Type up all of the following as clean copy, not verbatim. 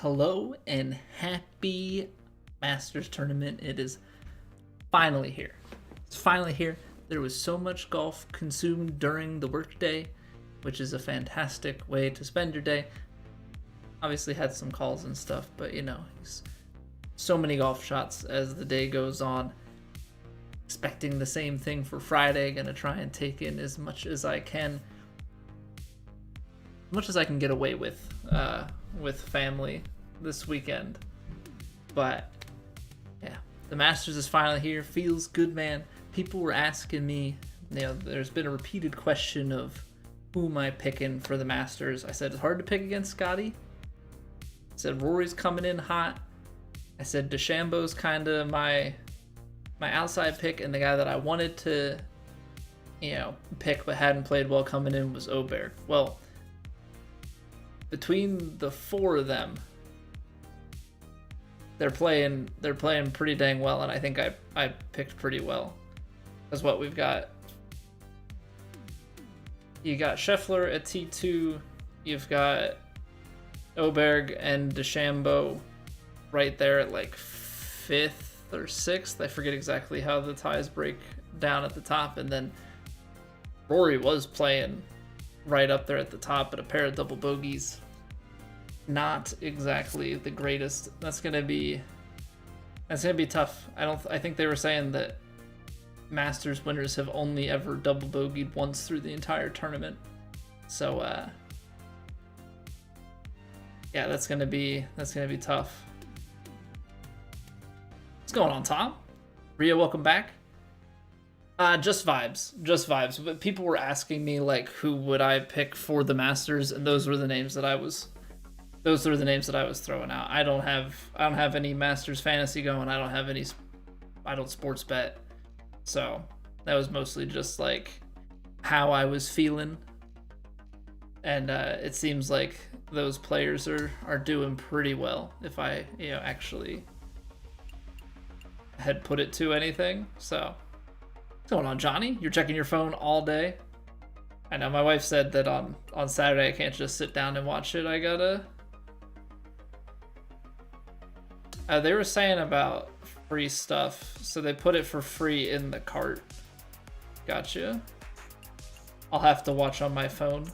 Hello and happy Masters tournament. It is finally here. It's finally here. There was so much golf consumed during the workday, which is a fantastic way to spend your day. Obviously had some calls and stuff, but so many golf shots as the day goes on. Expecting the same thing for Friday. Gonna try and take in as much as I can. As much as I can get away with family this weekend. But yeah, the Masters is finally here. Feels good, man. People were asking me, there's been a repeated question of who am I picking for the Masters. I said it's hard to pick against Scotty. I said Rory's coming in hot. I said DeChambeau's kind of my outside pick, and the guy that I wanted to pick but hadn't played well coming in was Oberg. Well, between the four of them, they're playing pretty dang well, and I think I picked pretty well. That's what we've got. You got Scheffler at T2. You've got Oberg and DeChambeau right there at like 5th or 6th. I forget exactly how the ties break down at the top, and then Rory was playing right up there at the top, but a pair of double bogeys. Not exactly the greatest. That's gonna be tough. I think they were saying that Masters winners have only ever double bogeyed once through the entire tournament. So yeah, that's gonna be tough. What's going on, Tom? Ria, welcome back. Just vibes. But people were asking me like, who would I pick for the Masters, and those were the names that I was throwing out. I don't have any Masters fantasy going. I don't sports bet. So that was mostly just like how I was feeling. And it seems like those players are doing pretty well if I actually had put it to anything. So what's going on, Johnny? You're checking your phone all day. I know my wife said that on Saturday I can't just sit down and watch it. I gotta. They were saying about free stuff, so they put it for free in the cart. Gotcha. I'll have to watch on my phone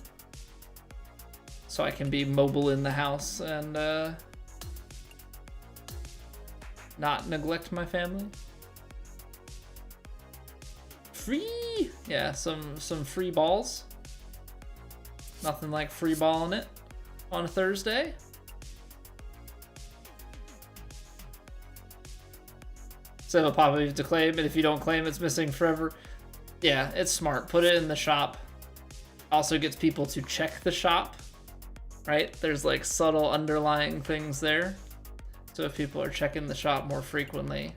so I can be mobile in the house and not neglect my family. Free! Yeah, some free balls. Nothing like free balling it on a Thursday. So it'll pop up to claim, and if you don't claim, it's missing forever. Yeah, it's smart. Put it in the shop. Also gets people to check the shop, right? There's like subtle underlying things there. So if people are checking the shop more frequently,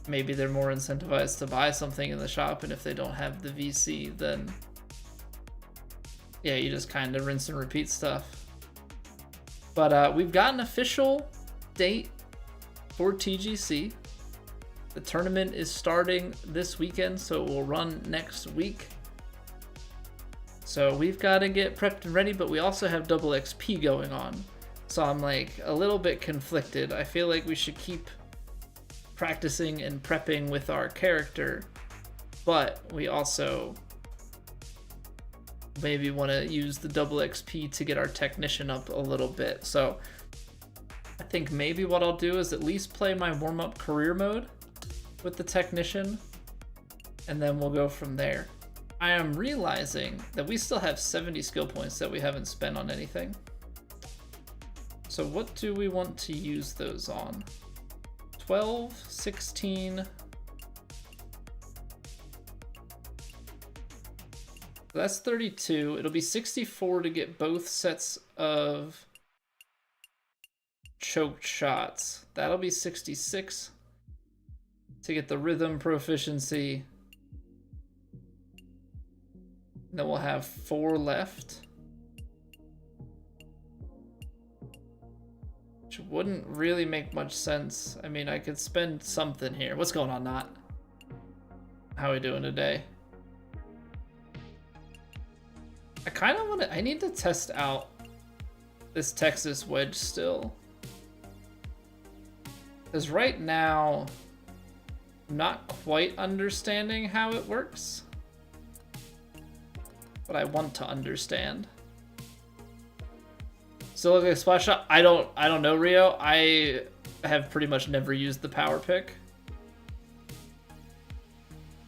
maybe they're more incentivized to buy something in the shop. And if they don't have the VC, then yeah, you just kind of rinse and repeat stuff. But we've got an official date for TGC. The tournament is starting this weekend, so it will run next week. So we've got to get prepped and ready, but we also have double XP going on. So I'm like a little bit conflicted. I feel like we should keep practicing and prepping with our character, but we also maybe want to use the double XP to get our technician up a little bit. So I think maybe what I'll do is at least play my warm-up career mode with the technician, and then we'll go from there. I am realizing that we still have 70 skill points that we haven't spent on anything. So what do we want to use those on? 12, 16. That's 32. It'll be 64 to get both sets of choked shots. That'll be 66 to get the rhythm proficiency. Then we'll have 4 left, which wouldn't really make much sense. I mean, I could spend something here. What's going on, Not? How are we doing today? I kind of want to, I need to test out this Texas wedge still. Because right now, I'm not quite understanding how it works. But I want to understand. Still look like a splash shot? I don't know, Rio. I have pretty much never used the power pick.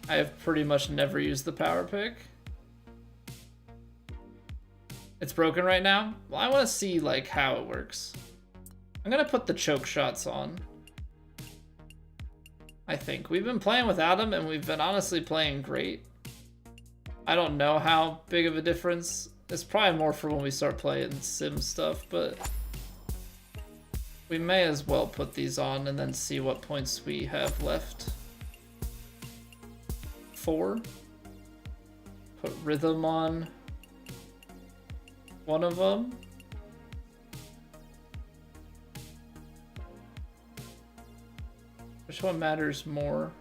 I have pretty much never used the power pick. It's broken right now? Well, I want to see like how it works. I'm gonna put the choke shots on. I think. We've been playing without them and we've been honestly playing great. I don't know how big of a difference. It's probably more for when we start playing sim stuff, but we may as well put these on and then see what points we have left. 4. Put rhythm on one of them. Which one matters more?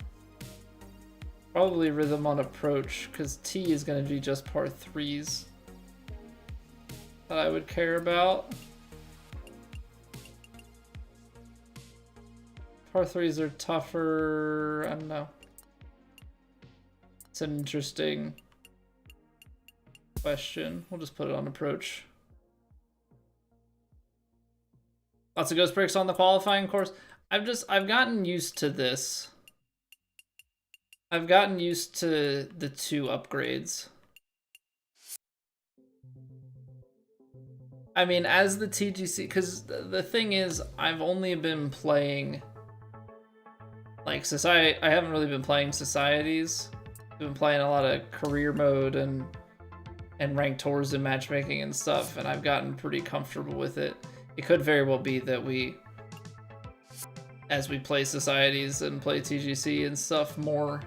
Probably rhythm on approach, because T is going to be just par 3s that I would care about. Par 3s are tougher. I don't know. It's an interesting question. We'll just put it on approach. Lots of ghost breaks on the qualifying course. I've gotten used to this. I've gotten used to the 2 upgrades. I mean, as the TGC, because the thing is, I've only been playing like society. I haven't really been playing societies. I've been playing a lot of career mode and ranked tours and matchmaking and stuff, and I've gotten pretty comfortable with it. It could very well be that as we play societies and play TGC and stuff more,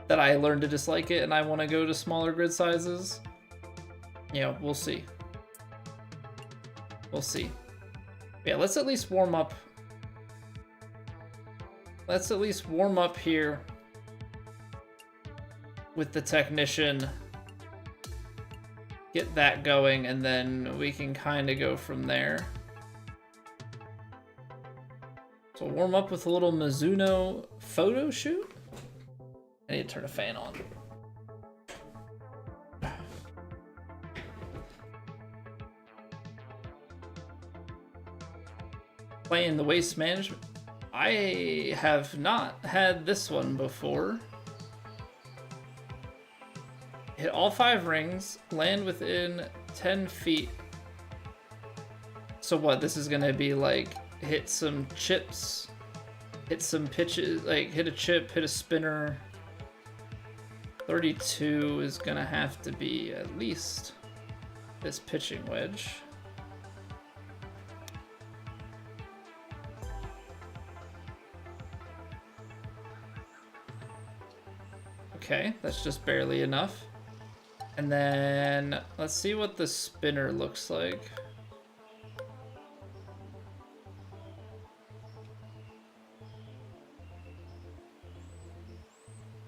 that I learn to dislike it and I want to go to smaller grid sizes. Yeah, we'll see. We'll see. Yeah, let's at least warm up. Let's at least warm up here with the technician. Get that going, and then we can kind of go from there. So warm up with a little Mizuno photo shoot. I need to turn a fan on. Playing the waste management. I have not had this one before. Hit all 5 rings, land within 10 feet. So what, this is gonna be like hit some chips, hit some pitches, like hit a chip, hit a spinner. 32 is gonna have to be at least this pitching wedge. Okay, that's just barely enough. And then let's see what the spinner looks like.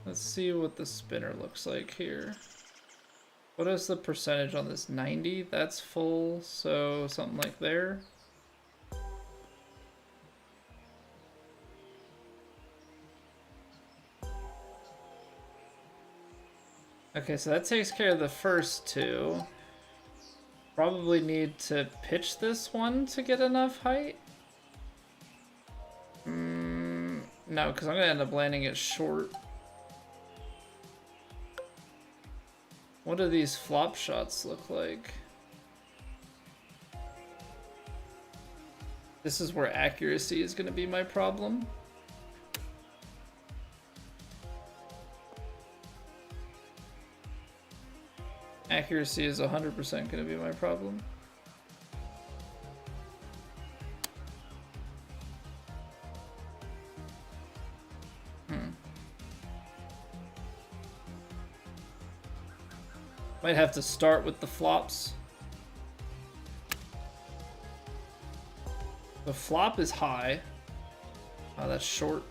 Let's see what the spinner looks like here. What is the percentage on this? 90? That's full, so something like there. Okay, so that takes care of the first 2. Probably need to pitch this one to get enough height. No, because I'm going to end up landing it short. What do these flop shots look like? This is where accuracy is going to be my problem. Accuracy is 100% going to be my problem. Might have to start with the flops. The flop is high. Oh, that's short.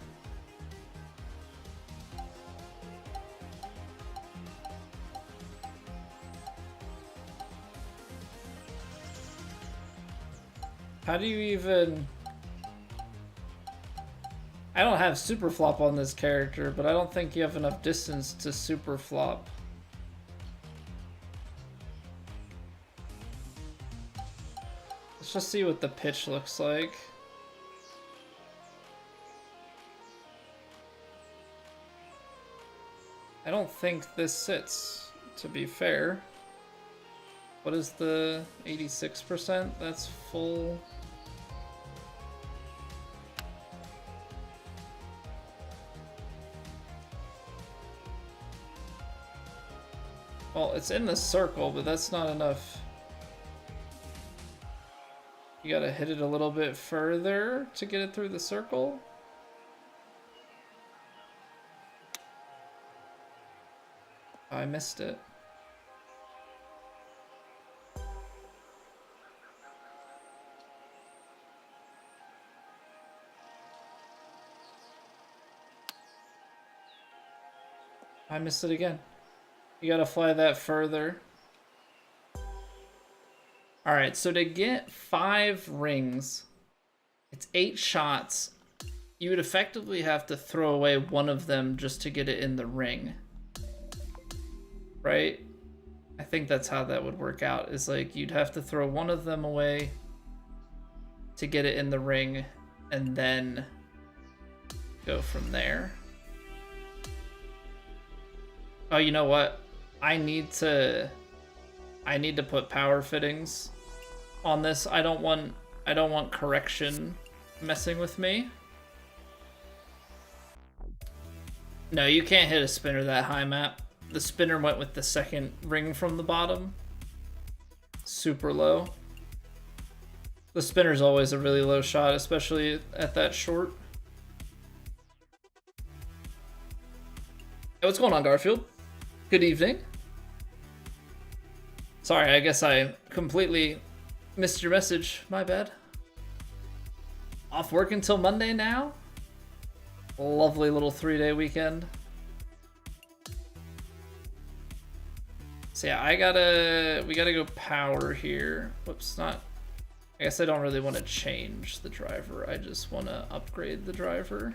How do you even... I don't have super flop on this character, but I don't think you have enough distance to super flop. Let's just see what the pitch looks like. I don't think this sits, to be fair. What is the 86%? That's full. Well, it's in the circle, but that's not enough. You gotta hit it a little bit further to get it through the circle. I missed it. I missed it again. You gotta fly that further. Alright, so to get 5 rings, it's 8 shots. You would effectively have to throw away one of them just to get it in the ring. Right? I think that's how that would work out. Is like you'd have to throw one of them away to get it in the ring and then go from there. Oh, you know what? I need to put power fittings on this. I don't want correction messing with me. No, you can't hit a spinner that high, Matt. The spinner went with the second ring from the bottom. Super low. The spinner's always a really low shot, especially at that short. Hey, what's going on, Garfield? Good evening. Sorry, I guess I completely missed your message. My bad. Off work until Monday now? Lovely little 3-day weekend. So yeah, we gotta go power here. Whoops, not... I guess I don't really want to change the driver. I just want to upgrade the driver.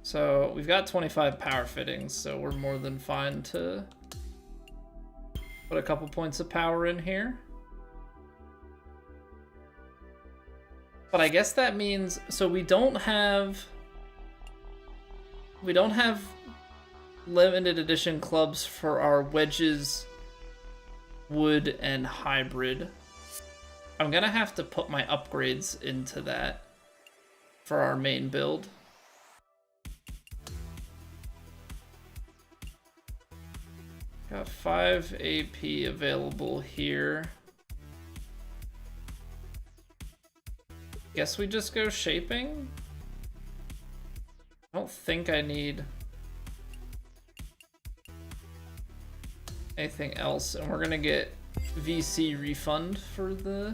So we've got 25 power fittings, so we're more than fine to put a couple points of power in here. But I guess that means, so we don't have limited edition clubs for our wedges, wood, and hybrid. I'm gonna have to put my upgrades into that for our main build. Got 5 AP available here. Guess we just go shaping? I don't think I need anything else, and we're gonna get VC refund for the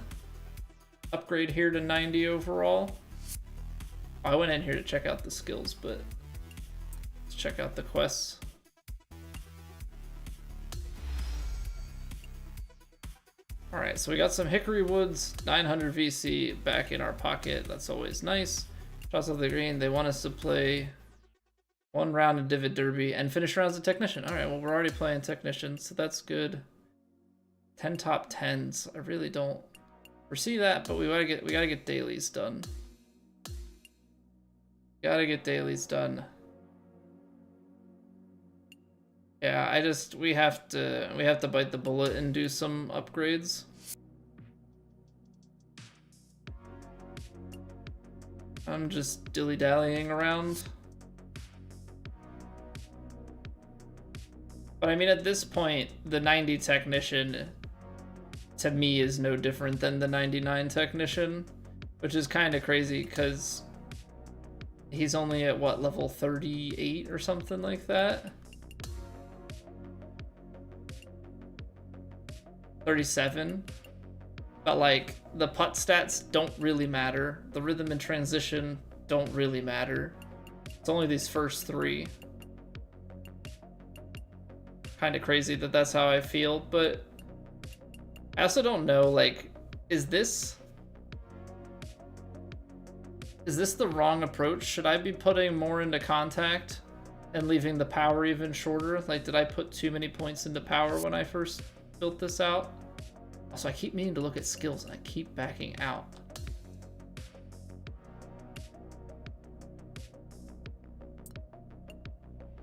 upgrade here to 90 overall. I went in here to check out the skills, but let's check out the quests. Alright, so we got some hickory woods, 900 VC back in our pocket. That's always nice. Shots of the green, they want us to play 1 round of Divot Derby and finish rounds of Technician. Alright, well, we're already playing Technician, so that's good. 10 top 10s. I really don't foresee that, but we gotta get dailies done. Gotta get dailies done. Yeah, we have to bite the bullet and do some upgrades. I'm just dilly-dallying around. But I mean, at this point, the 90 Technician to me is no different than the 99 Technician, which is kind of crazy because he's only at what, level 38 or something like that? 37, but like the putt stats don't really matter. The rhythm and transition don't really matter. It's only these first 3. Kind of crazy that that's how I feel, but I also don't know, like, is this the wrong approach? Should I be putting more into contact and leaving the power even shorter? Like, did I put too many points into power when I first built this out? Also, I keep meaning to look at skills and I keep backing out.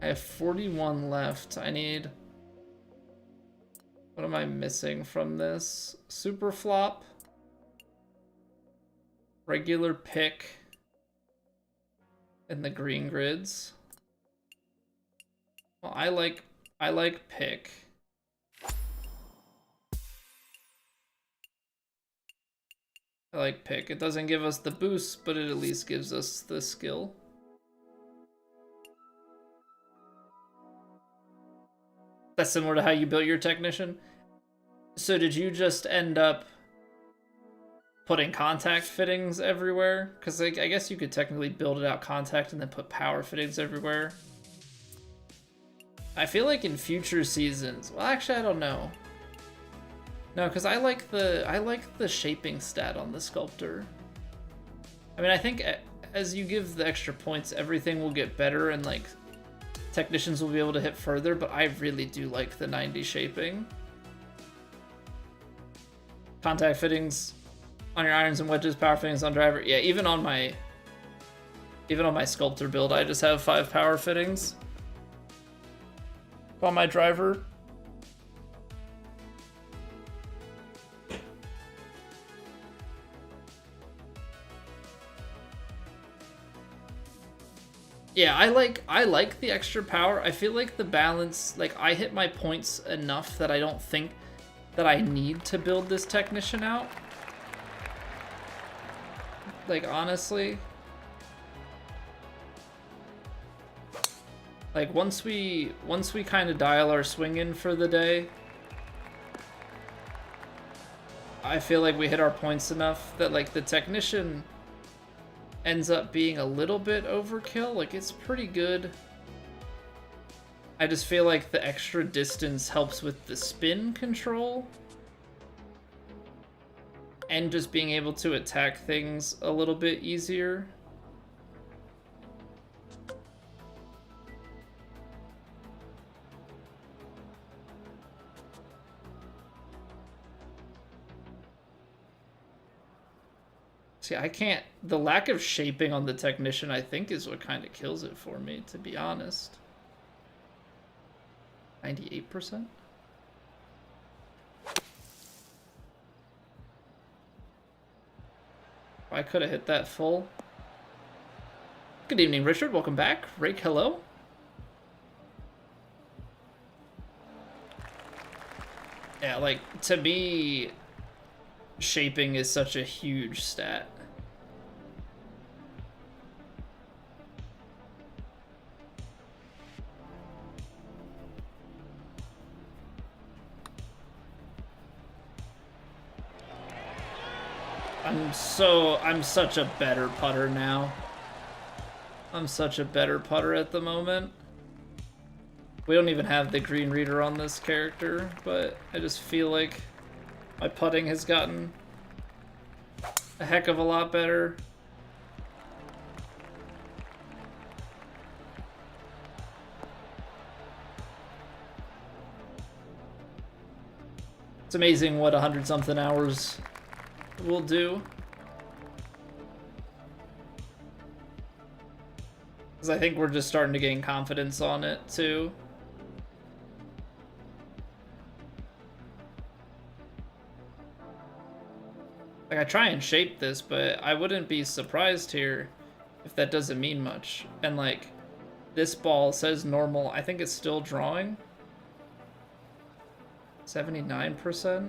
I have 41 left. I need... What am I missing from this? Super flop. Regular pick. And the green grids. Well, I like pick. I like pick. It doesn't give us the boost, but it at least gives us the skill. That's similar to how you built your technician. So did you just end up putting contact fittings everywhere? Because like, I guess you could technically build it out contact and then put power fittings everywhere. I feel like in future seasons, well, actually, I don't know. No, because I like the shaping stat on the sculptor. I mean, I think as you give the extra points, everything will get better and like technicians will be able to hit further, but I really do like the 90 shaping. Contact fittings on your irons and wedges, power fittings on driver. Yeah, even on my sculptor build, I just have 5 power fittings on my driver. Yeah, I like the extra power. I feel like the balance, like I hit my points enough that I don't think that I need to build this technician out. Like honestly. Like once we kind of dial our swing in for the day, I feel like we hit our points enough that like the technician ends up being a little bit overkill. Like it's pretty good. I just feel like the extra distance helps with the spin control and just being able to attack things a little bit easier. See, I can't... The lack of shaping on the technician, I think, is what kind of kills it for me, to be honest. 98%? I could have hit that full. Good evening, Richard. Welcome back. Rake, hello. Yeah, like, to me, shaping is such a huge stat. I'm such a better putter now. I'm such a better putter at the moment. We don't even have the green reader on this character, but I just feel like my putting has gotten a heck of a lot better. It's amazing what 100-something hours will do. Because I think we're just starting to gain confidence on it, too. Like, I try and shape this, but I wouldn't be surprised here if that doesn't mean much. And, like, this ball says normal. I think it's still drawing. 79%.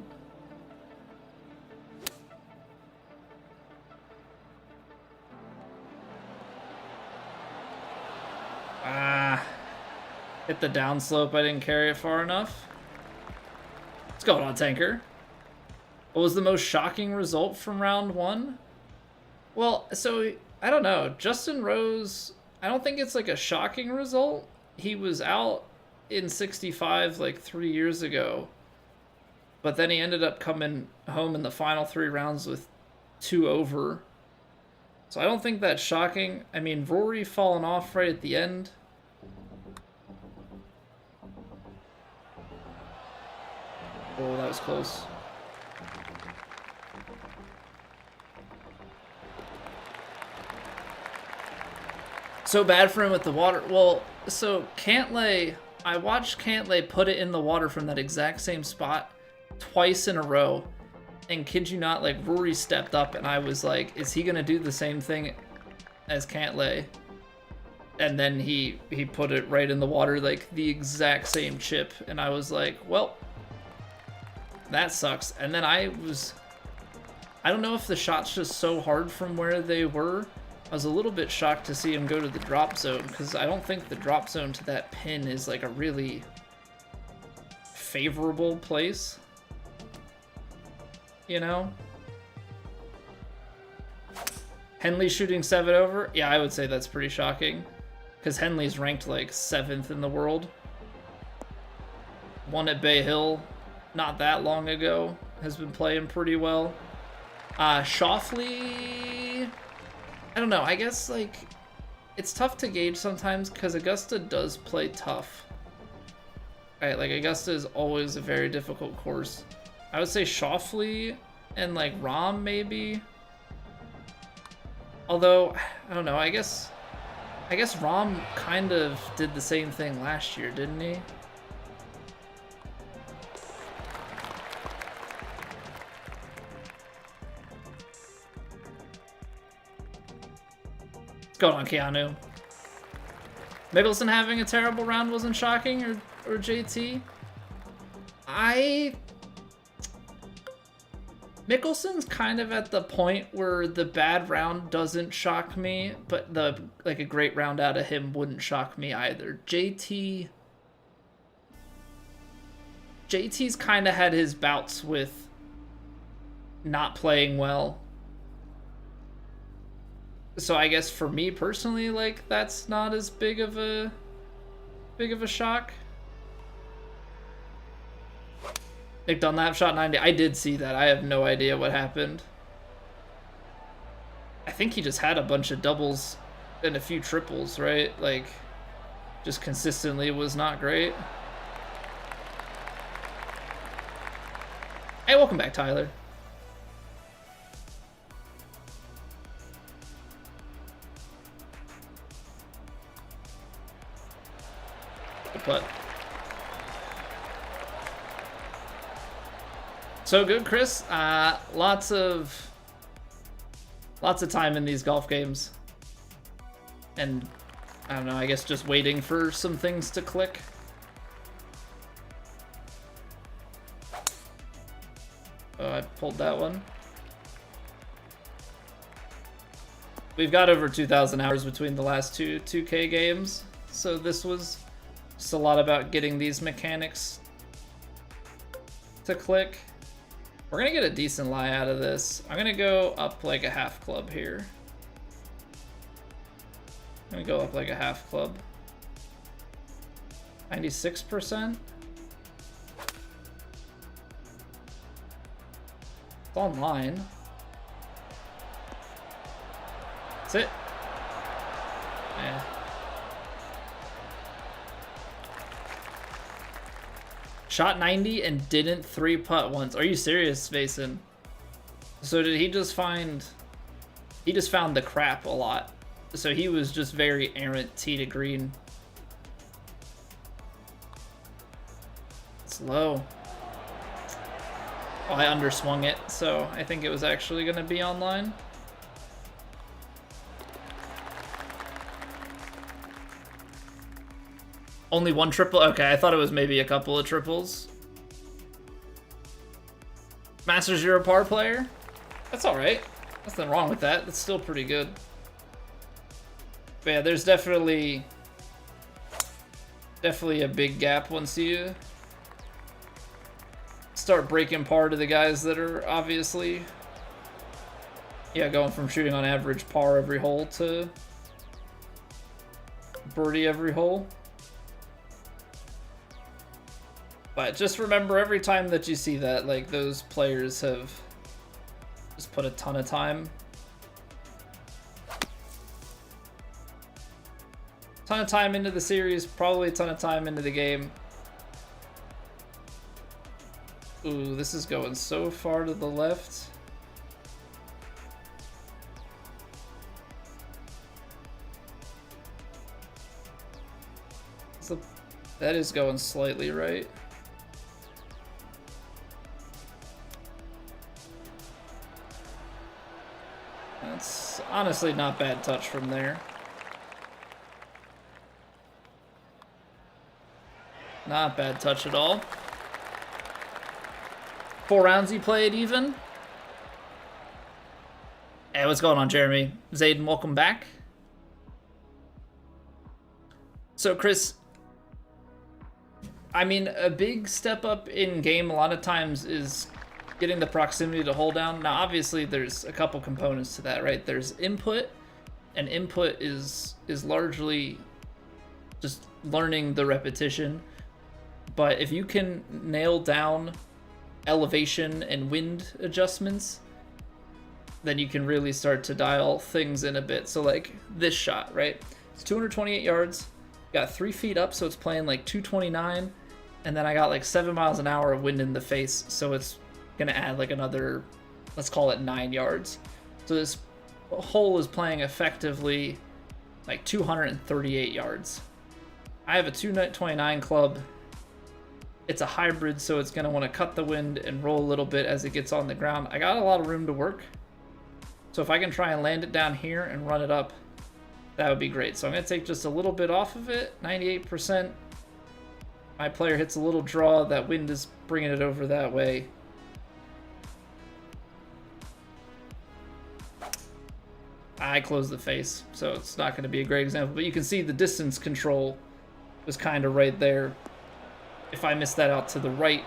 Hit the downslope. I didn't carry it far enough. What's going on, Tanker? What was the most shocking result from round 1? Well, so, I don't know. Justin Rose, I don't think it's like a shocking result. He was out in 65 like 3 years ago. But then he ended up coming home in the final 3 rounds with 2 over. So I don't think that's shocking. I mean, Rory falling off right at the end. Oh, that was close. So bad for him with the water. Well, so Cantlay, I watched Cantlay put it in the water from that exact same spot twice in a row. And kid you not, like, Rory stepped up and I was like, is he gonna do the same thing as Cantlay? And then he put it right in the water, like the exact same chip. And I was like, well, that sucks. And then I don't know if the shot's just so hard from where they were. I was a little bit shocked to see him go to the drop zone, because I don't think the drop zone to that pin is like a really favorable place. You know? Henley shooting 7 over? Yeah, I would say that's pretty shocking, because Henley's ranked like 7th in the world. Won at Bay Hill not that long ago. Has been playing pretty well. Schauffele, I don't know. I guess, like, it's tough to gauge sometimes because Augusta does play tough. Right, like, Augusta is always a very difficult course. I would say Schauffele and, like, Rahm, maybe. Although, I don't know. I guess Rahm kind of did the same thing last year, didn't he? Going on, Keanu. Mickelson having a terrible round wasn't shocking, or JT? Mickelson's kind of at the point where the bad round doesn't shock me, but a great round out of him wouldn't shock me either. JT's kind of had his bouts with not playing well. So I guess for me personally, like, that's not as big of a shock. Nick Dunlap shot 90. I did see that. I have no idea what happened. I think he just had a bunch of doubles and a few triples, right? Like, just consistently was not great. Hey, welcome back, Tyler. But so good, Chris. Lots of time in these golf games, and I don't know, I guess just waiting for some things to click. Oh, I pulled that one. We've got over 2,000 hours between the last two 2K games, so this was just a lot about getting these mechanics to click. We're gonna get a decent lie out of this. I'm gonna go up like a half club here. I'm gonna go up like a half club. 96%. It's online. That's it. Yeah. Shot 90 and didn't 3-putt once. Are you serious, Mason? So did he just find... He just found the crap a lot. So he was just very errant tee to green. It's low. Oh, I underswung it, so I think it was actually going to be online. Only one triple? Okay, I thought it was maybe a couple of triples. Masters, you're a par player? That's alright. Nothing wrong with that. That's still pretty good. But yeah, there's definitely a big gap once you start breaking par to the guys that are obviously, yeah, going from shooting on average par every hole to birdie every hole. But just remember, every time that you see that, like, those players have just put a ton of time. Ton of time into the series, probably a ton of time into the game. Ooh, this is going so far to the left. That is going slightly right. That's honestly not bad touch from there. Not bad touch at all. 4 rounds he played even. Hey, what's going on, Jeremy? Zayden, welcome back. So, Chris, I mean, a big step up in game a lot of times is getting the proximity to hold down. Now, obviously, there's a couple components to that, right? There's input, and input is largely just learning the repetition. But if you can nail down elevation and wind adjustments, then you can really start to dial things in a bit. So like this shot, right? It's 228 yards, got 3 feet up, so it's playing like 229, and then I got like 7 miles an hour of wind in the face, so it's gonna add like another, let's call it 9 yards. So this hole is playing effectively like 238 yards. I have a 229 club. It's a hybrid, so it's going to want to cut the wind and roll a little bit as it gets on the ground. I got a lot of room to work, so if I can try and land it down here and run it up, that would be great. So I'm going to take just a little bit off of it, 98%. My player hits a little draw. That wind is bringing it over that way. I closed the face, so it's not going to be a great example, but you can see the distance control was kind of right there. If I miss that out to the right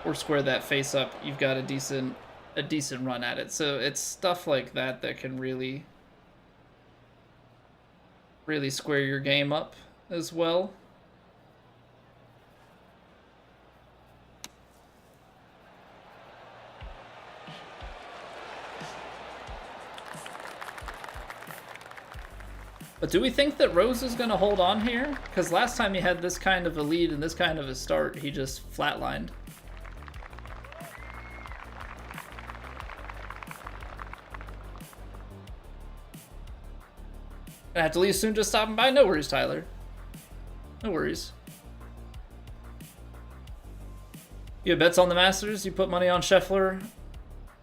or square that face up, you've got a decent run at it. So it's stuff like that that can really square your game up as well. But do we think that Rose is going to hold on here? Because last time he had this kind of a lead and this kind of a start, he just flatlined. I have to leave soon, just stopping by. No worries, Tyler. No worries. You have bets on the Masters? You put money on Scheffler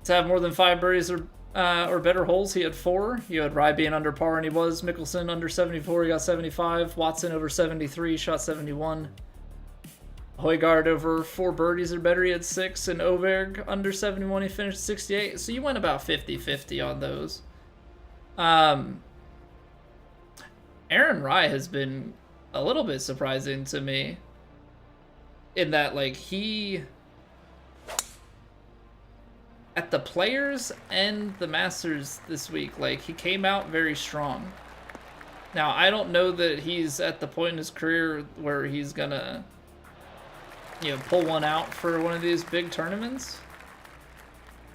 to have more than 5 birdies or better holes. He had 4. You had Rye being under par, and he was. Mickelson under 74, he got 75. Watson over 73, shot 71. Højgaard over 4 birdies or better, he had 6. And Oberg under 71, he finished 68. So you went about 50-50 on those. Aaron Rye has been a little bit surprising to me in that, like, he... at the Players and the Masters this week, like, he came out very strong. Now, I don't know that he's at the point in his career where he's gonna, you know, pull one out for one of these big tournaments.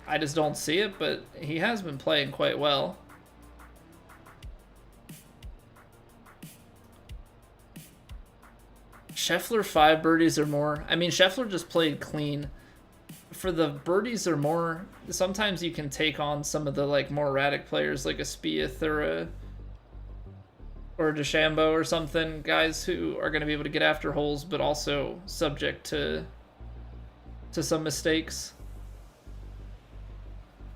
I just don't see it, but he has been playing quite well. Scheffler 5 birdies or more. I mean, Scheffler just played clean. For the birdies or more, sometimes you can take on some of the like more erratic players like a Spieth or a DeChambeau or something, guys who are going to be able to get after holes but also subject to some mistakes.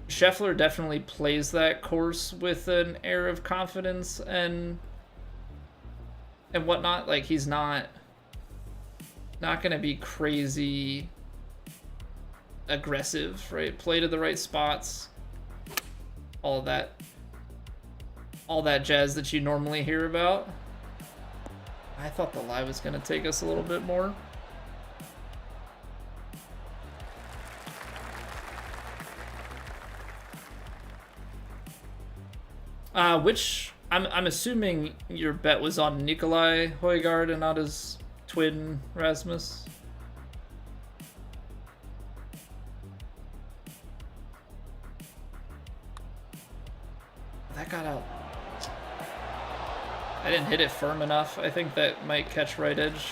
Scheffler definitely plays that course with an air of confidence and whatnot. Like, he's not going to be crazy aggressive, right? Play to the right spots, all that jazz that you normally hear about. I thought the live was going to take us a little bit more. Which I'm assuming your bet was on Nikolai Højgaard and not his twin Rasmus. that got out. I didn't hit it firm enough. I think that might catch right edge.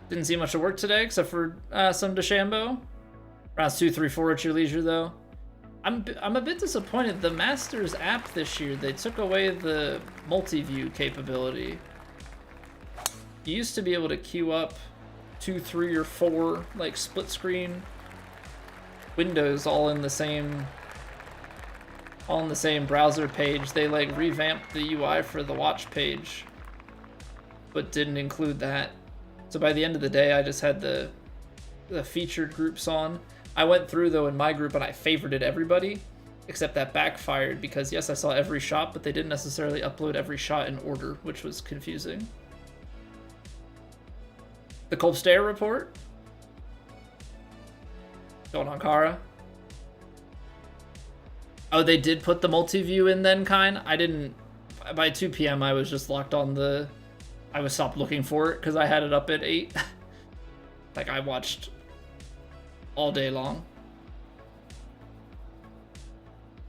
Didn't see much of work today, except for some DeChambeau. Rounds 2, 3, 4 at your leisure, though. I'm a bit disappointed. The Masters app this year, they took away the multi-view capability. You used to be able to queue up 2, 3, or 4 like split screen windows all in the same browser page. They like revamped the UI for the watch page, but didn't include that. So by the end of the day, I just had the featured groups on. I went through though in my group and I favorited everybody, except that backfired because yes, I saw every shot, but they didn't necessarily upload every shot in order, which was confusing. The Kolbstair report. Going on Kara. Oh, they did put the multi-view in then, kind? I didn't... By 2 p.m. I was just locked on the... I was stopped looking for it because I had it up at 8. Like, I watched all day long.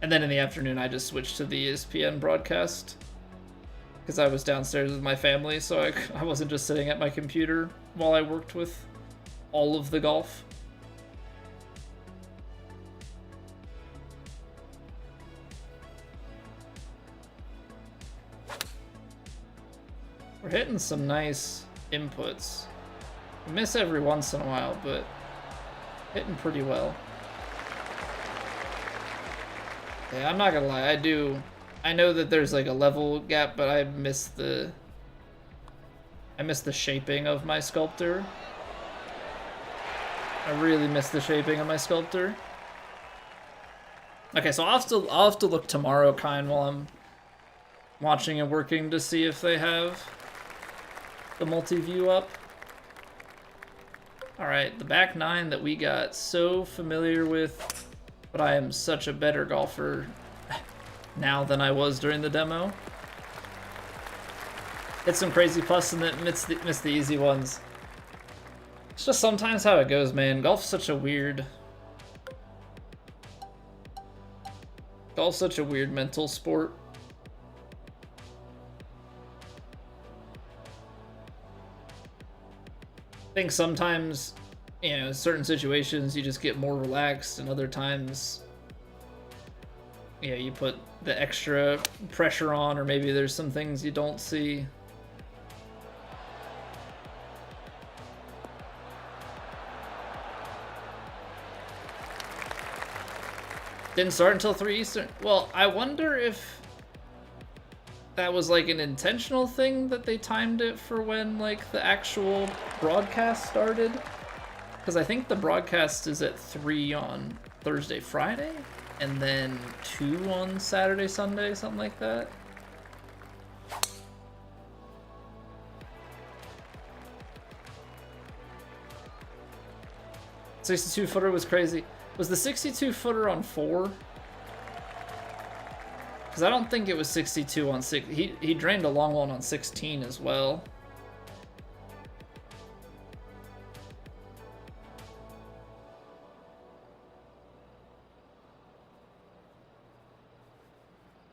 And then in the afternoon, I just switched to the ESPN broadcast because I was downstairs with my family, so I wasn't just sitting at my computer while I worked with all of the golf. We're hitting some nice inputs. We miss every once in a while, but hitting pretty well. Yeah, I'm not gonna lie, I know that there's like a level gap, but I miss the shaping of my sculptor. I really miss the shaping of my sculptor. Okay, so I'll have to look tomorrow, kind, while I'm watching and working to see if they have the multi-view up. Alright, the back nine that we got so familiar with, but I am such a better golfer now than I was during the demo. Hit some crazy putts and then missed the easy ones. It's just sometimes how it goes, man. Golf's such a weird mental sport. I think sometimes, you know, certain situations you just get more relaxed, and other times, yeah, you put the extra pressure on, or maybe there's some things you don't see. Didn't start until 3 Eastern. Well, I wonder if that was like an intentional thing that they timed it for when like the actual broadcast started. Because I think the broadcast is at 3 on Thursday, Friday, and then 2 on Saturday, Sunday, something like that. "62-footer was crazy." Was the 62-footer on 4? Because I don't think it was 62 on 6. He drained a long one on 16 as well.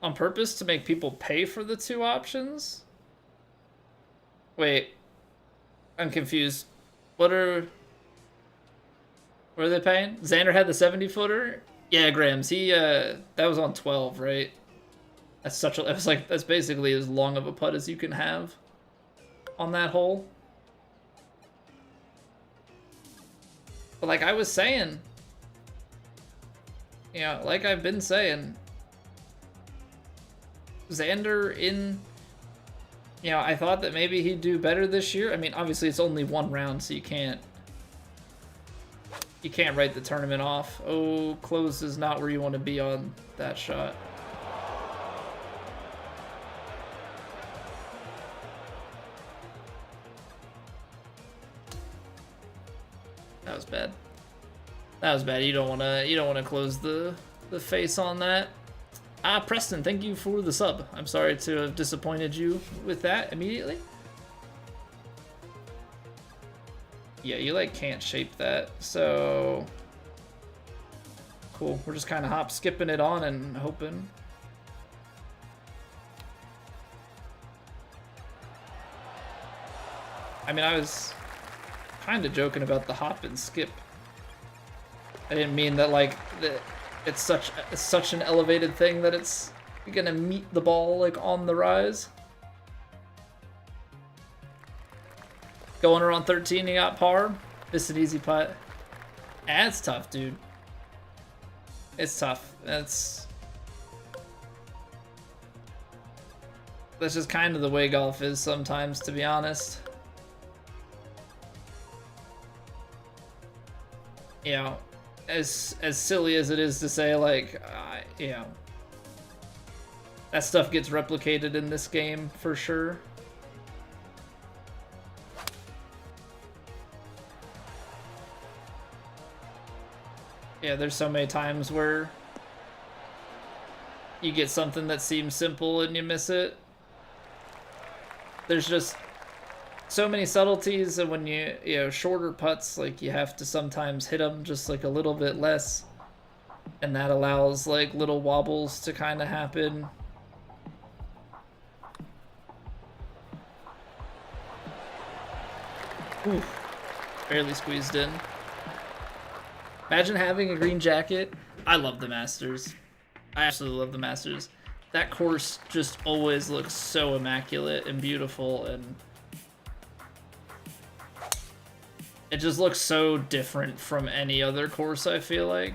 On purpose to make people pay for the 2 options? Wait, I'm confused. What are they paying? Xander had the 70-footer? Yeah, Grams. That was on 12, right? That's basically as long of a putt as you can have on that hole. But like I was saying, you know, like I've been saying, Xander you know, I thought that maybe he'd do better this year. I mean, obviously it's only 1 round, so you can't write the tournament off. Oh, close is not where you want to be on that shot. That was bad. That was bad. You don't want to close the face on that. Preston, thank you for the sub. I'm sorry to have disappointed you with that immediately. Yeah, you like can't shape that. So cool. We're just kind of hop skipping it on and hoping. I mean, I was kind of joking about the hop and skip. I didn't mean that like it's such an elevated thing that it's gonna meet the ball like on the rise. Going around 13, he got par. This is an easy putt. That's tough, dude. It's tough. That's just kind of the way golf is sometimes, to be honest. You know, as silly as it is to say, like, you know, that stuff gets replicated in this game for sure. Yeah, there's so many times where you get something that seems simple and you miss it. There's just so many subtleties, and when you know, shorter putts, like, you have to sometimes hit them just like a little bit less, and that allows like little wobbles to kind of happen. Oof. Barely squeezed in. Imagine having a green jacket. I love the Masters. I absolutely love the Masters. That course just always looks so immaculate and beautiful, and it just looks so different from any other course, I feel like.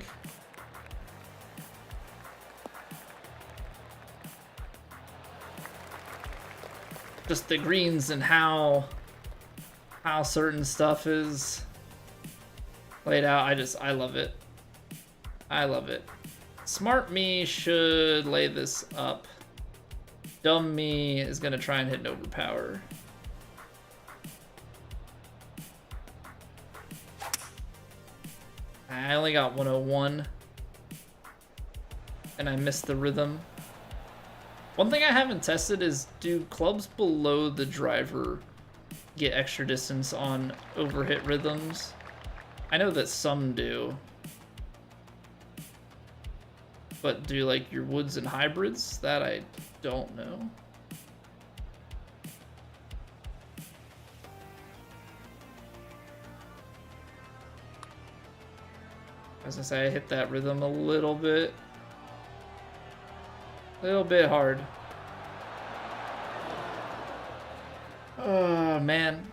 Just the greens and how certain stuff is laid out. I love it. I love it. Smart me should lay this up. Dumb me is gonna try and hit an overpower. I only got 101. And I missed the rhythm. One thing I haven't tested is, do clubs below the driver get extra distance on overhit rhythms? I know that some do. But do like your woods and hybrids? That I don't know. As I say, I hit that rhythm a little bit hard. Oh man,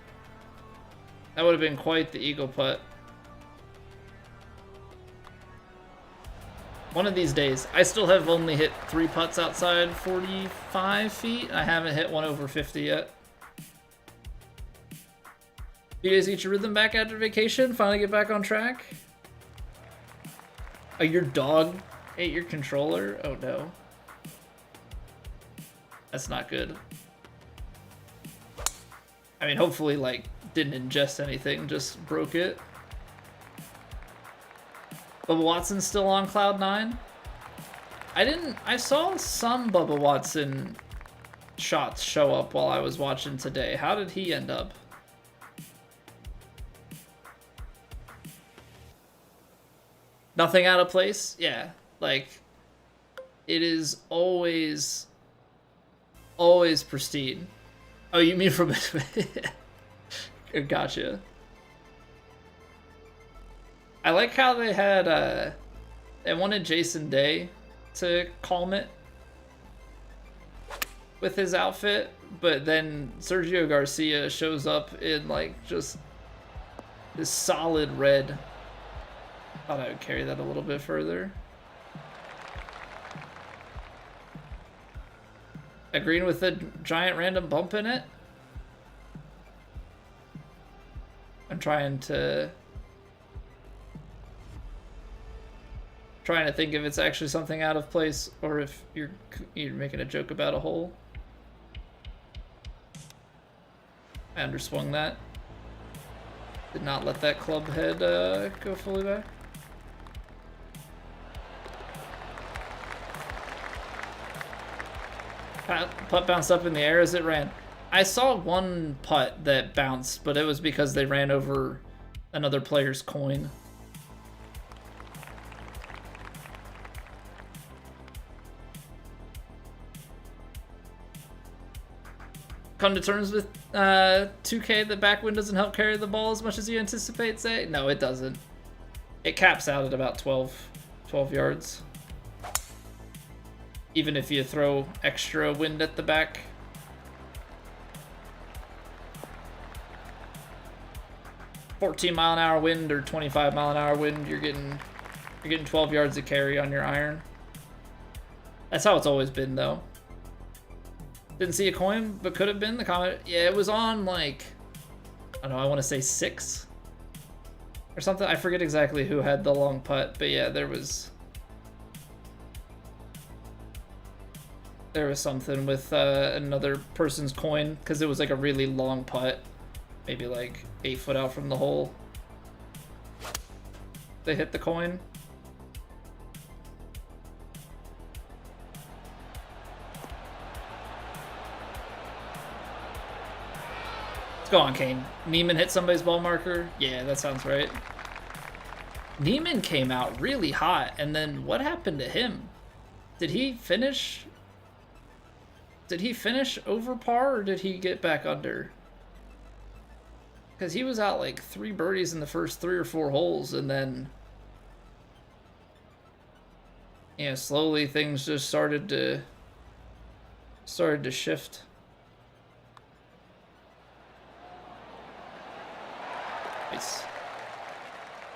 that would have been quite the eagle putt. One of these days. I still have only hit 3 putts outside 45 feet. I haven't hit one over 50 yet. You guys get your rhythm back after vacation? Finally get back on track? Oh, your dog ate your controller? Oh no. That's not good. I mean, hopefully, like, didn't ingest anything, just broke it. Bubba Watson's still on Cloud 9? I saw some Bubba Watson shots show up while I was watching today. How did he end up? Nothing out of place? Yeah, like, it is always pristine. Oh, you mean from Gotcha. I like how they had, they wanted Jason Day to calm it with his outfit, but then Sergio Garcia shows up in, like, just this solid red. Thought I would carry that a little bit further. A green with a giant random bump in it? I'm trying to think if it's actually something out of place or if you're making a joke about a hole. I underswung that. Did not let that club head go fully back. Putt bounced up in the air as it ran. I saw one putt that bounced, but it was because they ran over another player's coin. come to terms with 2K that backwind doesn't help carry the ball as much as you anticipate, say? No, it doesn't. It caps out at about 12 yards. Even if you throw extra wind at the back. "14-mile-an-hour wind or 25-mile-an-hour wind, you're getting 12 yards of carry on your iron. That's how it's always been, though. Didn't see a coin, but could have been. The comment, yeah, it was on, like, I don't know, I want to say 6 or something. I forget exactly who had the long putt, but yeah, there was something with another person's coin, because it was like a really long putt, maybe like 8 foot out from the hole. They hit the coin. Let's go on, Kane. Neiman hit somebody's ball marker? Yeah, that sounds right. Neiman came out really hot, and then what happened to him? Did he finish over par, or did he get back under? Because he was out like 3 birdies in the first 3 or 4 holes, and then, yeah, slowly things just started to shift. Nice.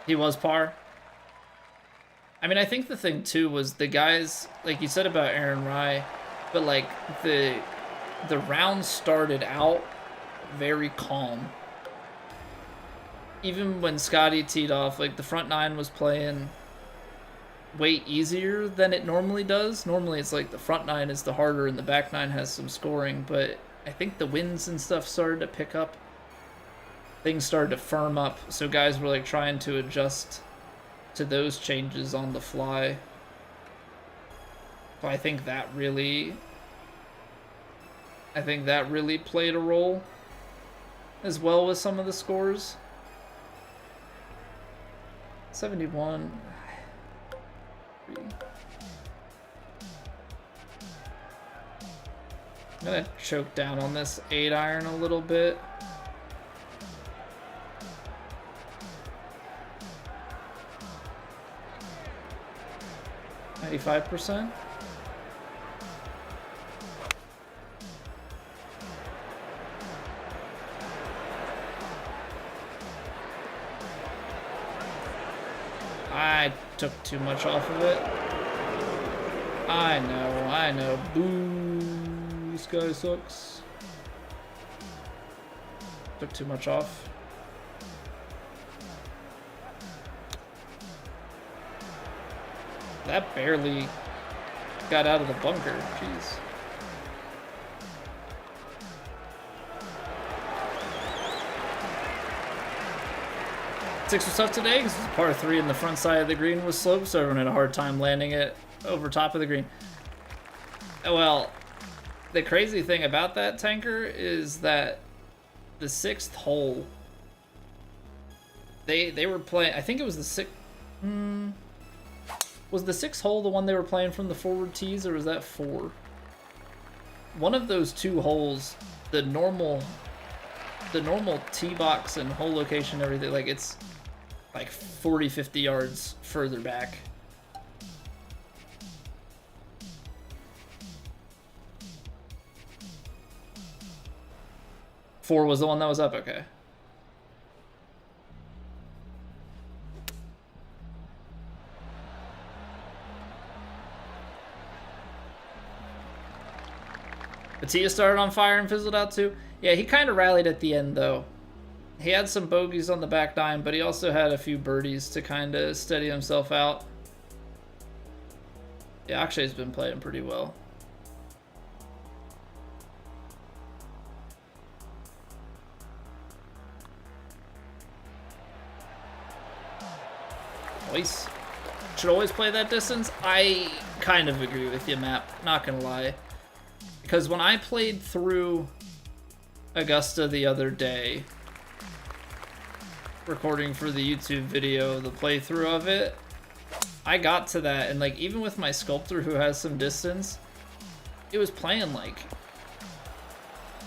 He was par. I mean, I think the thing too was the guys, like you said about Aaron Rai, but like the round started out very calm. Even when Scotty teed off, like the front 9 was playing way easier than it normally does. Normally it's like the front 9 is the harder and the back 9 has some scoring, but I think the winds and stuff started to pick up. Things started to firm up, so guys were like trying to adjust to those changes on the fly. So I think that really played a role as well with some of the scores. 71. I'm gonna choke down on this 8-iron a little bit. %. I took too much off of it. I know. Boo. This guy sucks. Took too much off. That barely got out of the bunker. Jeez. Six was tough today because it was par 3 and the front side of the green was sloped, so everyone had a hard time landing it over top of the green. Well, the crazy thing about that, Tanker, is that the 6th hole, they were playing, I think it was the 6th, was the 6th hole the one they were playing from the forward tees, or was that 4? One of those 2 holes, the normal tee box and hole location and everything, like it's like 40-50 yards further back. Four was the one that was up, okay. Batia started on fire and fizzled out too. Yeah, he kind of rallied at the end though. He had some bogeys on the back 9, but he also had a few birdies to kind of steady himself out. Yeah, Akshay's been playing pretty well. Nice. Should always play that distance. I kind of agree with you, Map. Not gonna lie. Because when I played through Augusta the other day, recording for the YouTube video, the playthrough of it, I got to that, and like even with my sculptor who has some distance, it was playing like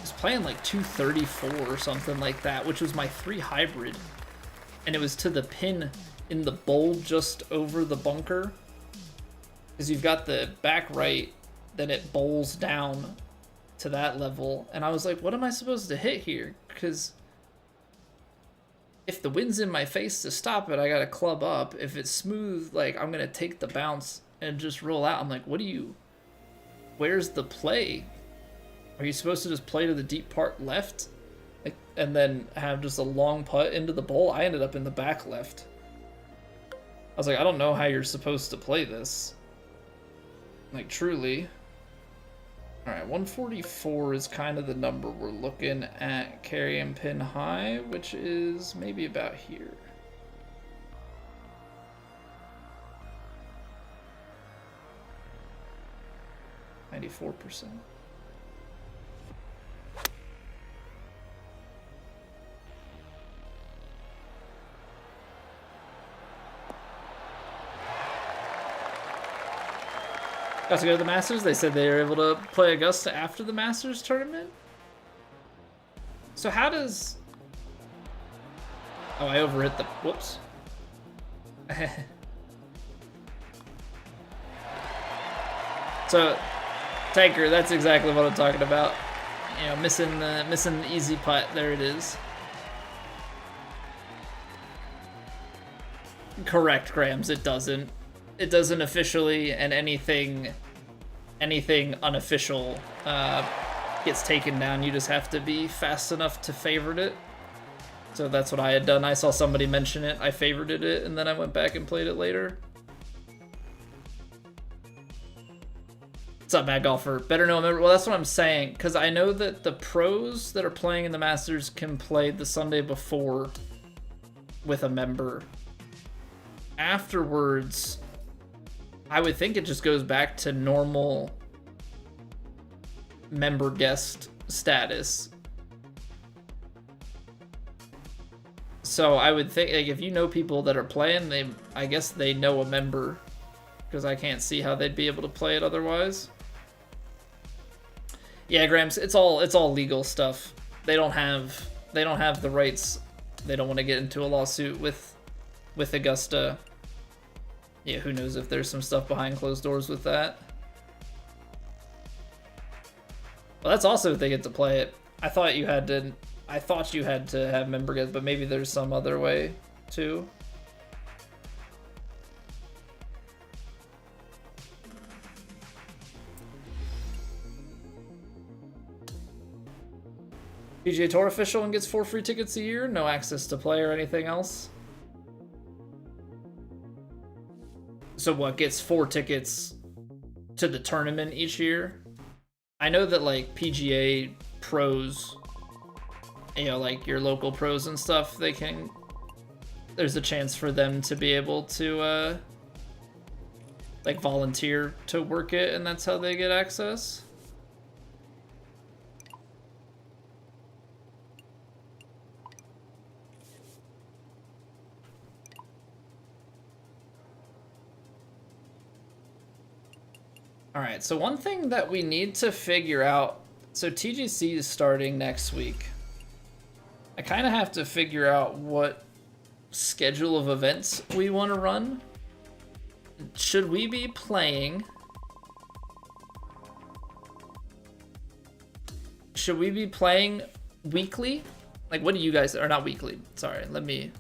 was playing like 234 or something like that, which was my 3 hybrid. And it was to the pin in the bowl just over the bunker. Because you've got the back right, then it bowls down to that level. And I was like, what am I supposed to hit here? Because if the wind's in my face to stop it, I gotta club up. If it's smooth, like, I'm gonna take the bounce and just roll out. I'm like, where's the play? Are you supposed to just play to the deep part left? Like, and then have just a long putt into the bowl? I ended up in the back left. I was like, I don't know how you're supposed to play this. Like, truly. Alright, 144 is kind of the number we're looking at carry and pin high, which is maybe about here. %. Got to go to the Masters. They said they were able to play Augusta after the Masters tournament. So how does... Oh, I overhit the... Whoops. So, Tanker, that's exactly what I'm talking about. You know, missing the easy putt. There it is. Correct, Grams. It doesn't. It doesn't officially, and anything unofficial gets taken down. You just have to be fast enough to favorite it. So that's what I had done. I saw somebody mention it, I favorited it, and then I went back and played it later. What's up, Mad Golfer? Better know a member. Well, that's what I'm saying, because I know that the pros that are playing in the Masters can play the Sunday before with a member. Afterwards, I would think it just goes back to normal member guest status. So I would think, like, if you know people that are playing, I guess they know a member, because I can't see how they'd be able to play it otherwise. Yeah, Grams, it's all legal stuff. They don't have the rights. They don't want to get into a lawsuit with Augusta. Yeah, who knows if there's some stuff behind closed doors with that. Well, that's also if they get to play it. I thought you had to have member guests, but maybe there's some other way too. PGA Tour official and gets 4 free tickets a year, no access to play or anything else. So what, gets 4 tickets to the tournament each year? I know that, like, PGA pros, you know, like your local pros and stuff, there's a chance for them to be able to, like, volunteer to work it, and that's how they get access. Alright, so one thing that we need to figure out, so TGC is starting next week. I kind of have to figure out what schedule of events we want to run. Should we be playing... Should we be playing weekly? Like, what do you guys... Or not weekly, sorry. Let me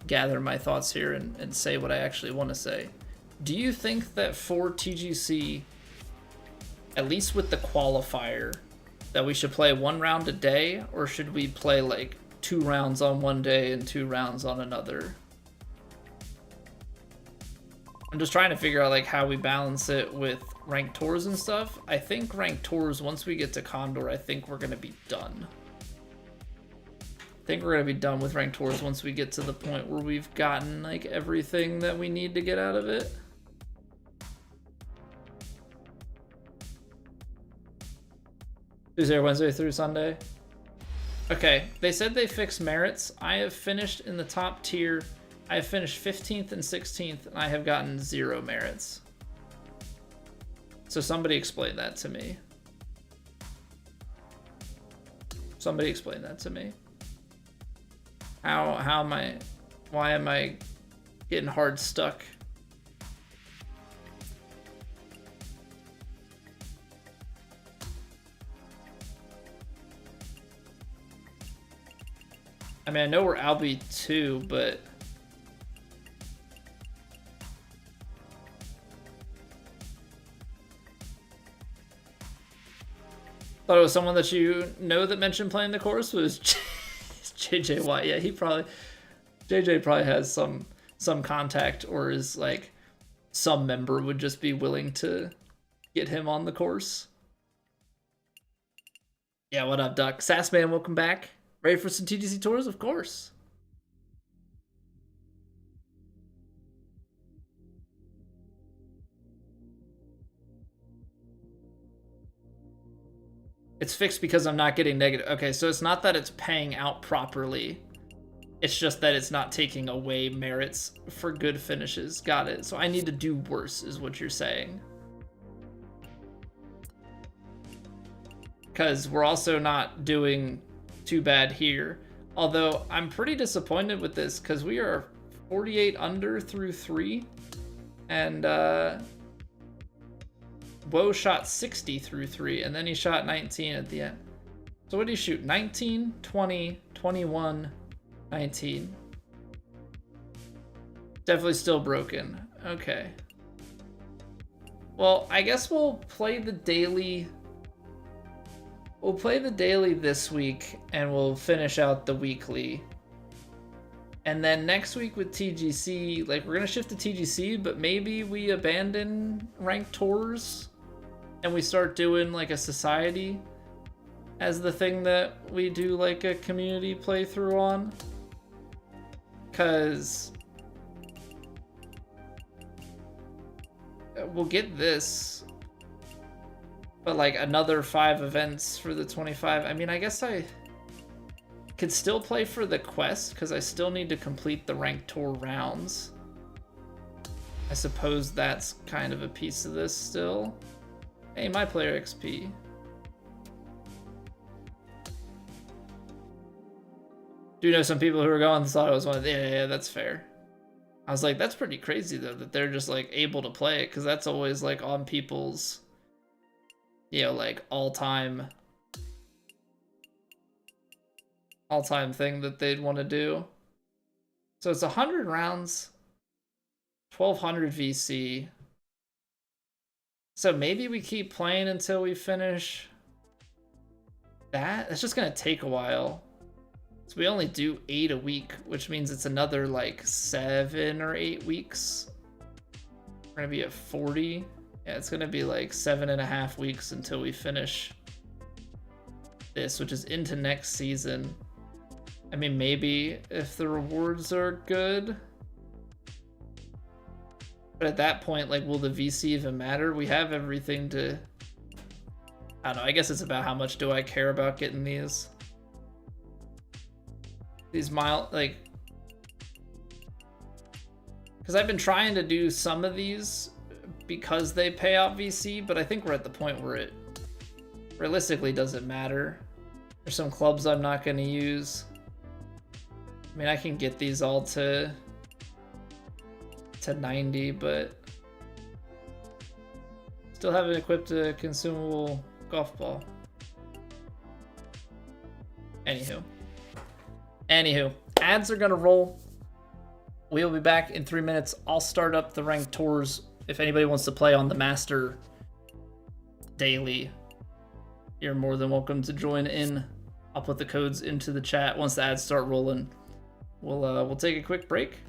gather my thoughts here and say what I actually want to say. Do you think that for TGC... at least with the qualifier, that we should play 1 round a day, or should we play like 2 rounds on one day and 2 rounds on another? I'm just trying to figure out like how we balance it with ranked tours and stuff. I think ranked tours, once we get to Condor, I think we're gonna be done. I think we're gonna be done with ranked tours once we get to the point where we've gotten like everything that we need to get out of it. Tuesday, Wednesday through Sunday. Okay, they said they fixed merits. I have finished in the top tier. I have finished 15th and 16th, and I have gotten 0 merits. So somebody explain that to me. Somebody explain that to me. How am I, why am I getting hard stuck? I mean, I know we're Albi 2, but thought it was someone that you know that mentioned playing the course was JJ White. Yeah, JJ probably has some contact, or is like some member would just be willing to get him on the course. Yeah, what up, Duck? Sassman, welcome back. Ready for some TGC Tours? Of course. It's fixed because I'm not getting negative. Okay, so it's not that it's paying out properly. It's just that it's not taking away merits for good finishes. Got it. So I need to do worse, is what you're saying. Because we're also not doing too bad here. Although I'm pretty disappointed with this because we are 48 under through 3. And Woe shot 60 through 3, and then he shot 19 at the end. So what did he shoot? 19, 20, 21, 19. Definitely still broken. Okay. Well, I guess we'll play the daily. We'll play the daily this week, and we'll finish out the weekly. And then next week with TGC, like, we're going to shift to TGC, but maybe we abandon ranked tours and we start doing like a society as the thing that we do like a community playthrough on. Because we'll get this, but like another 5 events for the 25. I mean, I guess I could still play for the quest because I still need to complete the ranked tour rounds. I suppose that's kind of a piece of this still. Hey, my player XP. Do you know some people who are going, thought it was one of the, yeah, that's fair. I was like, that's pretty crazy though, that they're just like able to play it, because that's always like on people's, you know, like all-time thing that they'd want to do. So it's 100 rounds, 1200 VC. So maybe we keep playing until we finish that. It's just gonna take a while. So we only do 8 a week, which means it's another like 7 or 8 weeks. We're gonna be at 40. Yeah, it's gonna be like 7.5 weeks until we finish this, which is into next season. I mean, maybe if the rewards are good. But at that point, like, will the VC even matter? We have everything to... I don't know, I guess it's about how much do I care about getting these like... Because I've been trying to do some of these because they pay out VC, but I think we're at the point where it realistically doesn't matter. There's some clubs I'm not going to use. I mean, I can get these all to 90, but still haven't equipped a consumable golf ball. Anywho, ads are gonna roll. We'll be back in 3 minutes. I'll start up the ranked tours. If anybody wants to play on the Master Daily, you're more than welcome to join in. I'll put the codes into the chat once the ads start rolling. We'll take a quick break,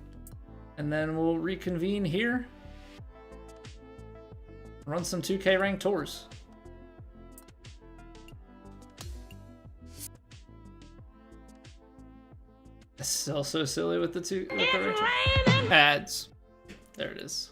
and then we'll reconvene here. Run some 2K ranked tours. It's still so silly with the ranked ads. There it is.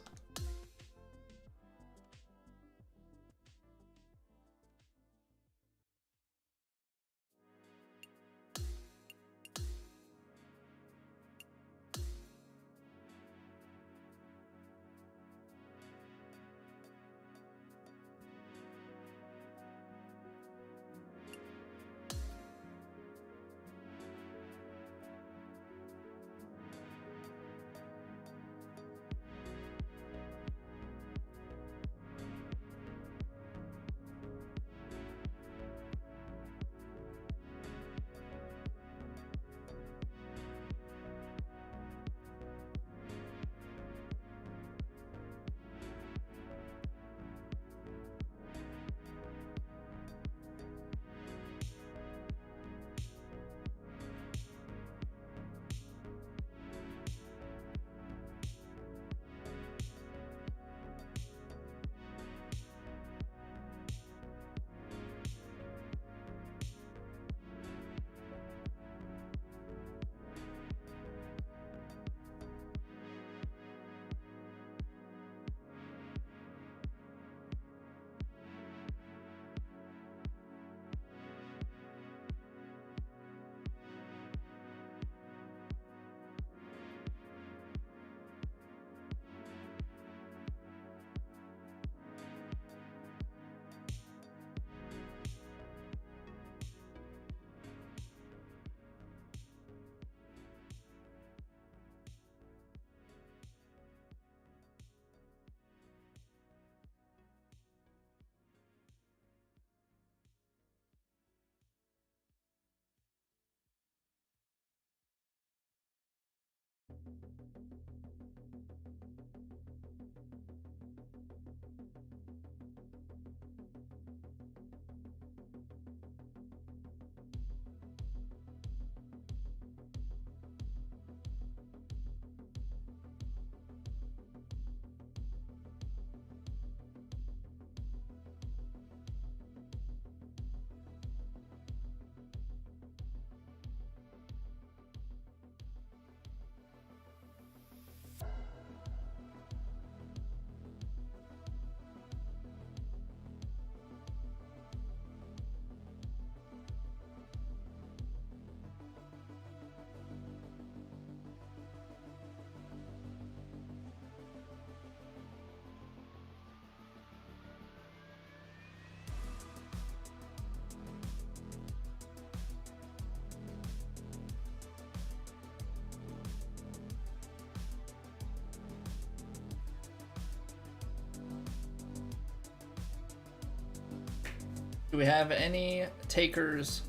Do we have any takers?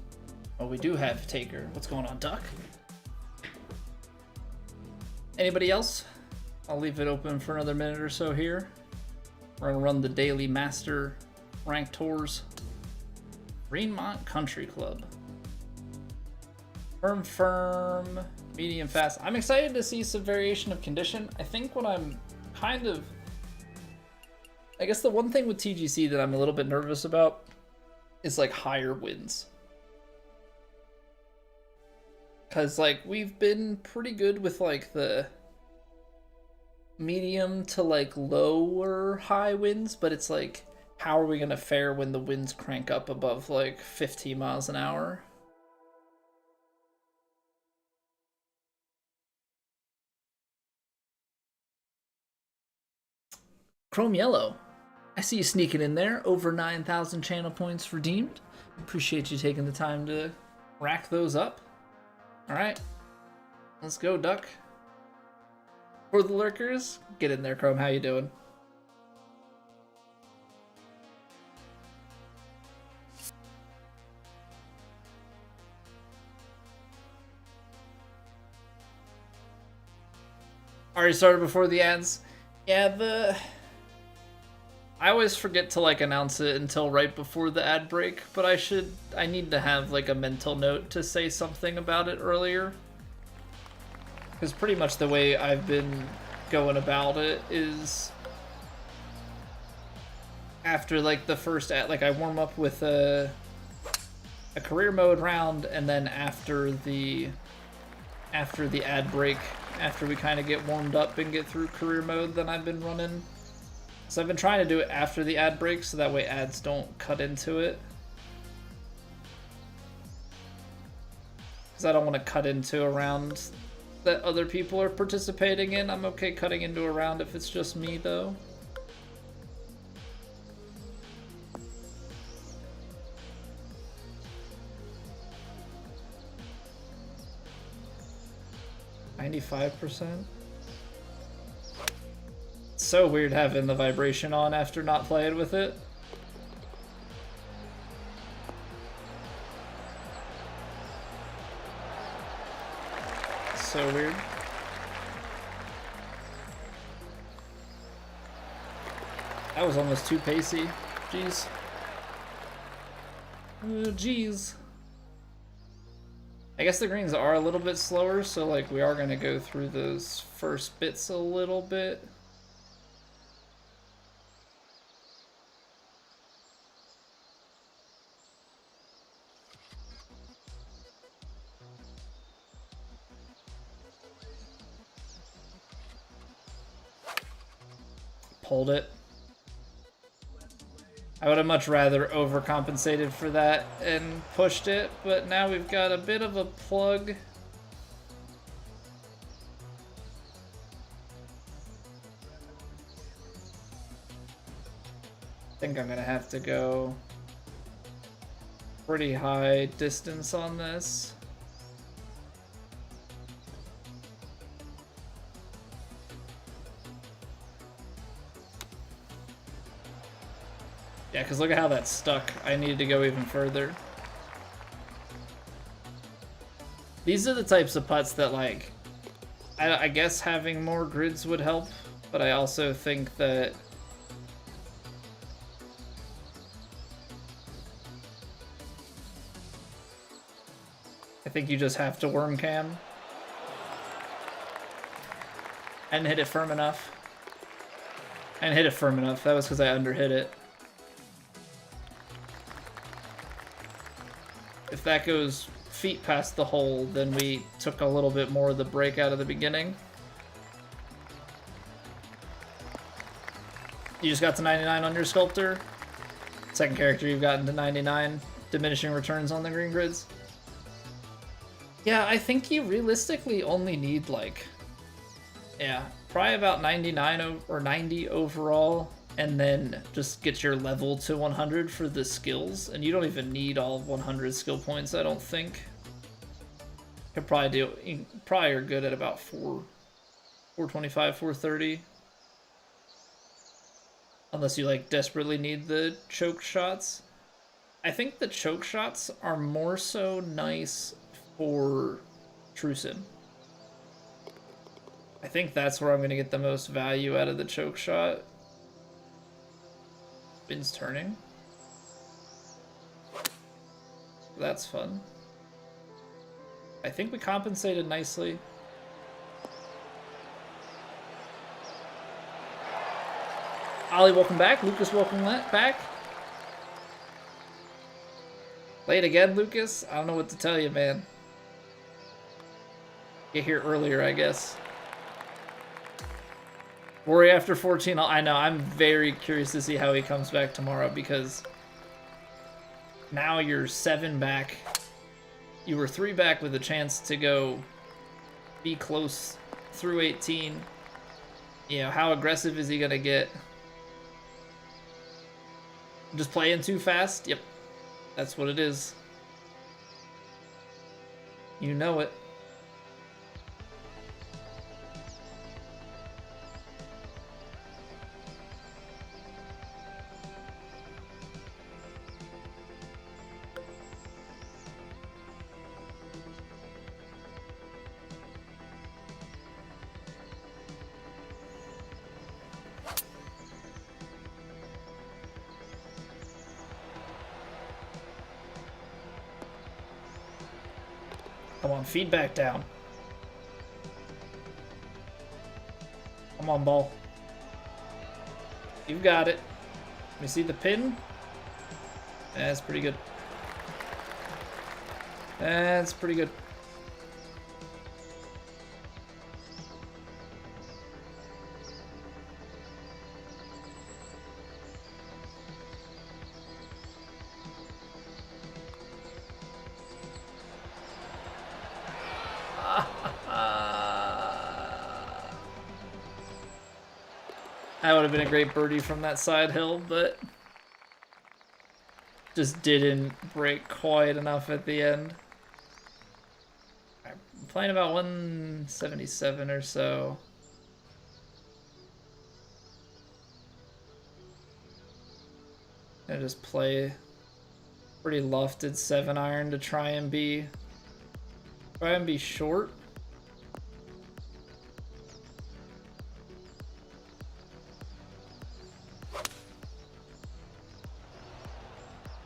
Oh, we do have a taker. What's going on, Duck? Anybody else? I'll leave it open for another minute or so here. We're gonna run the daily master ranked tours. Greenmont Country Club. Firm, medium, fast. I'm excited to see some variation of condition. I think what I'm kind of... I guess the one thing with TGC that I'm a little bit nervous about is like higher winds. Because like we've been pretty good with like the medium to like lower high winds, but it's like, how are we going to fare when the winds crank up above like 15 miles an hour? Chrome Yellow. I see you sneaking in there. Over 9,000 channel points redeemed. Appreciate you taking the time to rack those up. Alright. Let's go, Duck. For the lurkers, get in there, Chrome. How you doing? Already started before the ads. Yeah, I always forget to like announce it until right before the ad break, but I need to have like a mental note to say something about it earlier. Because pretty much the way I've been going about it is after like the first ad, like I warm up with a career mode round, and then after the ad break, after we kind of get warmed up and get through career mode, then I've been running. So I've been trying to do it after the ad break so that way ads don't cut into it. Because I don't want to cut into a round that other people are participating in. I'm okay cutting into a round if it's just me though. %. It's so weird having the vibration on after not playing with it. So weird. That was almost too pacey. Jeez. Jeez. I guess the greens are a little bit slower, so like we are going to go through those first bits a little bit. Pulled it. I would have much rather overcompensated for that and pushed it, but now we've got a bit of a plug. I think I'm gonna have to go pretty high distance on this. Yeah, because look at how that's stuck. I needed to go even further. These are the types of putts that, like, I guess having more grids would help, but I also think that you just have to worm cam and hit it firm enough. And hit it firm enough. That was because I underhit it. If that goes feet past the hole, then we took a little bit more of the break out of the beginning. You just got to 99 on your sculptor. Second character, you've gotten to 99. Diminishing returns on the green grids. Yeah, I think you realistically only need like, yeah, probably about 99 or 90 overall, and then just get your level to 100 for the skills, and you don't even need all 100 skill points, I don't think. Could probably do, you probably are good at about 425, 430. Unless you like desperately need the choke shots. I think the choke shots are more so nice for Trusin. I think that's where I'm going to get the most value out of the choke shot. Wind's turning. That's fun. I think we compensated nicely. Ollie, welcome back. Lucas, welcome back. Late again, Lucas? I don't know what to tell you, man. Get here earlier, I guess. Rory after 14. I know, I'm very curious to see how he comes back tomorrow, because now you're 7 back. You were 3 back with a chance to go be close through 18. You know, how aggressive is he going to get? Just playing too fast? Yep. That's what it is. You know it. Come on, feedback down. Come on, ball. You've got it. Let me see the pin. That's pretty good. That's pretty good. That would have been a great birdie from that side hill, but just didn't break quite enough at the end. I'm playing about 177 or so. I just play pretty lofted 7-iron to try and be short.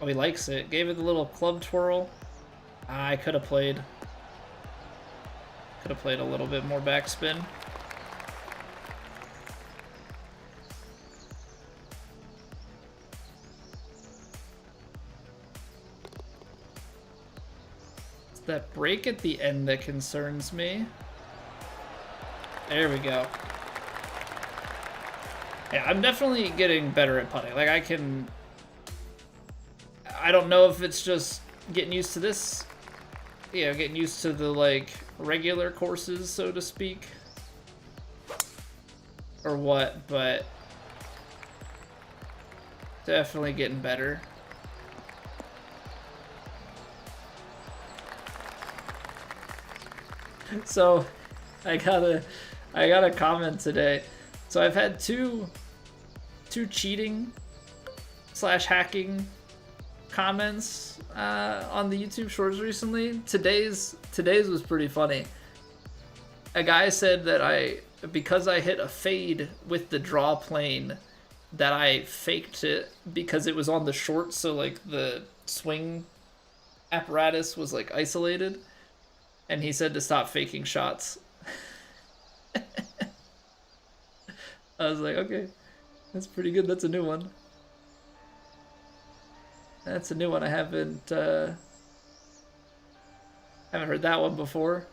Oh, he likes it. Gave it the little club twirl. I could have played a little bit more backspin. It's that break at the end that concerns me. There we go. Yeah, I'm definitely getting better at putting. Like, I don't know if it's just getting used to this, you know, getting used to the, like, regular courses, so to speak, or what, but definitely getting better. So, I got a comment today. So I've had two cheating / hacking comments on the YouTube shorts recently. Today's was pretty funny. A guy said that because I hit a fade with the draw plane, that I faked it because it was on the short, so like the swing apparatus was like isolated, and he said to stop faking shots. I was like, okay, that's pretty good. That's a new one. That's a new one. I haven't heard that one before.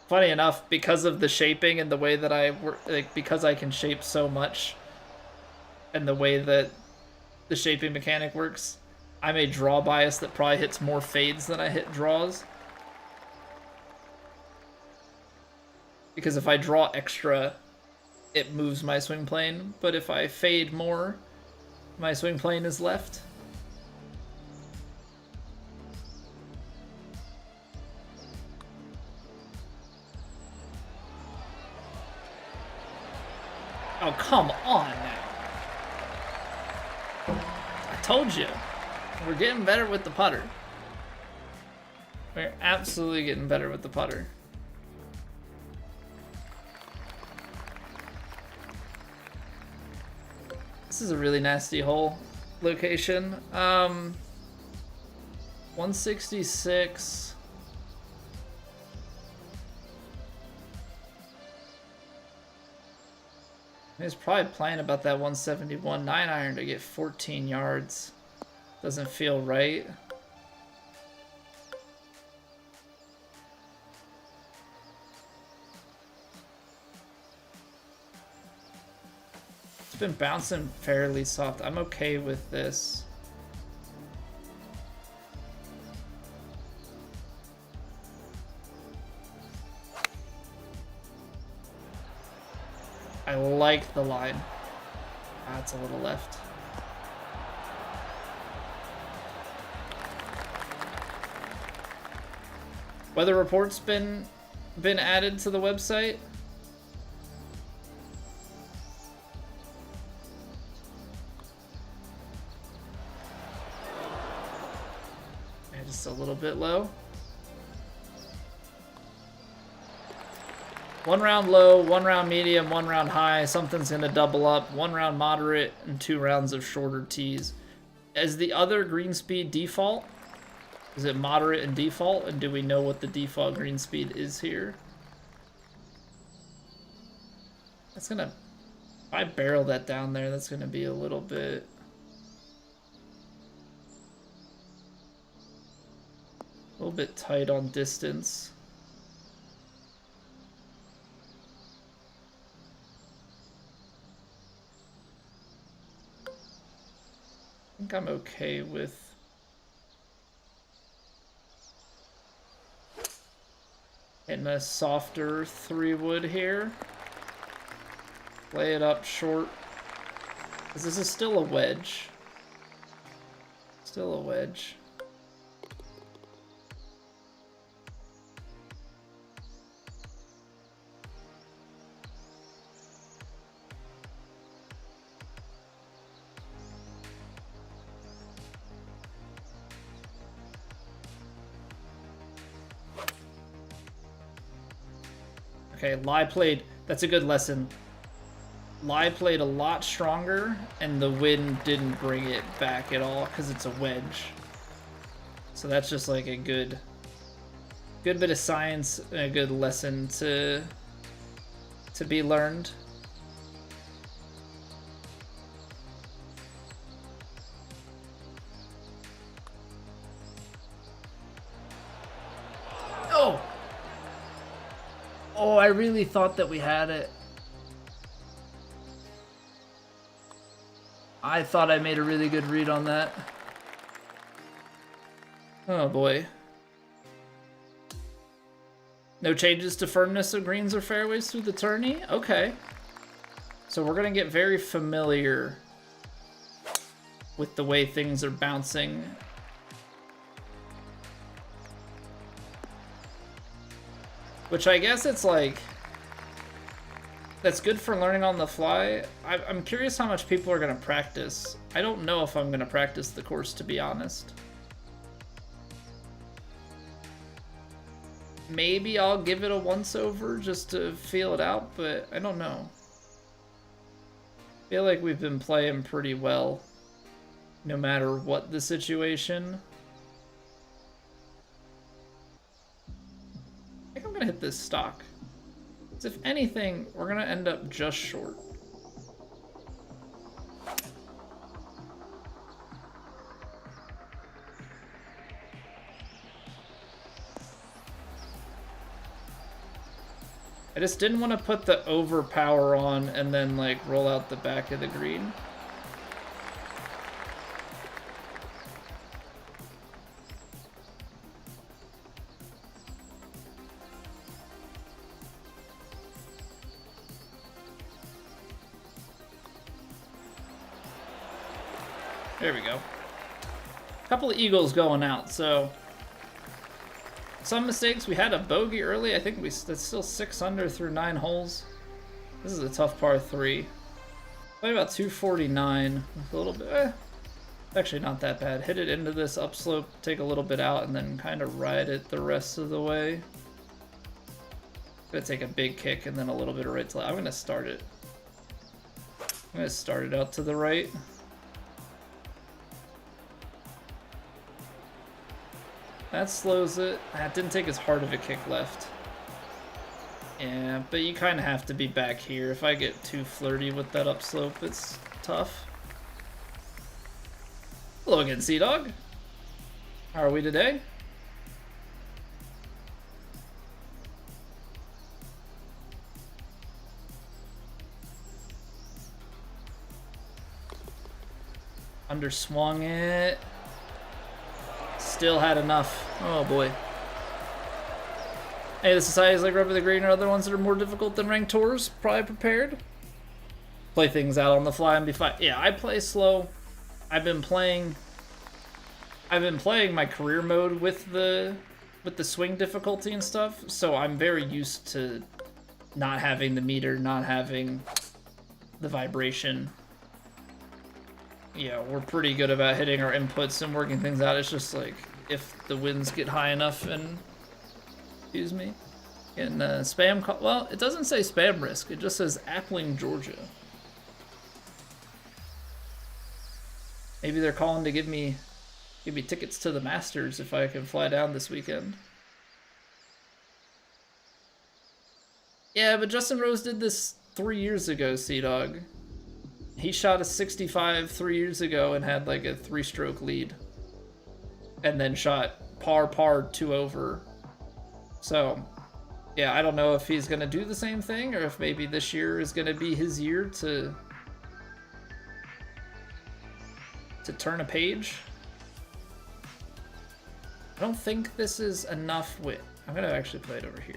Funny enough, because of the shaping and the way that I work, like, because I can shape so much, and the way that the shaping mechanic works, I'm a draw bias that probably hits more fades than I hit draws. Because if I draw extra, it moves my swing plane, but if I fade more, my swing plane is left. Oh, come on now. I told you. We're getting better with the putter. We're absolutely getting better with the putter. This is a really nasty hole location. 166. He's probably playing about that 171 9-iron to get 14 yards. Doesn't feel right. It's been bouncing fairly soft. I'm okay with this. I like the line. That's a little left. Weather report's been added to the website. Yeah, just a little bit low. One round low, one round medium, one round high. Something's going to double up. One round moderate and 2 rounds of shorter tees. Is the other green speed default? Is it moderate and default? And do we know what the default green speed is here? That's going to... If I barrel that down there, that's going to be a little bit... A little bit tight on distance. I think I'm okay with hitting a softer 3-wood here. Play it up short. Because this is still a wedge. Still a wedge. Okay, lie played. That's a good lesson. Lie played a lot stronger, and the wind didn't bring it back at all because it's a wedge. So that's just like a good bit of science and a good lesson to be learned. Oh, I really thought that we had it. I thought I made a really good read on that. Oh boy. No changes to firmness of greens or fairways through the tourney? Okay. So we're gonna get very familiar with the way things are bouncing. Which I guess it's like, that's good for learning on the fly. I'm curious how much people are going to practice. I don't know if I'm going to practice the course, to be honest. Maybe I'll give it a once-over just to feel it out, but I don't know. I feel like we've been playing pretty well, no matter what the situation. I'm gonna hit this stock. Because if anything, we're gonna end up just short. I just didn't want to put the overpower on and then like roll out the back of the green. There we go. A couple of eagles going out, so some mistakes. We had a bogey early. I think that's still 6 under through 9 holes. This is a tough par 3. Probably about 249 with a little bit. Actually, not that bad. Hit it into this upslope, take a little bit out, and then kind of ride it the rest of the way. Gonna take a big kick and then a little bit of right to left. I'm gonna start it. I'm gonna start it out to the right. That slows it. That didn't take as hard of a kick left. Yeah, but you kind of have to be back here. If I get too flirty with that upslope, it's tough. Hello again, Sea Dog. How are we today? Underswung it. Still had enough. Oh boy. Hey, the societies like Rubber the Green are other ones that are more difficult than ranked tours. Probably prepared. Play things out on the fly and be fine. Yeah, I play slow. I've been playing my career mode with the swing difficulty and stuff, so I'm very used to not having the meter, not having the vibration. Yeah, we're pretty good about hitting our inputs and working things out. It's just like if the winds get high enough and, excuse me, and spam call. Well, it doesn't say spam risk. It just says Appling, Georgia. Maybe they're calling to give me tickets to the Masters if I can fly down this weekend. Yeah, but Justin Rose did this 3 years ago, Sea-Dog. He shot a 65 3 years ago and had like a 3-stroke lead. And then shot par 2 over. So, yeah, I don't know if he's going to do the same thing or if maybe this year is going to be his year to turn a page. I don't think this is enough width. I'm going to actually play it over here.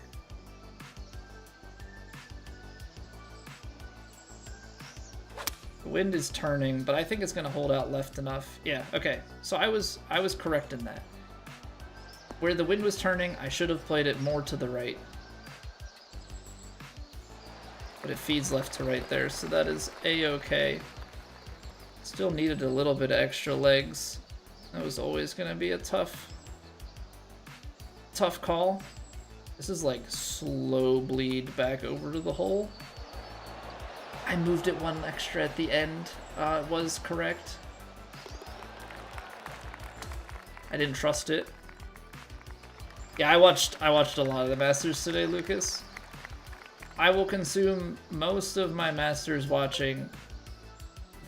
The wind is turning, but I think it's going to hold out left enough. Yeah, okay. So I was correct in that. Where the wind was turning, I should have played it more to the right. But it feeds left to right there, so that is A-okay. Still needed a little bit of extra legs. That was always going to be a tough call. This is like slow bleed back over to the hole. I moved it one extra at the end. Was correct. I didn't trust it. Yeah, I watched a lot of the Masters today, Lucas. I will consume most of my Masters watching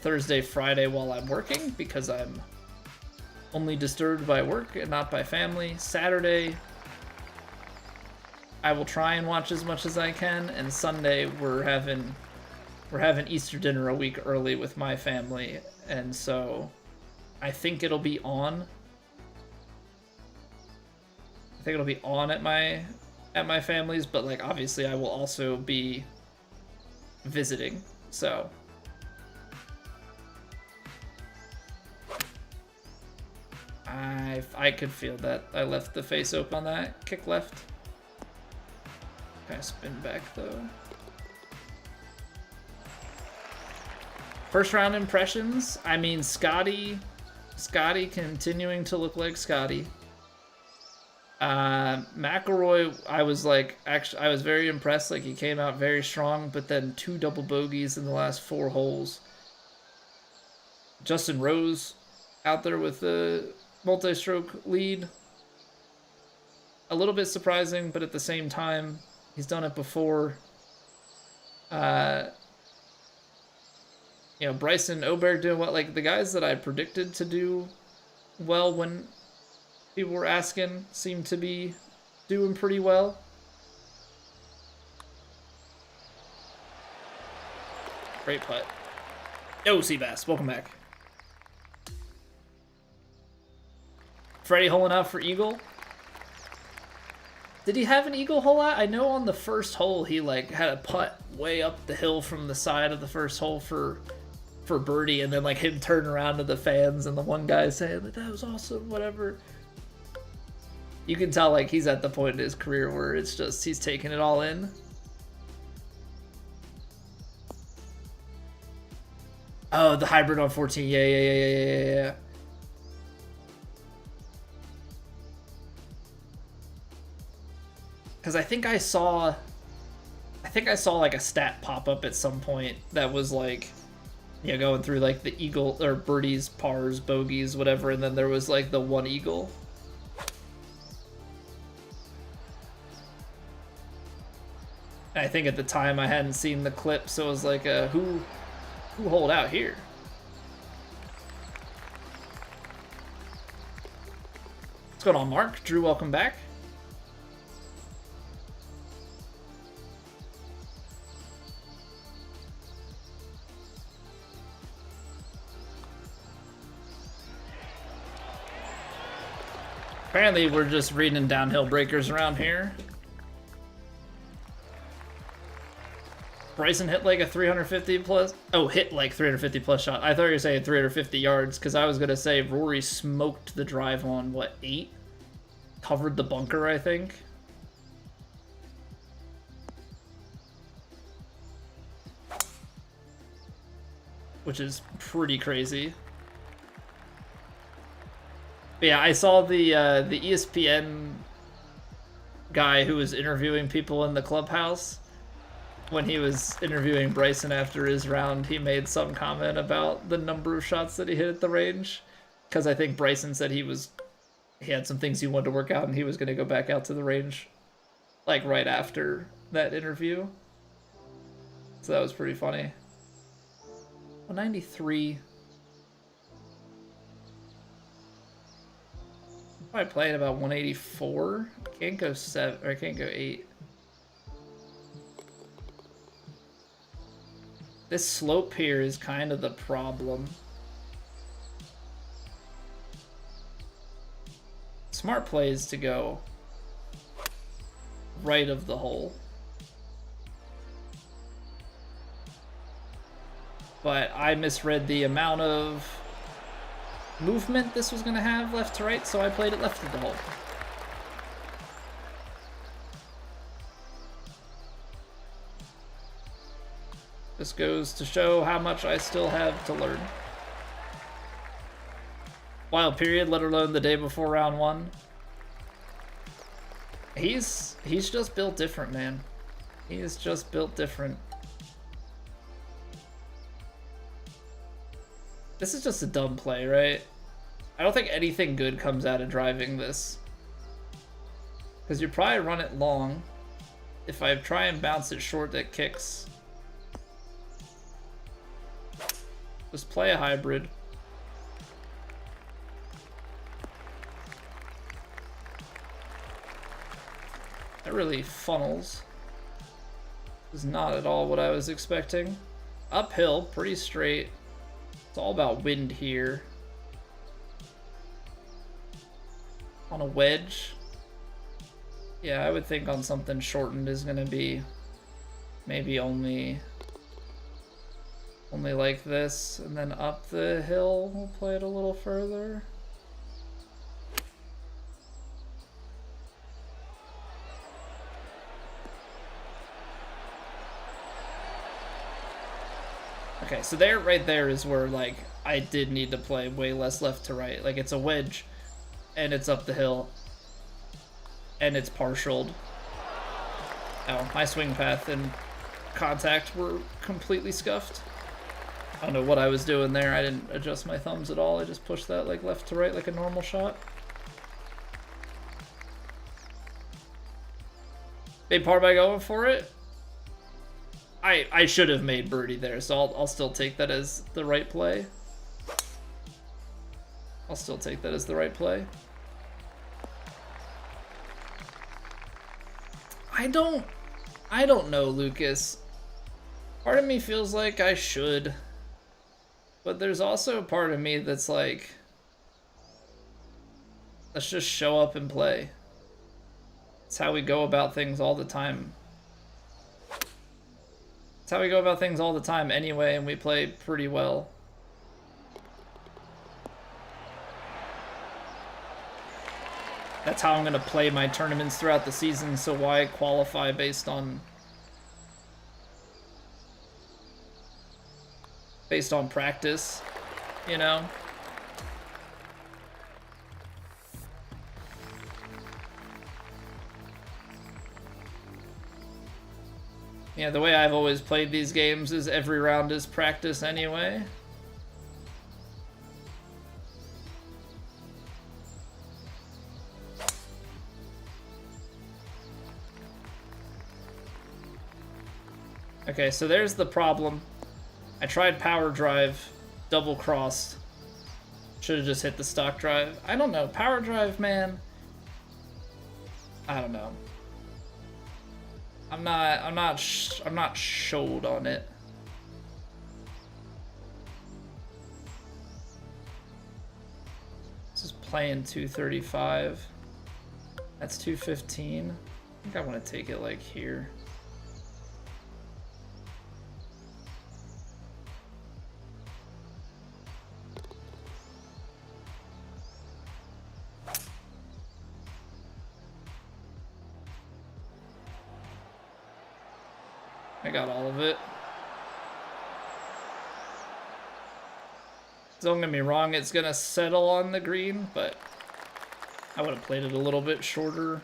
Thursday, Friday while I'm working because I'm only disturbed by work and not by family. Saturday, I will try and watch as much as I can, and Sunday we're having Easter dinner a week early with my family, and so I think it'll be on. I think it'll be on at my family's, but like obviously I will also be visiting, so. I could feel that. I left the face open on that. Kick left. Kind of spin back though. First round impressions. I mean, Scotty continuing to look like Scotty. McIlroy, I was very impressed. Like, he came out very strong, but then 2 double bogeys in the last 4 holes. Justin Rose out there with the multi-stroke lead. A little bit surprising, but at the same time, he's done it before. You know, Bryson, Oberg doing what, like the guys that I predicted to do well when people were asking seem to be doing pretty well. Great putt. Yo, Seabass, welcome back. Freddie holing out for eagle. Did he have an eagle hole out? I know on the first hole he like had a putt way up the hill from the side of the first hole for birdie, and then like him turn around to the fans and the one guy saying like, that was awesome, whatever. You can tell like he's at the point in his career where it's just he's taking it all in. Oh, the hybrid on 14. Yeah. Because I think I saw like a stat pop up at some point that was like, going through like the eagle or birdies, pars, bogeys, whatever, and then there was like the one eagle. And I think at the time I hadn't seen the clip, so it was like, who holed out here? What's going on, Mark? Drew, welcome back. Apparently we're just reading downhill breakers around here. Bryson hit like a 350 plus. Oh, hit like 350 plus shot. I thought you were saying 350 yards because I was going to say Rory smoked the drive on, what, 8? Covered the bunker, I think. Which is pretty crazy. But yeah, I saw the ESPN guy who was interviewing people in the clubhouse. When he was interviewing Bryson after his round, he made some comment about the number of shots that he hit at the range. Because I think Bryson said he had some things he wanted to work out and he was going to go back out to the range like right after that interview. So that was pretty funny. 193. Probably playing about 184. Can't go 7, or I can't go 8. This slope here is kind of the problem. Smart play is to go right of the hole. But I misread the amount of movement this was going to have left to right, so I played it left of the hole. This goes to show how much I still have to learn. Wild period, let alone the day before round 1. He's just built different, man. He is just built different. This is just a dumb play, right? I don't think anything good comes out of driving this. Because you probably run it long. If I try and bounce it short, that kicks. Just play a hybrid. That really funnels. This is not at all what I was expecting. Uphill, pretty straight. It's all about wind here. On a wedge. Yeah, I would think on something shortened is going to be maybe only like this, and then up the hill we'll play it a little further. Okay, so right there is where, like, I did need to play way less left to right. Like, it's a wedge, and it's up the hill, and it's partialed. Oh, my swing path and contact were completely scuffed. I don't know what I was doing there. I didn't adjust my thumbs at all. I just pushed that, like, left to right like a normal shot. Made par by going for it. I should have made birdie there, so I'll still take that as the right play. I'll still take that as the right play. I don't know, Lucas. Part of me feels like I should, but there's also a part of me that's like, let's just show up and play. It's how we go about things all the time. It's how we go about things all the time anyway, and we play pretty well. That's how I'm going to play my tournaments throughout the season, so why qualify based on based on practice, you know? Yeah, the way I've always played these games is every round is practice anyway. Okay, so there's the problem. I tried power drive, double crossed. Should have just hit the stock drive. I don't know, power drive, man. I don't know. I'm not sold on it. This is playing 235. That's 215. I think I want to take it like here. I got all of it. Don't get me wrong, it's gonna settle on the green, but I would have played it a little bit shorter.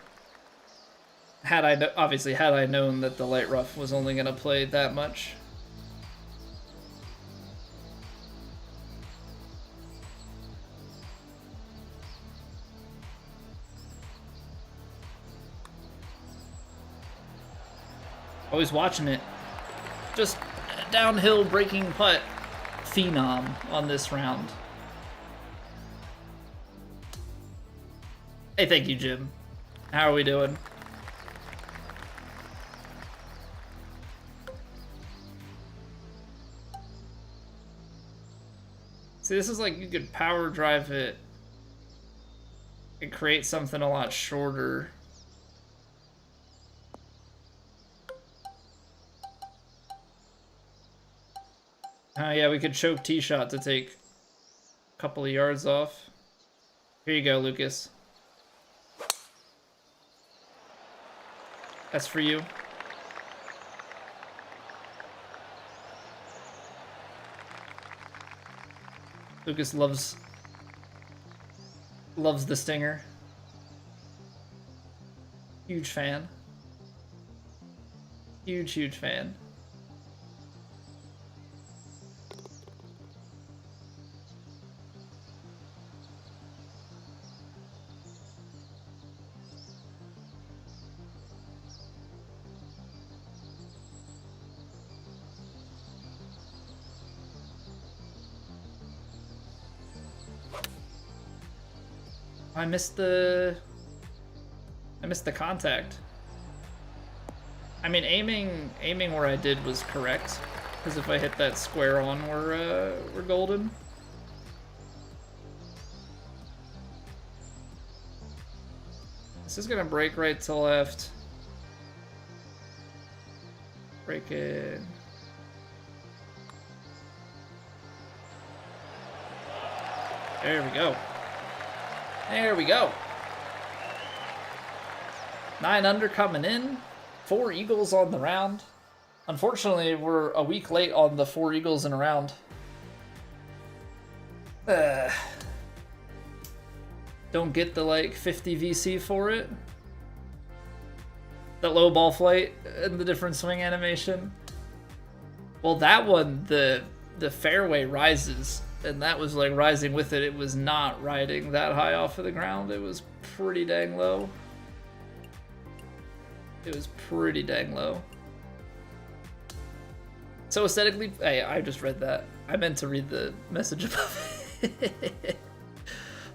Had I known that the light rough was only gonna play that much. Always watching it. Just downhill breaking putt phenom on this round. Hey, thank you, Jim. How are we doing? See, this is like you could power drive it and create something a lot shorter. Yeah, we could choke tee shot to take a couple of yards off. Here you go, Lucas. That's for you. Lucas loves the stinger. Huge fan. Huge fan. I missed the contact. I mean, aiming where I did was correct, because if I hit that square on, we're golden. This is gonna break right to left. Break it. There we go. There we go. 9 under coming in. 4 eagles on the round. Unfortunately, we're a week late on the 4 eagles in a round. Don't get the like 50 VC for it. That low ball flight and the different swing animation. Well, that one, the fairway rises. And that was like rising with it. It was not riding that high off of the ground. It was pretty dang low. It was pretty dang low. So aesthetically, hey, I just read that. I meant to read the message above it.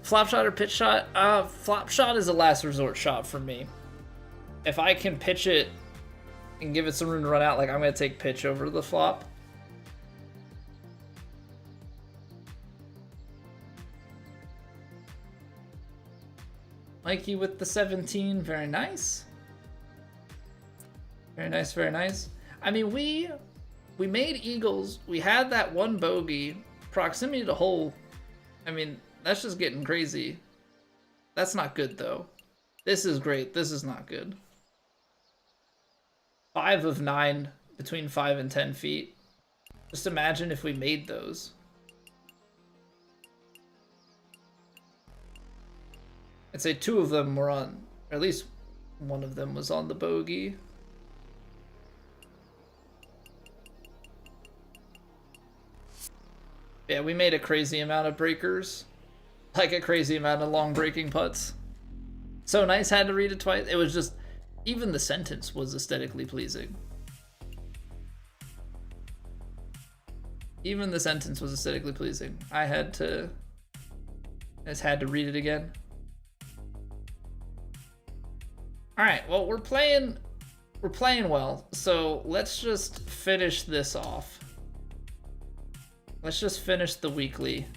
Flop shot or pitch shot? Flop shot is a last resort shot for me. If I can pitch it and give it some room to run out, like I'm gonna take pitch over the flop. Mikey with the 17, very nice. Very nice, very nice. I mean, we made eagles. We had that one bogey. Proximity to hole. I mean, that's just getting crazy. That's not good, though. This is great. This is not good. 5 of 9 between 5 and 10 feet. Just imagine if we made those. I'd say 2 of them were on, or at least one of them was on the bogey. Yeah, we made a crazy amount of breakers. Like a crazy amount of long breaking putts. So nice, had to read it twice. It was just, even the sentence was aesthetically pleasing. Even the sentence was aesthetically pleasing. I just had to read it again. All right, well, we're playing well. So let's just finish this off. Let's just finish the weekly.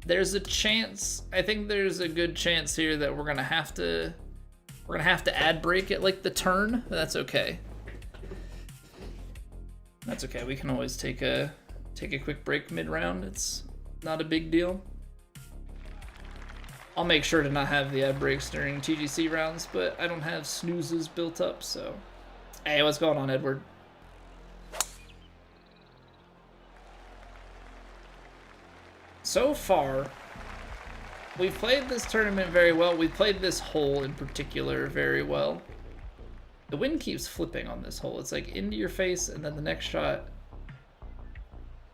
There's a chance, I think there's a good chance here that we're gonna have to ad break at like the turn. That's okay. That's okay. We can always take a quick break mid-round. It's not a big deal. I'll make sure to not have the ad breaks during TGC rounds, but I don't have snoozes built up, so. Hey, what's going on, Edward? So far, we've played this tournament very well. We've played this hole in particular very well. The wind keeps flipping on this hole. It's like into your face, and then the next shot,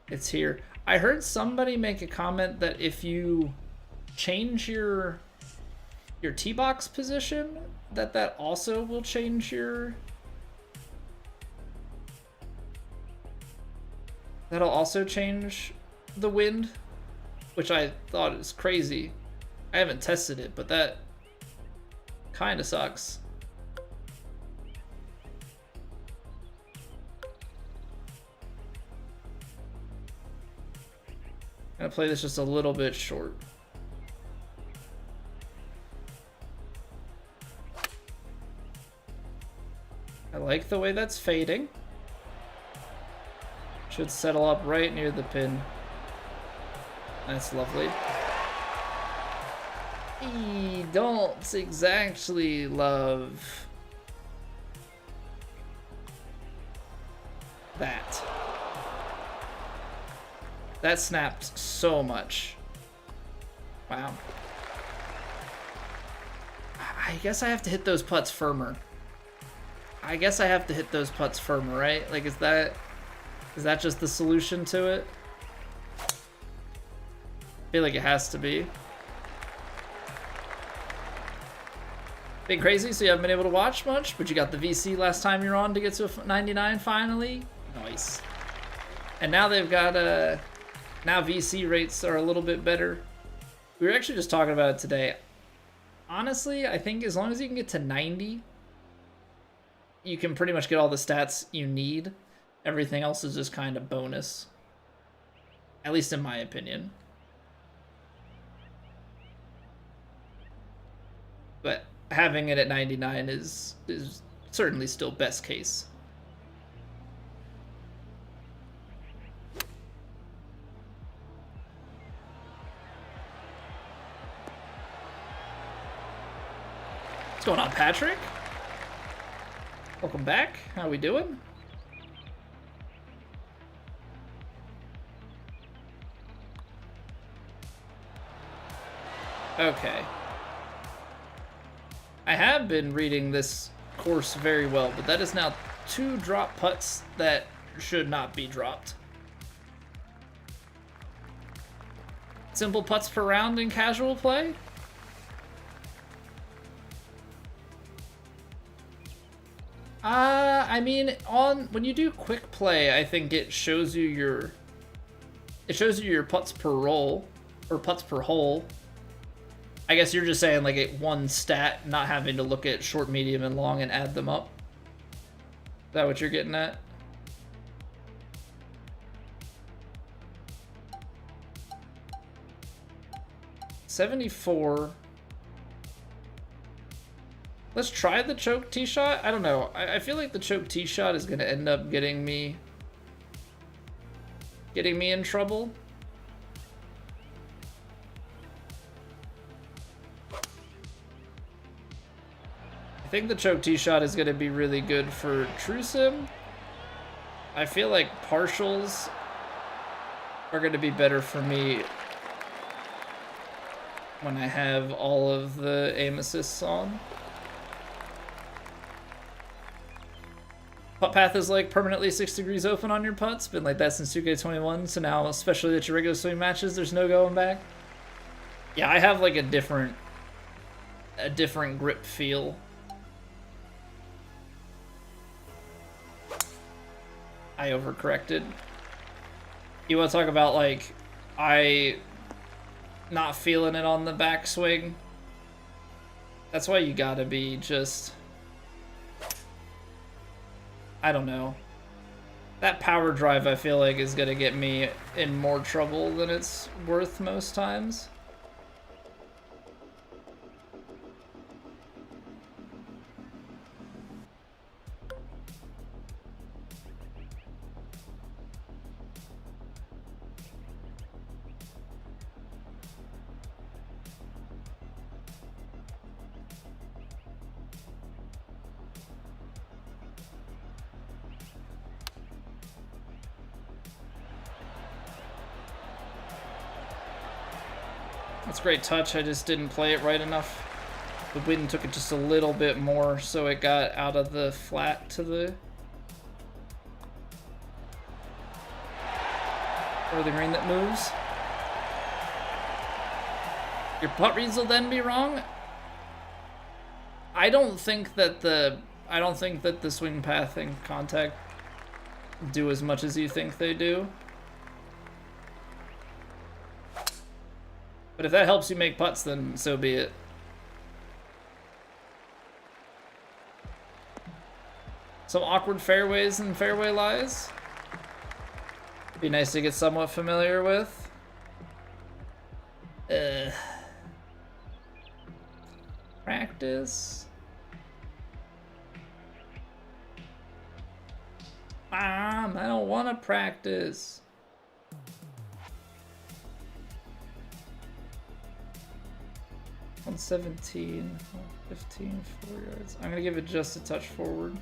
it's here. I heard somebody make a comment that if you change your tee box position, that also will change your... That'll also change the wind, which I thought is crazy. I haven't tested it, but that kind of sucks. I'm gonna play this just a little bit short. I like the way that's fading. Should settle up right near the pin. That's lovely. I don't exactly love that. That snapped so much. Wow. I guess I have to hit those putts firmer. I guess I have to hit those putts firmer, right? Like, is that just the solution to it? I feel like it has to be. Been crazy, so you haven't been able to watch much, but you got the VC last time you were on to get to a 99 finally. Nice. And now they've got now VC rates are a little bit better. We were actually just talking about it today. Honestly, I think as long as you can get to 90, you can pretty much get all the stats you need. Everything else is just kind of bonus. At least in my opinion. But having it at 99 is certainly still best case. What's going on, Patrick? Welcome back. How we doing? Okay. I have been reading this course very well, but that is now 2 drop putts that should not be dropped. Simple putts per round in casual play? I mean, when you do quick play, I think it shows you your putts per roll or putts per hole. I guess you're just saying like one stat, not having to look at short, medium, and long and add them up. Is that what you're getting at? $74. Let's try the choke tee shot. I don't know. I feel like the choke tee shot is going to end up getting me in trouble. I think the choke tee shot is going to be really good for True Sim. I feel like partials are going to be better for me when I have all of the aim assists on. Putt path is like permanently 6 degrees open on your putts. Been like that since 2K21. So now, especially at your regular swing matches, there's no going back. Yeah, I have like a different grip feel. I overcorrected. You want to talk about like I not feeling it on the backswing? That's why you gotta be just, I don't know. That power drive I feel like is gonna get me in more trouble than it's worth most times. That's great touch, I just didn't play it right enough. The wind took it just a little bit more, so it got out of the flat to the or the green that moves. Your putt reads will then be wrong. I don't think that the swing path and contact do as much as you think they do. But if that helps you make putts, then so be it. Some awkward fairways and fairway lies. Be nice to get somewhat familiar with. Practice. Mom, I don't want to practice. On 17, 15, 4 yards. I'm gonna give it just a touch forward.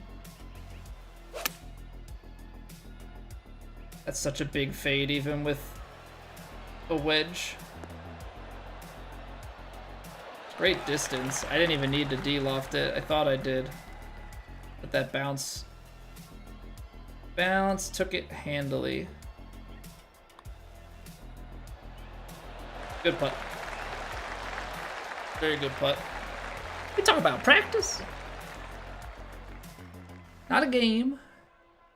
That's such a big fade, even with a wedge. Great distance. I didn't even need to de-loft it. I thought I did. But that bounce took it handily. Good putt. Very good putt. We talk about practice. Not a game.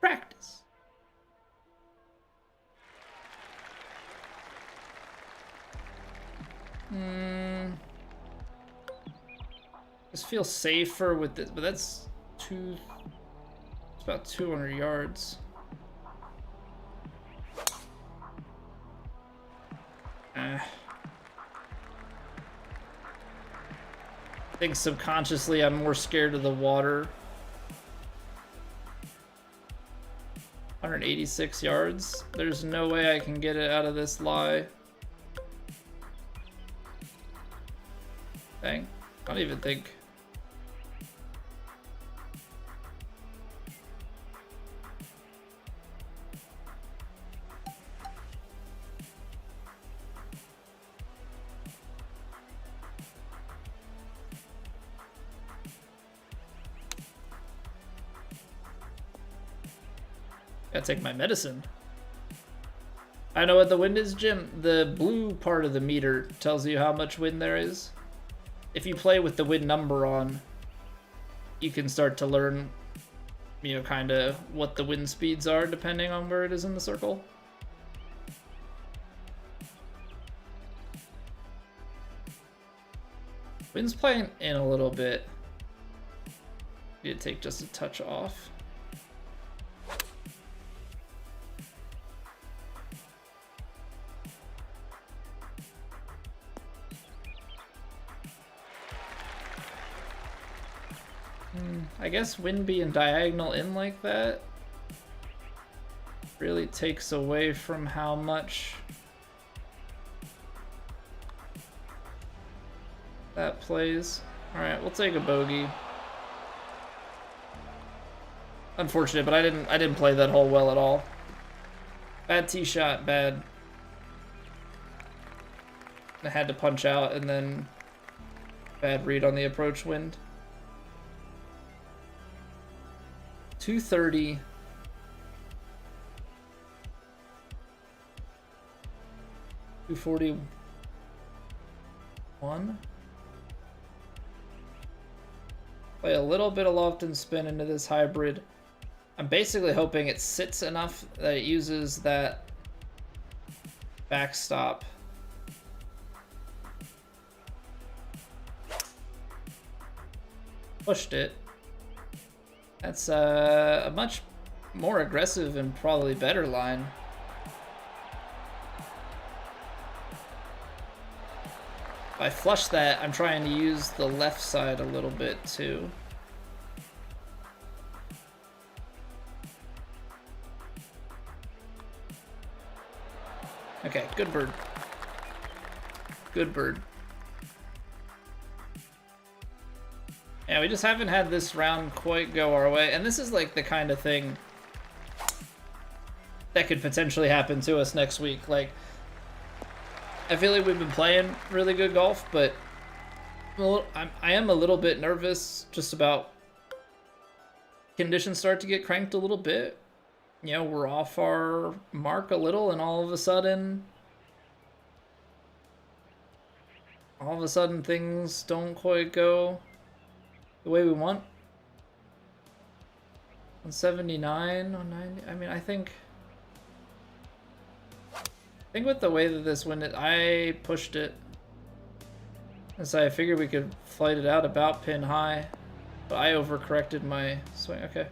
Practice. This feels safer with this, but that's it's about 200 yards. I think subconsciously I'm more scared of the water. 186 yards. There's no way I can get it out of this lie. Dang. I don't even think. Gotta take my medicine. I know what the wind is, Jim. The blue part of the meter tells you how much wind there is. If you play with the wind number on, you can start to learn, you know, kind of what the wind speeds are depending on where it is in the circle. Wind's playing in a little bit. Need to take just a touch off. I guess wind being diagonal in like that really takes away from how much that plays. Alright, we'll take a bogey. unfortunate, but I didn't play that hole well at all. Bad tee shot, bad. I had to punch out, and then bad read on the approach wind. 230. $241. Play a little bit of loft and spin into this hybrid. I'm basically hoping it sits enough that it uses that backstop. Pushed it. That's a much more aggressive and probably better line. If I flush that, I'm trying to use the left side a little bit too. Okay, good bird. Good bird. Yeah, we just haven't had this round quite go our way, and this is like the kind of thing that could potentially happen to us next week. Like, I feel like we've been playing really good golf, but I am a little bit nervous just about conditions start to get cranked a little bit. You know, we're off our mark a little, and all of a sudden things don't quite go the way we want. 179, 190. I mean, I think with the way that this wind, I pushed it. And so I figured we could flight it out about pin high, but I overcorrected my swing. Okay.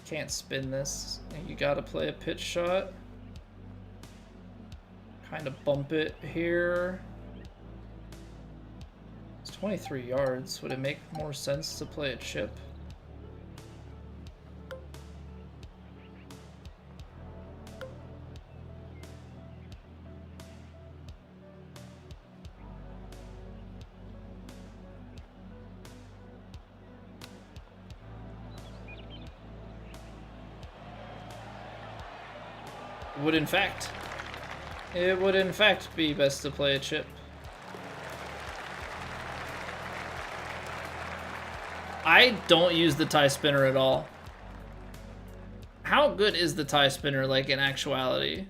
Can't spin this. You gotta play a pitch shot. Kind of bump it here. It's 23 yards. Would it make more sense to play a chip? It would in fact be best to play a chip. I don't use the tie spinner at all. How good is the tie spinner, like, in actuality?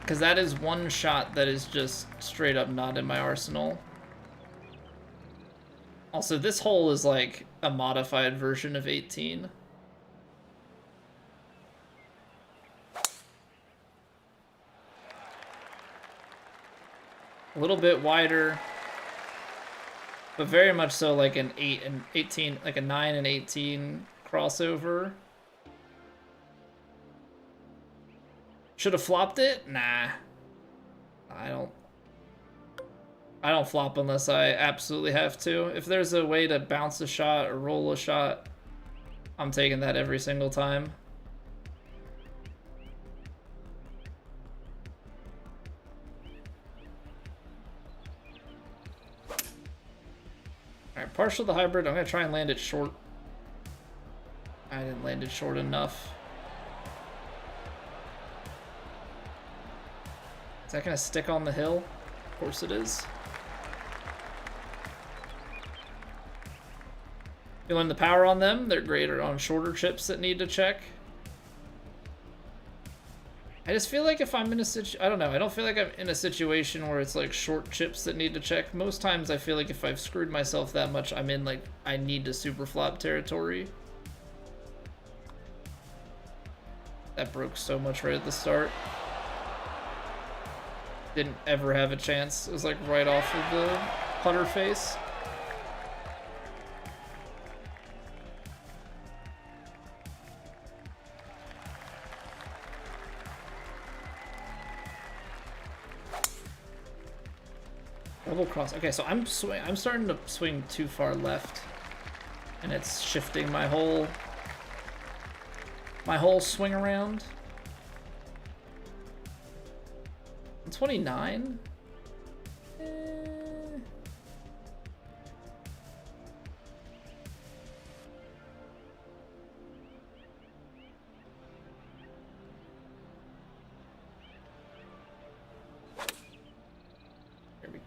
Because that is one shot that is just straight up not in my arsenal. Also, this hole is like a modified version of 18. A little bit wider, but very much so like an 8 and 18, like a 9 and 18 crossover. Should have flopped it? Nah. I don't flop unless I absolutely have to. If there's a way to bounce a shot or roll a shot, I'm taking that every single time. Alright, partial the hybrid. I'm going to try and land it short. I didn't land it short enough. Is that going to stick on the hill? Of course it is. Feeling the power on them. They're great on shorter chips that need to check. I just feel like if I'm in a I don't know. I don't feel like I'm in a situation where it's like short chips that need to check. Most times I feel like if I've screwed myself that much, I'm in like I need to super flop territory. That broke so much right at the start. Didn't ever have a chance. It was like right off of the putter face. Double cross. Okay, so I'm starting to swing too far left, and it's shifting my whole swing around. 29.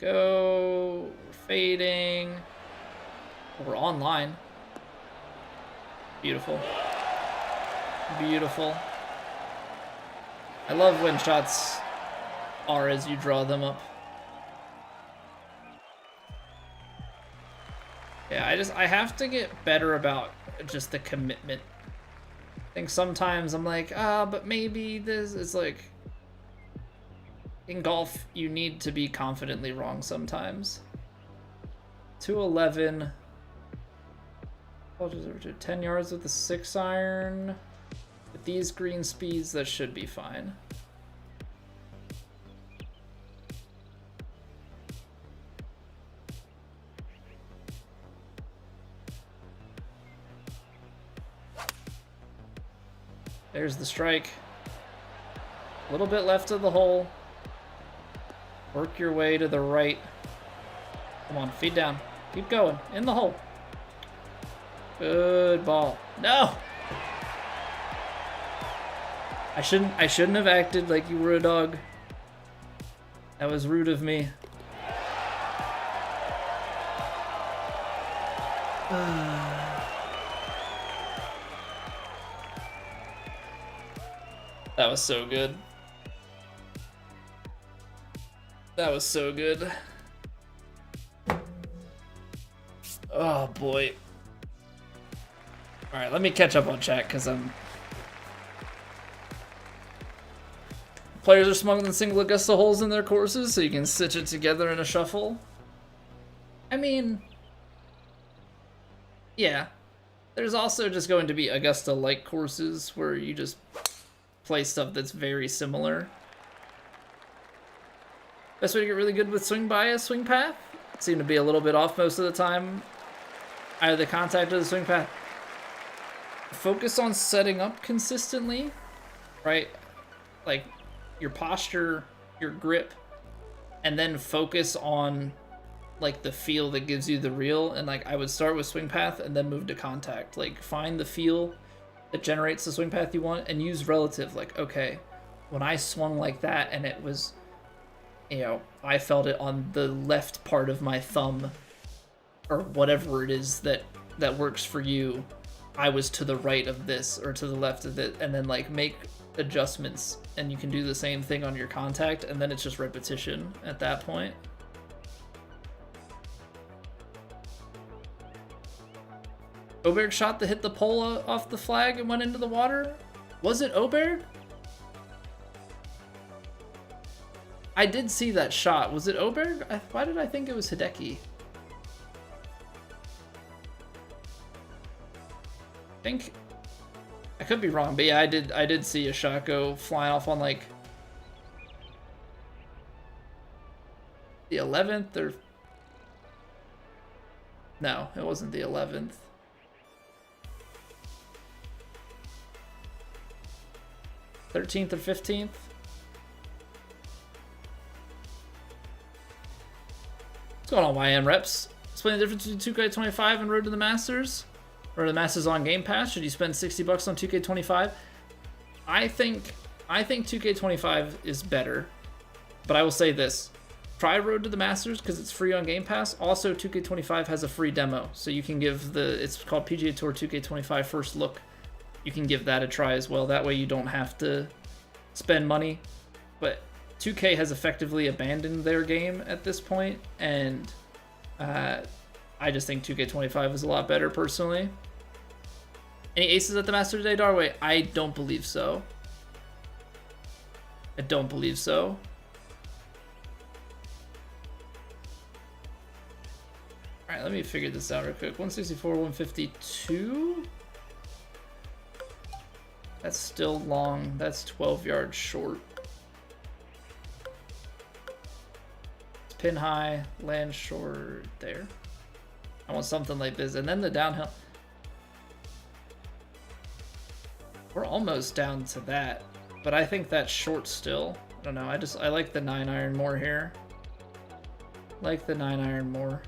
we go. We're fading. We're online. Beautiful. Beautiful. I love when shots are as you draw them up. Yeah, I have to get better about just the commitment. I think sometimes I'm like, but maybe this is like, in golf, you need to be confidently wrong sometimes. 211. I'll just 10 yards with the 6-iron. With these green speeds, that should be fine. There's the strike. A little bit left of the hole. Work your way to the right. Come on, feed down. Keep going. In the hole. Good ball. No! I shouldn't have acted like you were a dog. That was rude of me. That was so good. That was so good. Oh boy. Alright, let me catch up on chat because players are smuggling single Augusta holes in their courses so you can stitch it together in a shuffle. I mean, yeah. There's also just going to be Augusta-like courses where you just play stuff that's very similar. Best way to get really good with swing bias, swing path. Seem to be a little bit off most of the time. Either the contact or the swing path. Focus on setting up consistently, right? Like your posture, your grip, and then focus on like the feel that gives you the reel. And like I would start with swing path and then move to contact. Like find the feel that generates the swing path you want and use relative. Like, okay, when I swung like that and it was, you know, I felt it on the left part of my thumb or whatever it is that works for you. I was to the right of this or to the left of it, and then like make adjustments, and you can do the same thing on your contact, and then it's just repetition at that point. Oberg shot that hit the pole off the flag and went into the water? Was it Oberg? I did see that shot. Was it Oberg? Why did I think it was Hideki? I think I could be wrong, but yeah, I did see a shot go flying off on like the 11th or no, it wasn't the 11th. '13th or 15th. What's going on, YM reps? Explain the difference between 2K25 and Road to the Masters. Or the Masters on Game Pass. Should you spend $60 on 2K25? I think 2K25 is better. But I will say this. Try Road to the Masters because it's free on Game Pass. Also, 2K25 has a free demo. So you can give it's called PGA Tour 2K25 First Look. You can give that a try as well. That way you don't have to spend money. But 2K has effectively abandoned their game at this point. And I just think 2K25 is a lot better personally. Any aces at the Master today, Darway? I don't believe so. I don't believe so. Alright, let me figure this out real quick. 164, 152. That's still long. That's 12 yards short. It's pin high, land short there. I want something like this. And then the downhill. We're almost down to that. But I think that's short still. I don't know. I like the 9-iron more here. Like the 9-iron more.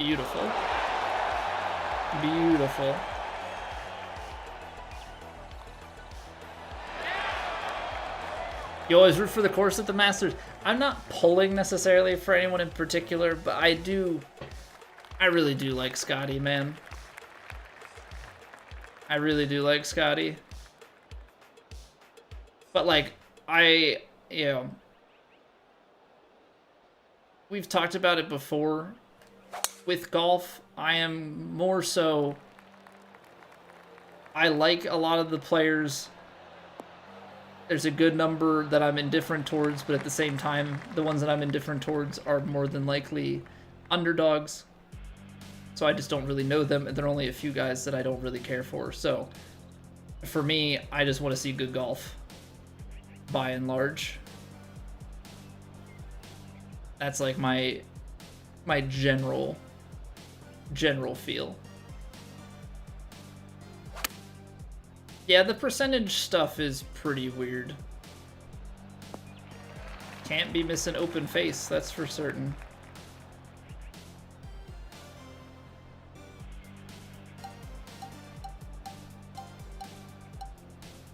Beautiful. Beautiful. You always root for the course at the Masters. I'm not pulling necessarily for anyone in particular, but I really do like Scotty, man. I really do like Scotty. But like, you know, we've talked about it before. With golf, I am more so, I like a lot of the players. There's a good number that I'm indifferent towards, but at the same time, the ones that I'm indifferent towards are more than likely underdogs. So I just don't really know them, and there are only a few guys that I don't really care for. So for me, I just want to see good golf, by and large. That's like my general feel. Yeah, the percentage stuff is pretty weird. Can't be missing open face, that's for certain.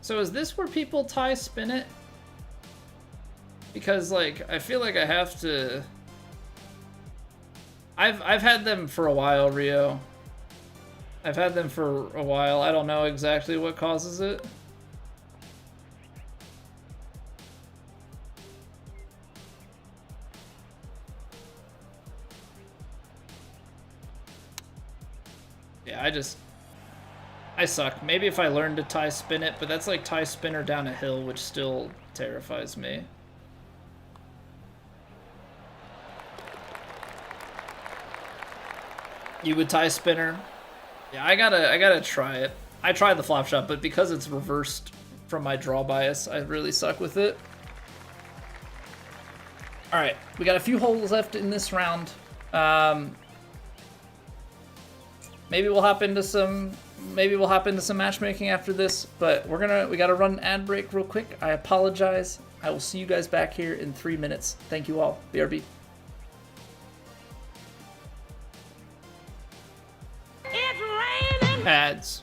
So is this where people tie spin it? Because like, I feel like I have to... I've had them for a while, Rio. I've had them for a while. I don't know exactly what causes it. Yeah, I suck. Maybe if I learned to tie spin it, but that's like tie spinner down a hill, which still terrifies me. You would tie spinner? Yeah, I gotta try it. I tried the flop shot, but because it's reversed from my draw bias, I really suck with it. All right, we got a few holes left in this round. Maybe we'll hop into some matchmaking after this, but we gotta run an ad break real quick. I apologize. I will see you guys back here in 3 minutes. Thank you all. BRB. Ads.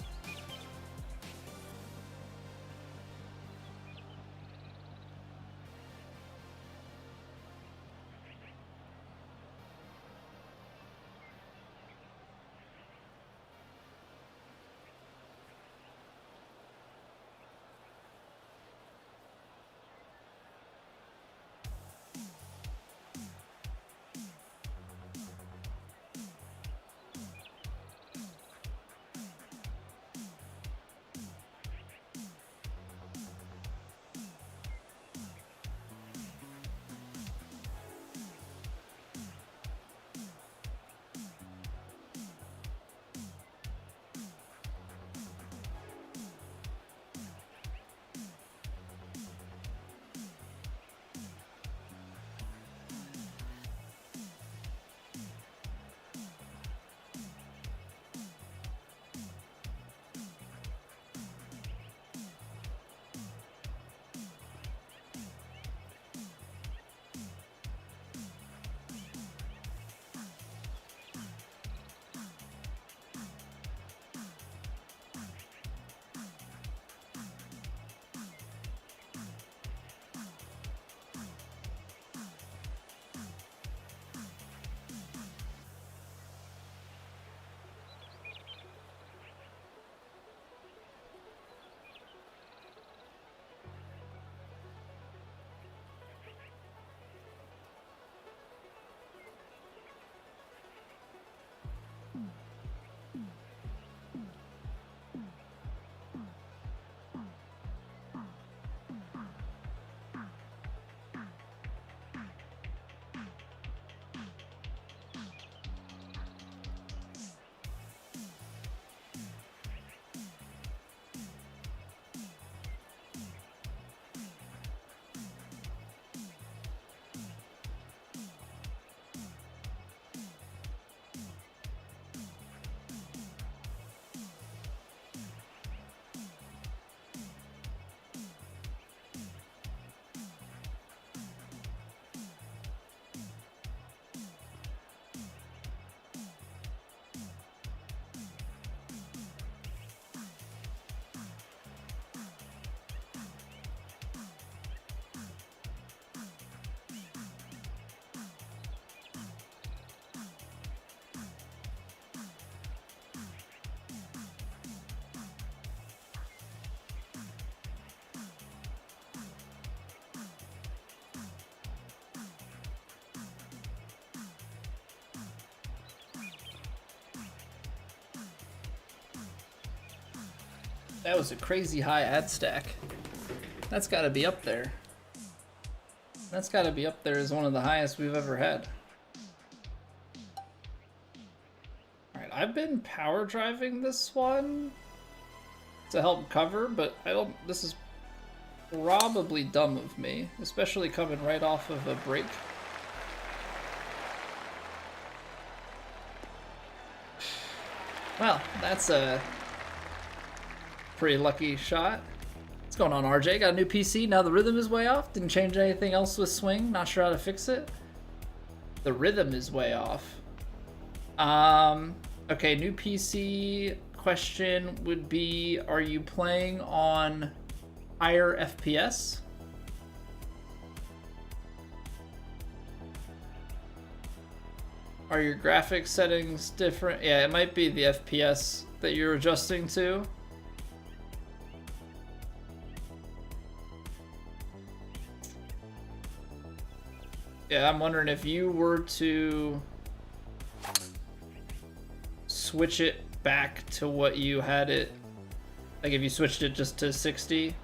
That was a crazy high ad stack. That's got to be up there. That's got to be up there as one of the highest we've ever had. Alright, I've been power driving this one to help cover, but I don't. This is probably dumb of me, especially coming right off of a break. Well, that's a pretty lucky shot. What's going on, RJ? Got a new PC. Now the rhythm is way off. Didn't change anything else with swing. Not sure how to fix it. The rhythm is way off. Okay, new PC question would be, are you playing on higher FPS? Are your graphics settings different? Yeah, it might be the FPS that you're adjusting to. Yeah, I'm wondering if you were to switch it back to what you had it, like if you switched it just to 60,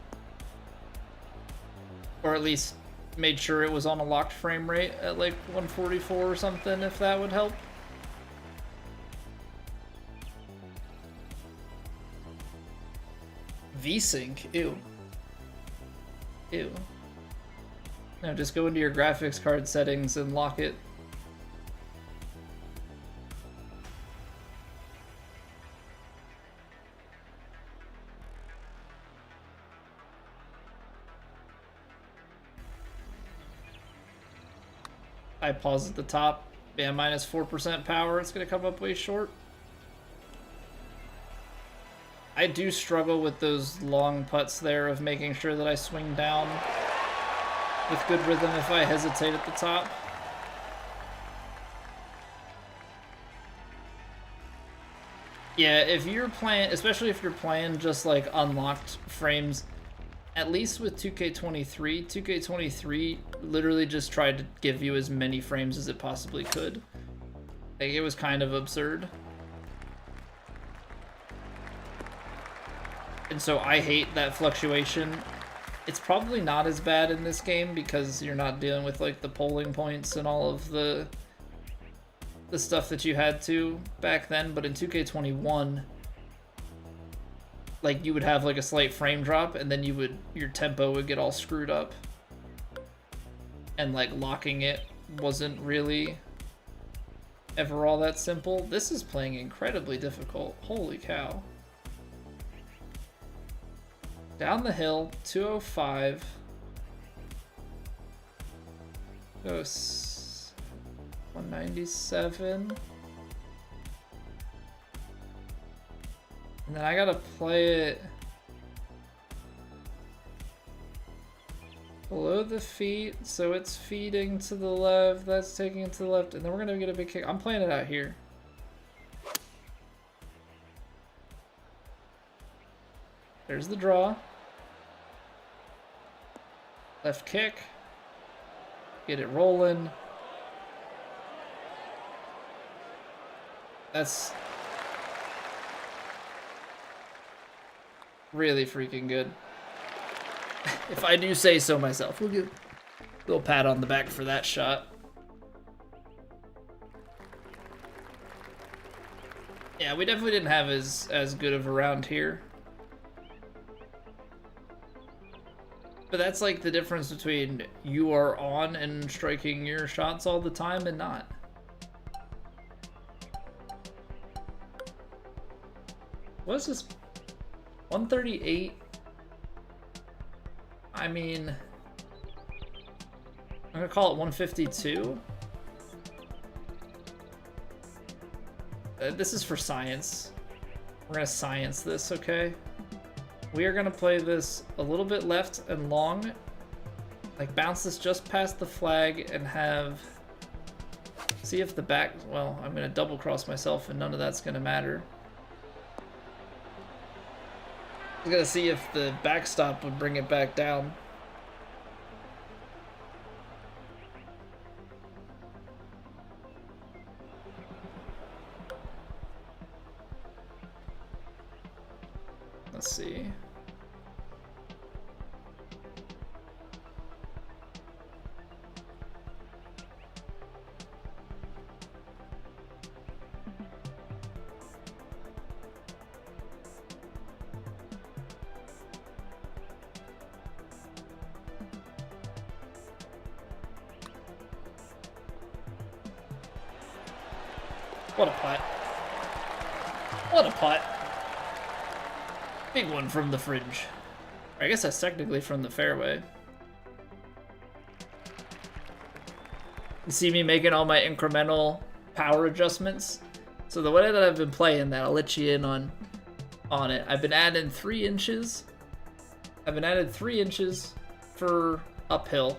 or at least made sure it was on a locked frame rate at like 144 or something, if that would help. VSync, ew. Ew. No, just go into your graphics card settings and lock it. I pause at the top. Yeah, minus 4% power. It's going to come up way short. I do struggle with those long putts there of making sure that I swing down with good rhythm if I hesitate at the top. Yeah, if you're playing, especially if you're playing just like unlocked frames, at least with 2K23, 2K23 literally just tried to give you as many frames as it possibly could. Like, it was kind of absurd. And so I hate that fluctuation. It's probably not as bad in this game because you're not dealing with like the polling points and all of the stuff that you had to back then, but in 2K21, like, you would have like a slight frame drop and then your tempo would get all screwed up. And like locking it wasn't really ever all that simple. This is playing incredibly difficult. Holy cow. Down the hill, 205. Goes 197. And then I gotta play it below the feet, so it's feeding to the left, that's taking it to the left, and then we're gonna get a big kick. I'm playing it out here. There's the draw. Left kick. Get it rolling. That's really freaking good. If I do say so myself. We'll give a little pat on the back for that shot. Yeah, we definitely didn't have as good of a round here. But that's like the difference between you are on and striking your shots all the time and not. What is this? 138? I mean, I'm gonna call it 152. This is for science. We're gonna science this, okay? We are gonna play this a little bit left and long, like bounce this just past the flag and have, see if the back, well, I'm gonna double cross myself and none of that's gonna matter. I'm gonna see if the backstop would bring it back down. Let's see. What a putt. What a putt. Big one from the fringe. I guess that's technically from the fairway. You see me making all my incremental power adjustments? So the way that I've been playing that, I'll let you in on it. I've been adding 3 inches. I've been adding 3 inches for uphill.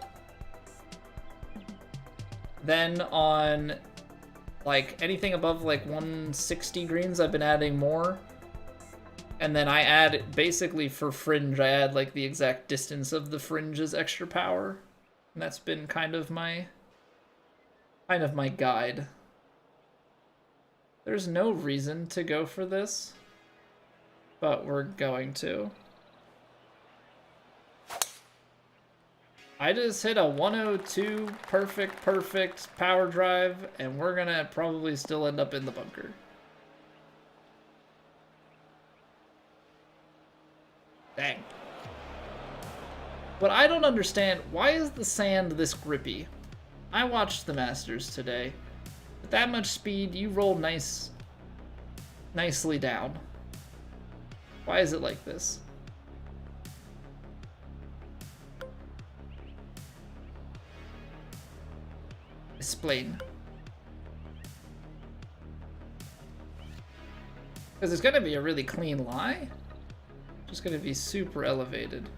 Then on like anything above like 160 greens, I've been adding more. And then I add, basically for fringe, I add like the exact distance of the fringe's extra power. And that's been kind of my guide. There's no reason to go for this, but we're going to. I just hit a 102 perfect power drive, and we're gonna probably still end up in the bunker. Dang. But I don't understand, why is the sand this grippy? I watched the Masters today. With that much speed, you roll nicely down. Why is it like this? Explain. Because it's going to be a really clean lie. Just going to be super elevated.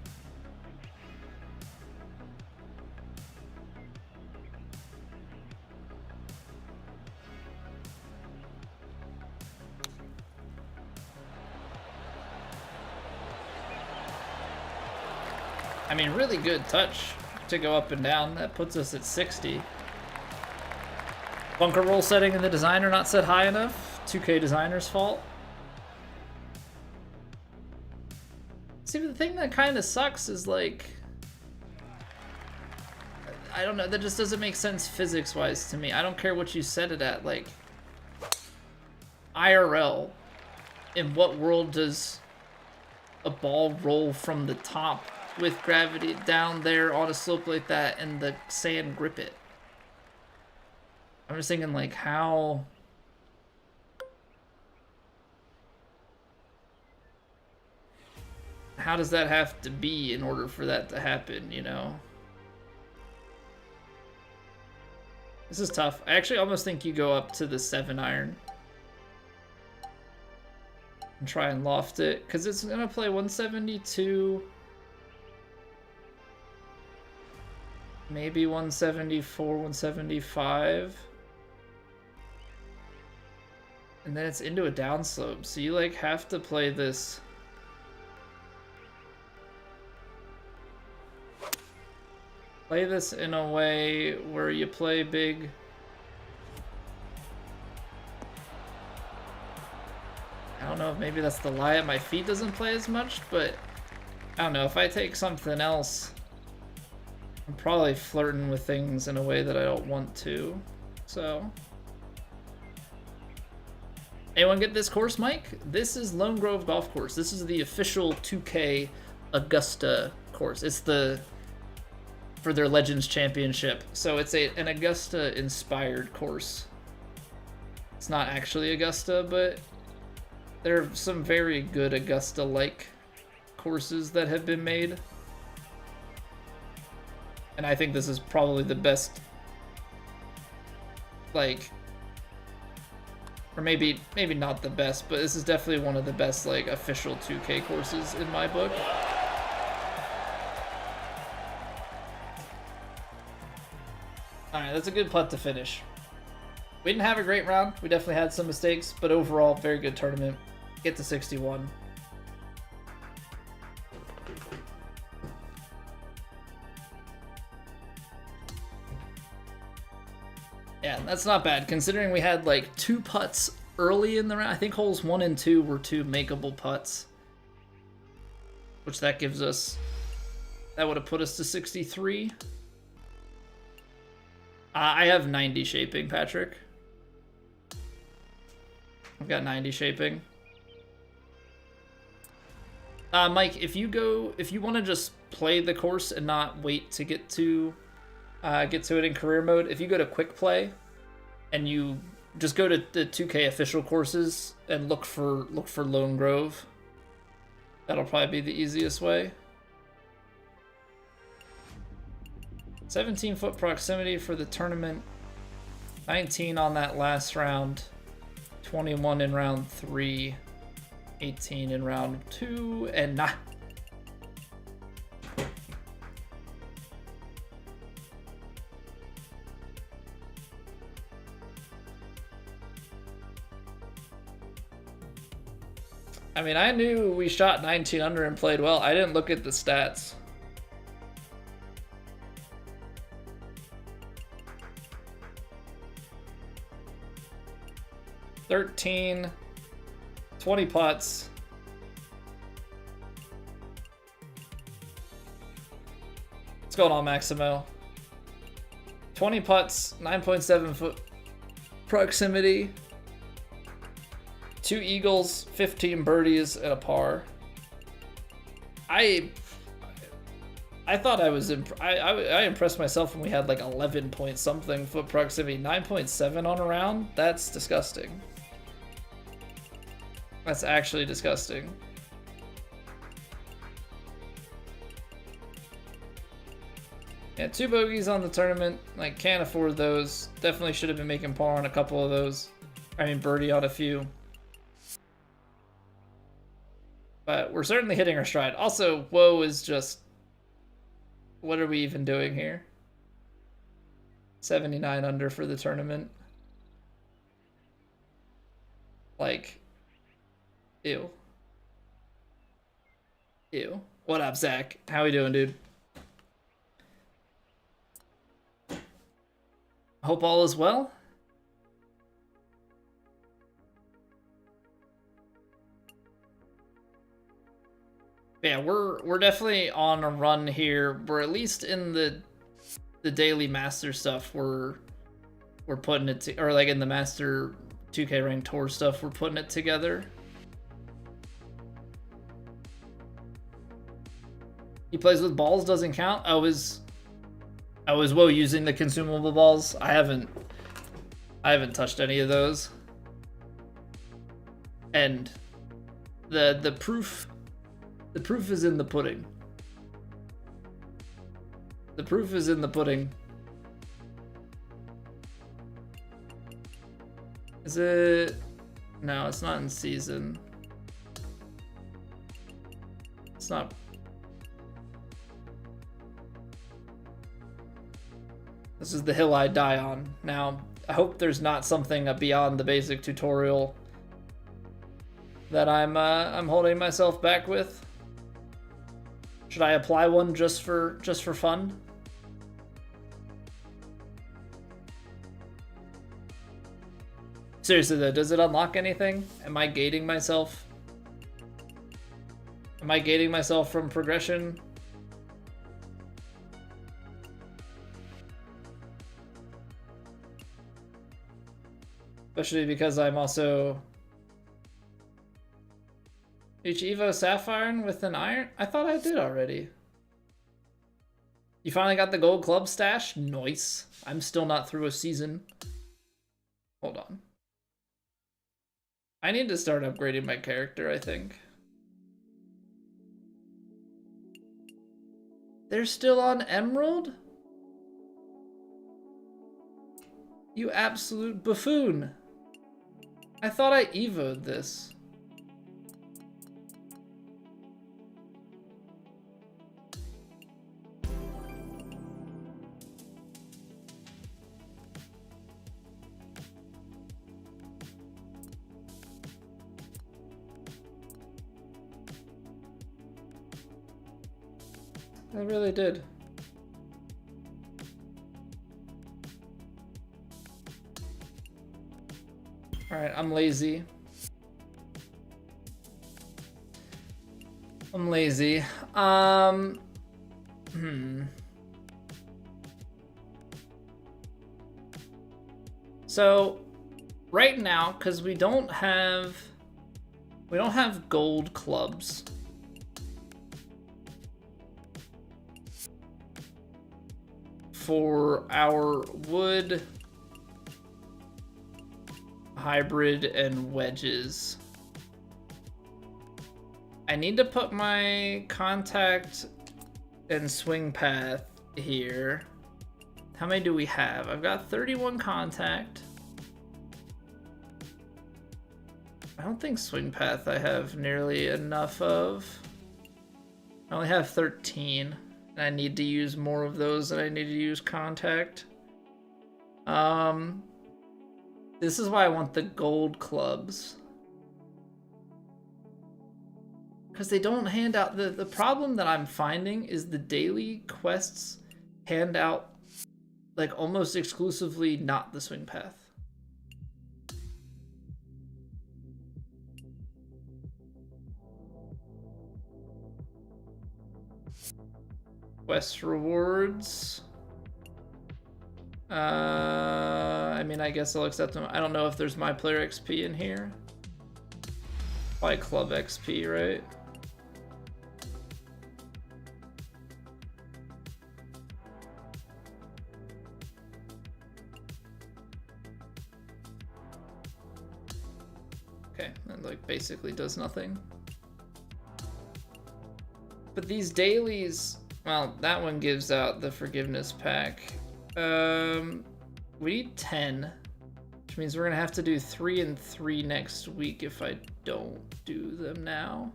I mean, really good touch to go up and down. That puts us at 60. Bunker roll setting and the designer not set high enough. 2K designer's fault. See, the thing that kind of sucks is like, I don't know, that just doesn't make sense physics-wise to me. I don't care what you set it at, like, IRL, in what world does a ball roll from the top with gravity down there on a slope like that and the sand grip it? I'm just thinking, like, how does that have to be in order for that to happen, you know? This is tough. I actually almost think you go up to the 7-iron and try and loft it, because it's gonna play 172, maybe 174, 175. And then it's into a downslope, so you like have to play this. Play this in a way where you play big. I don't know if maybe that's the lie at my feet doesn't play as much, but I don't know, if I take something else, I'm probably flirting with things in a way that I don't want to, so. Anyone get this course, Mike? This is Lone Grove Golf Course. This is the official 2K Augusta course. It's for their Legends Championship. So it's an Augusta-inspired course. It's not actually Augusta, but there are some very good Augusta-like courses that have been made. And I think this is probably the best, like, or maybe not the best, but this is definitely one of the best, like, official 2K courses in my book. Alright, that's a good putt to finish. We didn't have a great round. We definitely had some mistakes, but overall, very good tournament. Get to 61. Yeah, that's not bad, considering we had like 2 putts early in the round. I think holes 1 and 2 were 2 makeable putts. which that gives us, that would have put us to 63. I have 90 shaping, Patrick. I've got 90 shaping. Mike, if you want to just play the course and not wait to get to it in career mode, if you go to quick play and you just go to the 2K official courses and look for Lone Grove, that'll probably be the easiest way. 17-foot proximity for the tournament, 19 on that last round, 21 in round 3, 18 in round 2, and not. I mean, I knew we shot 19 under and played well. I didn't look at the stats. $13, 20 putts. What's going on, Maximo? 20 putts, 9.7 foot proximity. 2 eagles, 15 birdies, and a par. I thought I was I impressed myself when we had like 11 point something foot proximity, 9.7 on a round. That's disgusting. That's actually disgusting. Yeah, 2 bogeys on the tournament. Like, can't afford those. Definitely should have been making par on a couple of those. I mean, birdie on a few. But we're certainly hitting our stride. Also, whoa is just... What are we even doing here? 79 under for the tournament. Like... Ew. Ew. What up, Zach? How we doing, dude? Hope all is well. Yeah, we're definitely on a run here. We're at least in the daily master stuff. We're putting it to, or like in the master 2K ranked tour stuff. We're putting it together. He plays with balls, doesn't count. I was well using the consumable balls. I haven't touched any of those. And the proof is in the pudding. The proof is in the pudding. Is it? No, it's not in season. It's not. This is the hill I die on. Now, I hope there's not something beyond the basic tutorial that I'm holding myself back with. Should I apply one just for fun? Seriously though, does it unlock anything? Am I gating myself? Am I gating myself from progression? Especially because I'm also... Each Evo Sapphire with an iron? I thought I did already. You finally got the gold club stash? Nice. I'm still not through a season. Hold on. I need to start upgrading my character, I think. They're still on Emerald? You absolute buffoon. I thought I evo'd this. I really did. Alright, I'm lazy. I'm lazy. So right now, because we don't have gold clubs. For our wood, hybrid, and wedges. I need to put my contact and swing path here. How many do we have? I've got 31 contact. I don't think swing path I have nearly enough of. I only have 13. And I need to use more of those than I need to use contact. This is why I want the gold clubs. Because they don't hand out... The problem that I'm finding is the daily quests hand out, like, almost exclusively not the swing path. Quest rewards. I mean, I guess I'll accept them. I don't know if there's my player XP in here. Probably club XP, right? Okay, that like basically does nothing. But these dailies, well, that one gives out the forgiveness pack. We need 10, which means we're gonna have to do 3 and 3 next week if I don't do them now.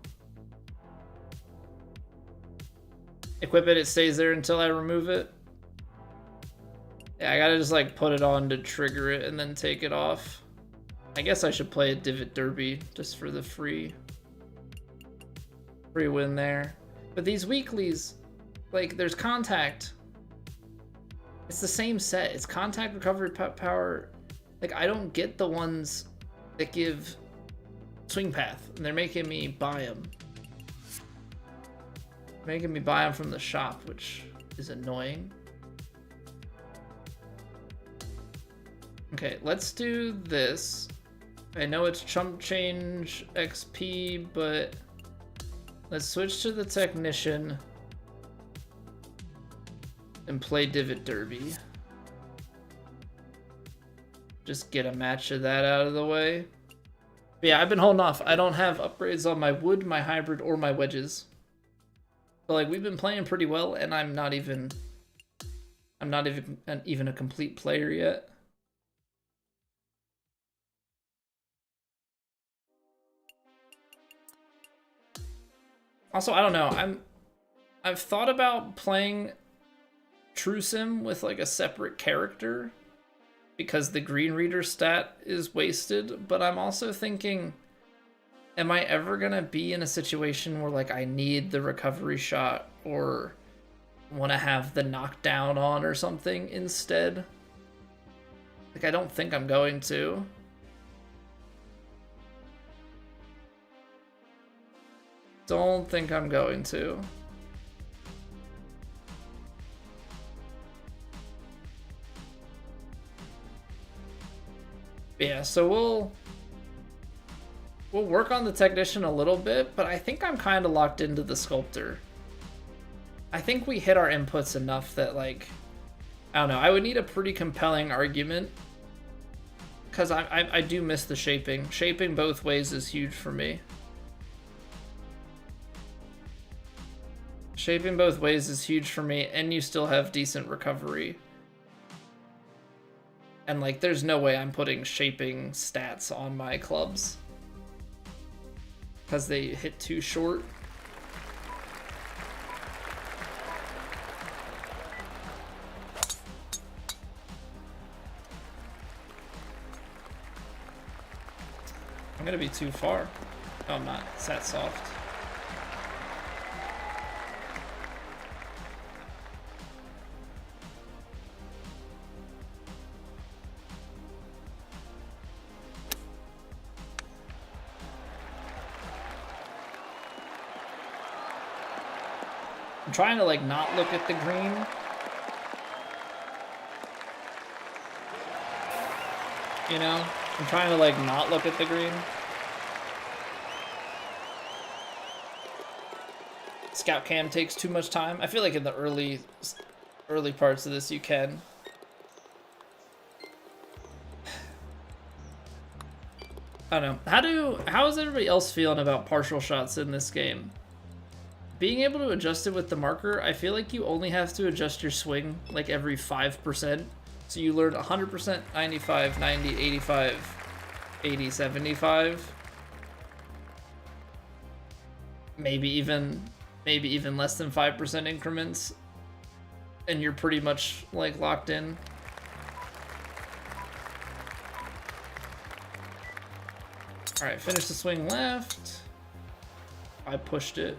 Equip it, it stays there until I remove it. Yeah, I gotta just like put it on to trigger it and then take it off. I guess I should play a Divot Derby just for the free win there. But these weeklies, like, there's contact. It's the same set. It's contact, recovery, power. Like, I don't get the ones that give swing path, and they're making me buy them. Making me buy them from the shop, which is annoying. Okay, let's do this. I know it's chump change XP, but let's switch to the technician and play Divot Derby. Just get a match of that out of the way. But yeah, I've been holding off. I don't have upgrades on my wood, my hybrid, or my wedges. But like, we've been playing pretty well, and I'm not even a complete player yet. Also, I don't know. I've thought about playing True Sim with like a separate character because the green reader stat is wasted, but I'm also thinking, am I ever gonna be in a situation where like I need the recovery shot or want to have the knockdown on or something instead? Like, I don't think I'm going to. Don't think I'm going to. Yeah, so we'll work on the technician a little bit, but I think I'm kind of locked into the sculptor. I think we hit our inputs enough that, like, I don't know, I would need a pretty compelling argument because I do miss the shaping. Shaping both ways is huge for me. Shaping both ways is huge for me, and you still have decent recovery. And, like, there's no way I'm putting shaping stats on my clubs because they hit too short. I'm gonna be too far. Oh, I'm not. It's that soft. I'm trying to like not look at the green. You know? I'm trying to like not look at the green. Scout cam takes too much time. I feel like in the early parts of this you can. I don't know. How is everybody else feeling about partial shots in this game? Being able to adjust it with the marker, I feel like you only have to adjust your swing like every 5%. So you learn 100%, 95, 90, 85, 80, 75. Maybe even less than 5% increments. And you're pretty much like locked in. All right, finish the swing left. I pushed it.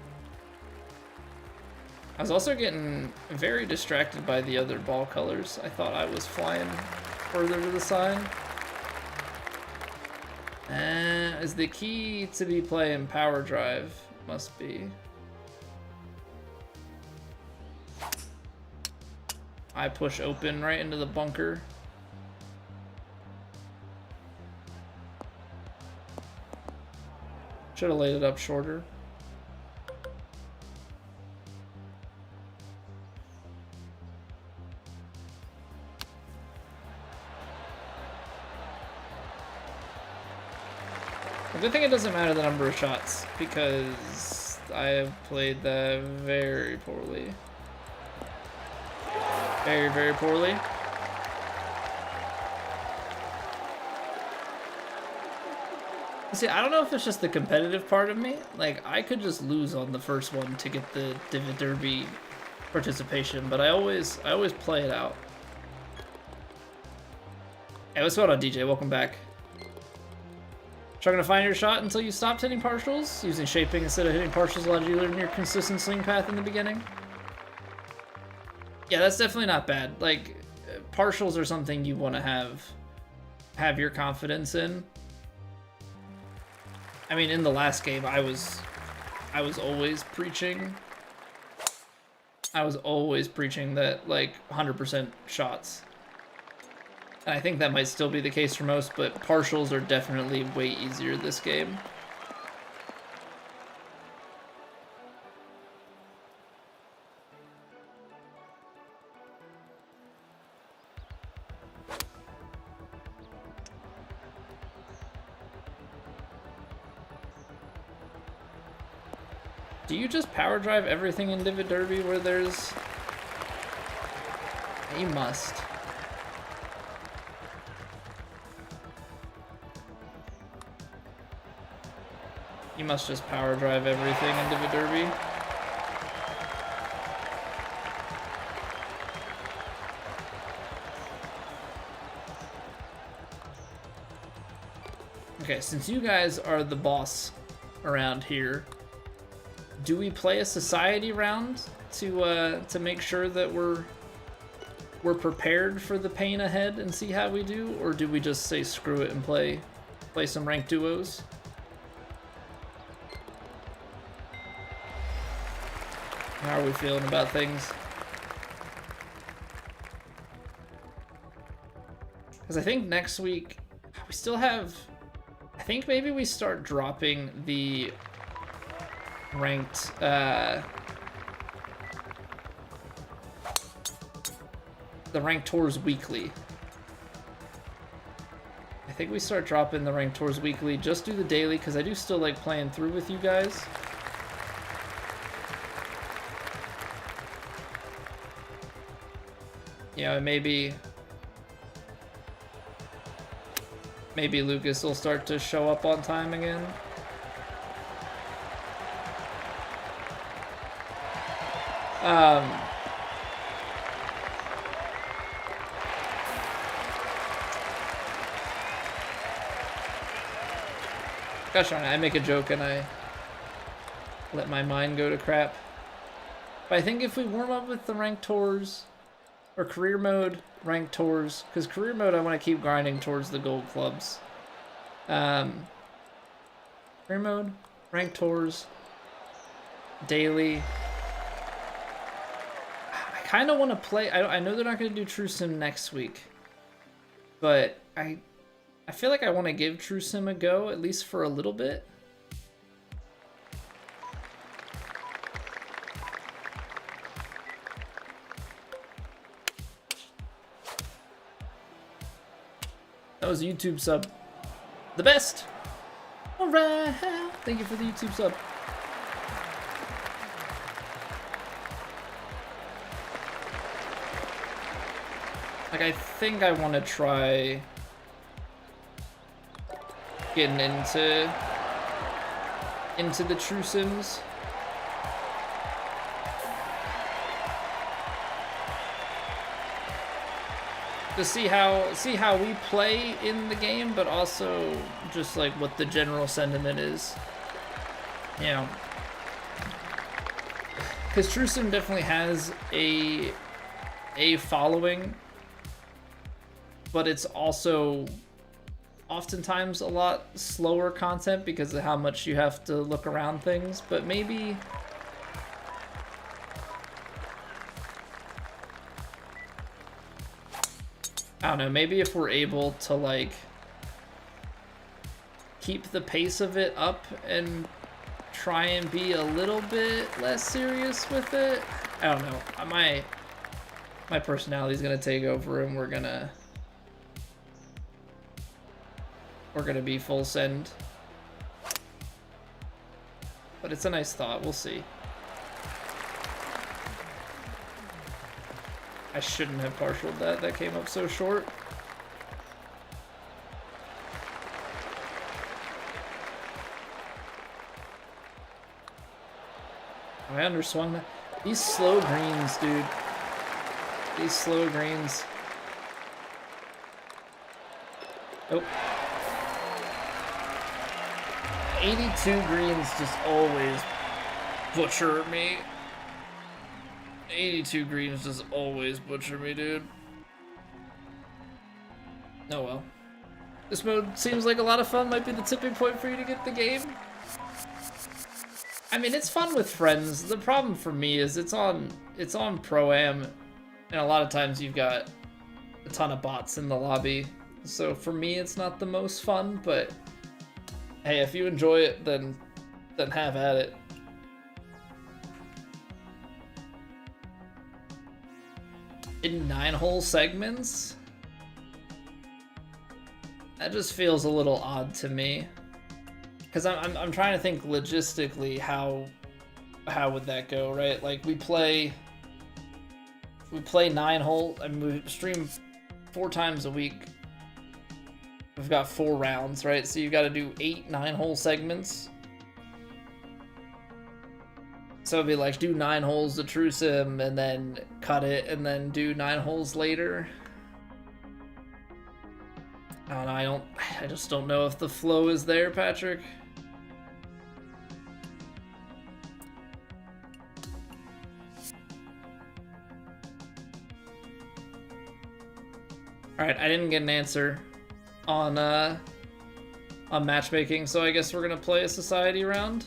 I was also getting very distracted by the other ball colors. I thought I was flying further to the side. Is the key to be playing power drive? Must be. I push open right into the bunker. Should have laid it up shorter. A good thing it doesn't matter the number of shots, because I have played that very poorly. Very, very poorly. See, I don't know if it's just the competitive part of me. Like, I could just lose on the first one to get the Divot Derby participation, but I always play it out. Hey, what's going on, DJ? Welcome back. Struggling to find your shot until you stopped hitting partials? Using shaping instead of hitting partials allowed you to learn your consistent swing path in the beginning? Yeah, that's definitely not bad. Like, partials are something you want to have your confidence in. I mean, in the last game, I was always preaching. I was always preaching that, like, 100% shots. And I think that might still be the case for most, but partials are definitely way easier this game. Do you just power drive everything in Divot Derby where there's... You must. You must just power drive everything in Divot Derby. Okay, since you guys are the boss around here, do we play a society round to make sure that we're prepared for the pain ahead and see how we do, or do we just say screw it and play some ranked duos? How are we feeling about things? Because I think next week we still have. I think maybe we start dropping the ranked the ranked tours weekly. I think we start dropping the ranked tours weekly. Just do the daily because I do still like playing through with you guys. You know, maybe Lucas will start to show up on time again. Gosh darn it, I make a joke and I let my mind go to crap. But I think if we warm up with the ranked tours, or career mode, ranked tours, because career mode I want to keep grinding towards the gold clubs. Career mode, ranked tours, daily, kind of want to play. I know they're not going to do True Sim next week, but I feel like I want to give True Sim a go, at least for a little bit. That was a YouTube sub. The best! Alright! Thank you for the YouTube sub. Like, I think I want to try getting into the True Sims. To see how we play in the game, but also just like what the general sentiment is. You know, because True Sim definitely has a following, but it's also oftentimes a lot slower content because of how much you have to look around things. But maybe I don't know, maybe if we're able to like keep the pace of it up and try and be a little bit less serious with it. I don't know. My personality is gonna take over and we're gonna be full send. But it's a nice thought, we'll see. I shouldn't have partialed that. That came up so short. I underswung that. These slow greens, dude. These slow greens. Oh. 82 greens just always butcher me. 82 greens just always butcher me, dude. Oh well. This mode seems like a lot of fun. Might be the tipping point for you to get the game. I mean, it's fun with friends. The problem for me is it's on Pro-Am, and a lot of times you've got a ton of bots in the lobby. So for me, it's not the most fun, but hey, if you enjoy it, then have at it. In 9-hole segments? That just feels a little odd to me. Because I'm trying to think logistically how would that go, right? Like we play 9 hole. I mean, we stream 4 times a week. We've got 4 rounds, right? So you got to do 8 9-hole segments. So it'd be like do 9 holes of True Sim and then cut it and then do 9 holes later. I don't know. I just don't know if the flow is there, Patrick. All right, I didn't get an answer on matchmaking, so I guess we're gonna play a society round.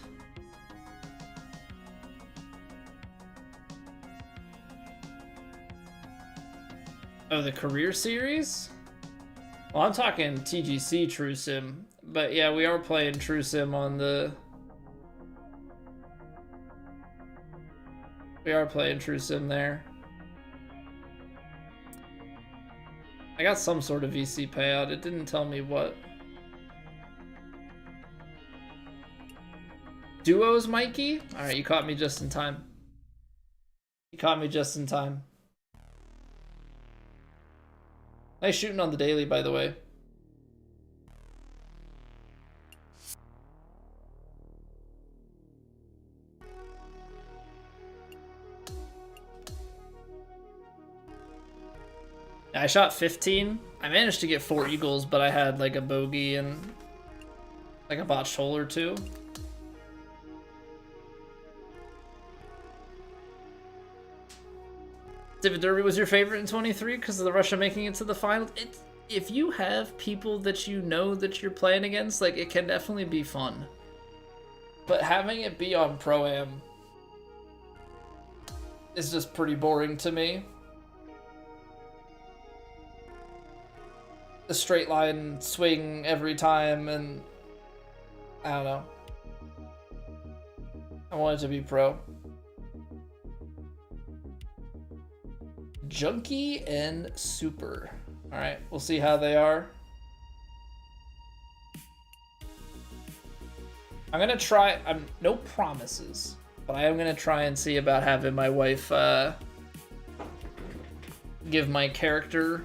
Oh, the career series? Well, I'm talking TGC True Sim, but yeah, we are playing True Sim on the... We are playing True Sim there. I got some sort of VC payout. It didn't tell me what. Duos, Mikey? Alright, you caught me just in time. You caught me just in time. Nice shooting on the daily, by the way. I shot 15. I managed to get 4 eagles, but I had like a bogey and like a botched hole or 2. David Derby was your favorite in 23 because of the Russia making it to the final. If you have people that you know that you're playing against, like, it can definitely be fun. But having it be on Pro-Am is just pretty boring to me. The straight line swing every time, and I don't know. I want it to be pro. Junkie and Super. Alright, we'll see how they are. I'm gonna try, no promises, but I am gonna try and see about having my wife give my character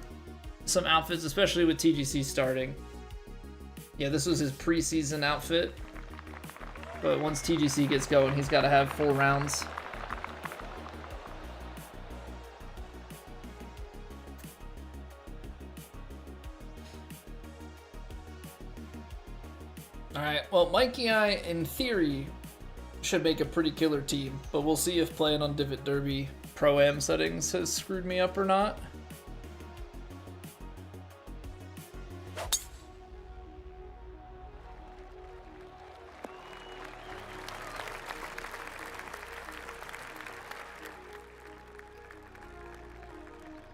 some outfits, especially with TGC starting. Yeah, this was his preseason outfit, but once TGC gets going, he's got to have 4 rounds. Alright, well, Mikey and I, in theory, should make a pretty killer team, but we'll see if playing on Divot Derby Pro-Am settings has screwed me up or not.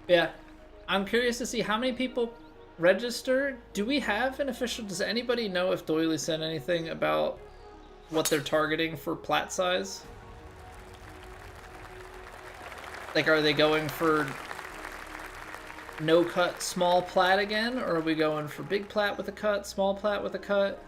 Yeah, I'm curious to see how many people register. Do we have an official? Does anybody know if Doily said anything about what they're targeting for plat size? Like, are they going for no cut, small plat again, or are we going for big plat with a cut, small plat with a cut?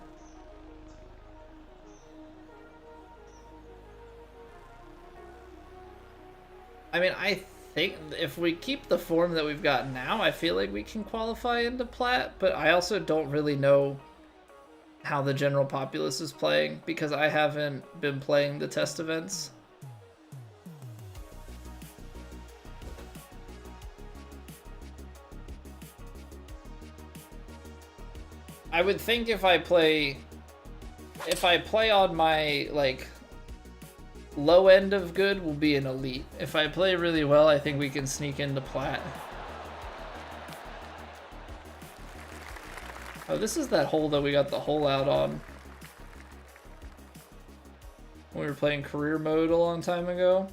I mean, I think if we keep the form that we've got now, I feel like we can qualify into plat, but I also don't really know how the general populace is playing because I haven't been playing the test events. I would think if I play on my, like, low end of good, will be an elite. If I play really well, I think we can sneak into plat. Oh, this is that hole that we got the hole out on when we were playing career mode a long time ago.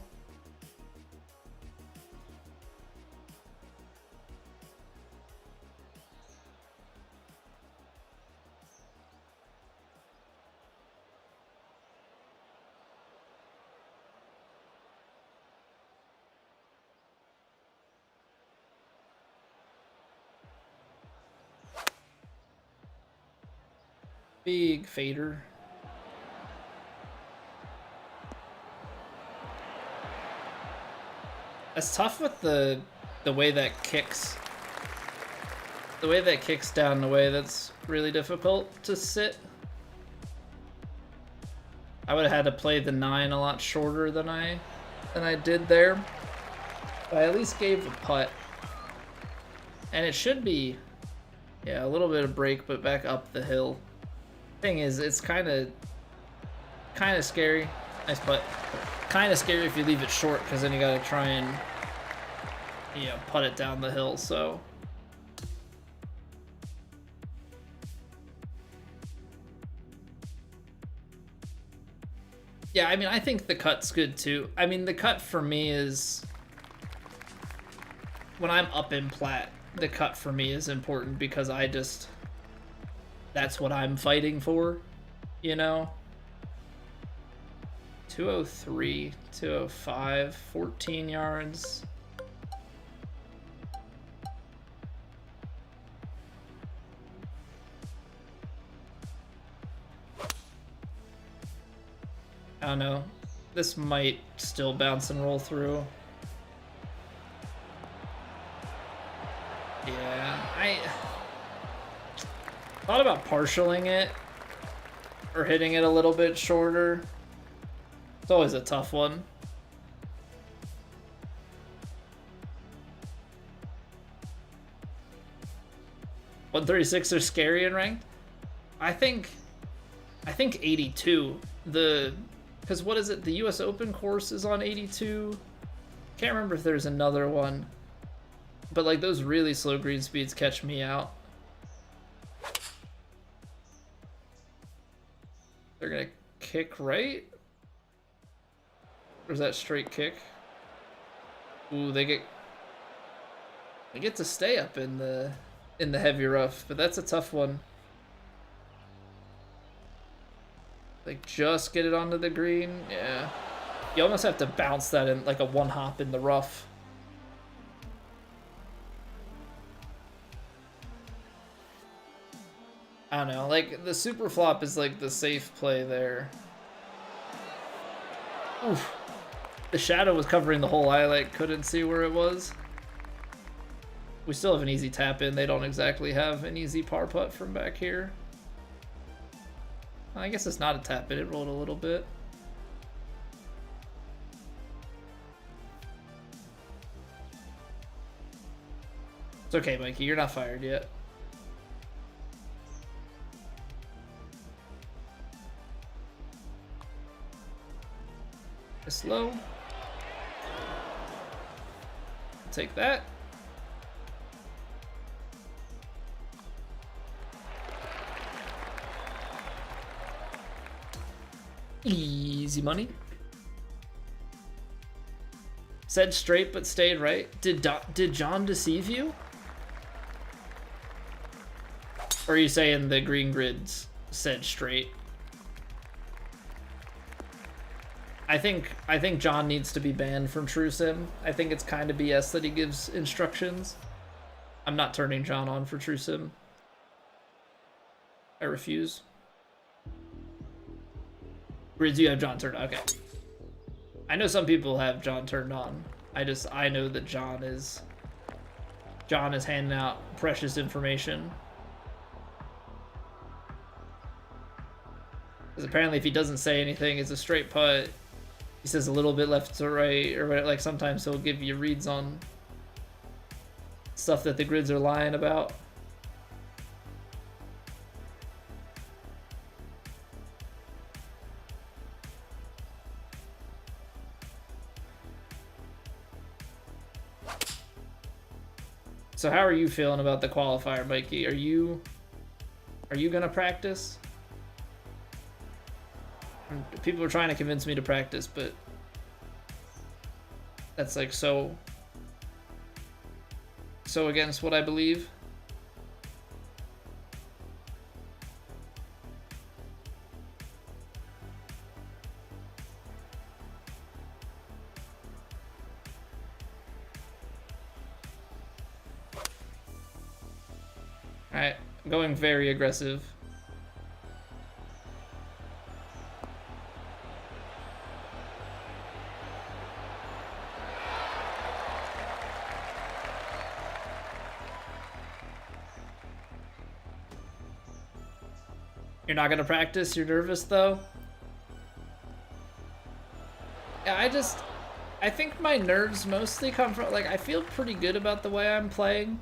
Big fader. It's tough with the way that kicks. The way that kicks down the way, that's really difficult to sit. I would have had to play the 9 a lot shorter than I did there. But I at least gave a putt. And it should be, yeah, a little bit of break, but back up the hill. Thing is, it's kind of scary. Nice putt. Kind of scary if you leave it short, because then you got to try and, you know, putt it down the hill. So yeah, I mean, I think the cut's good too. I mean, the cut for me is when I'm up in plat, the cut for me is important because that's what I'm fighting for, you know? 203, 205, 14 yards. I don't know. This might still bounce and roll through. Yeah, I thought about partialing it or hitting it a little bit shorter. It's always a tough one. .136 are scary in ranked. I think 82. Because what is it? The U.S. Open course is on 82. Can't remember if there's another one. But like those really slow green speeds catch me out. They're gonna kick right? Or is that straight kick? Ooh, they get to stay up in the heavy rough, but that's a tough one. Like, just get it onto the green. Yeah. You almost have to bounce that in like a one hop in the rough. I don't know. Like, the super flop is like the safe play there. Oof. The shadow was covering the hole. I like couldn't see where it was. We still have an easy tap in. They don't exactly have an easy par putt from back here. I guess it's not a tap in. It rolled a little bit. It's okay, Mikey. You're not fired yet. Slow. Take that. Easy money. Said straight but stayed right. Did John deceive you? Or are you saying the green grids said straight? I think John needs to be banned from True Sim. I think it's kind of BS that he gives instructions. I'm not turning John on for True Sim. I refuse. Grids, you have John turned on. Okay. I know some people have John turned on. I know that John is handing out precious information. Because apparently if he doesn't say anything, it's a straight putt. He says a little bit left to right, or like sometimes he'll give you reads on stuff that the grids are lying about. So how are you feeling about the qualifier, Mikey? Are you gonna practice? People are trying to convince me to practice, but that's like so against what I believe. All right, I'm going very aggressive. You're not gonna practice? You're nervous though? Yeah, I think my nerves mostly come from, like, I feel pretty good about the way I'm playing.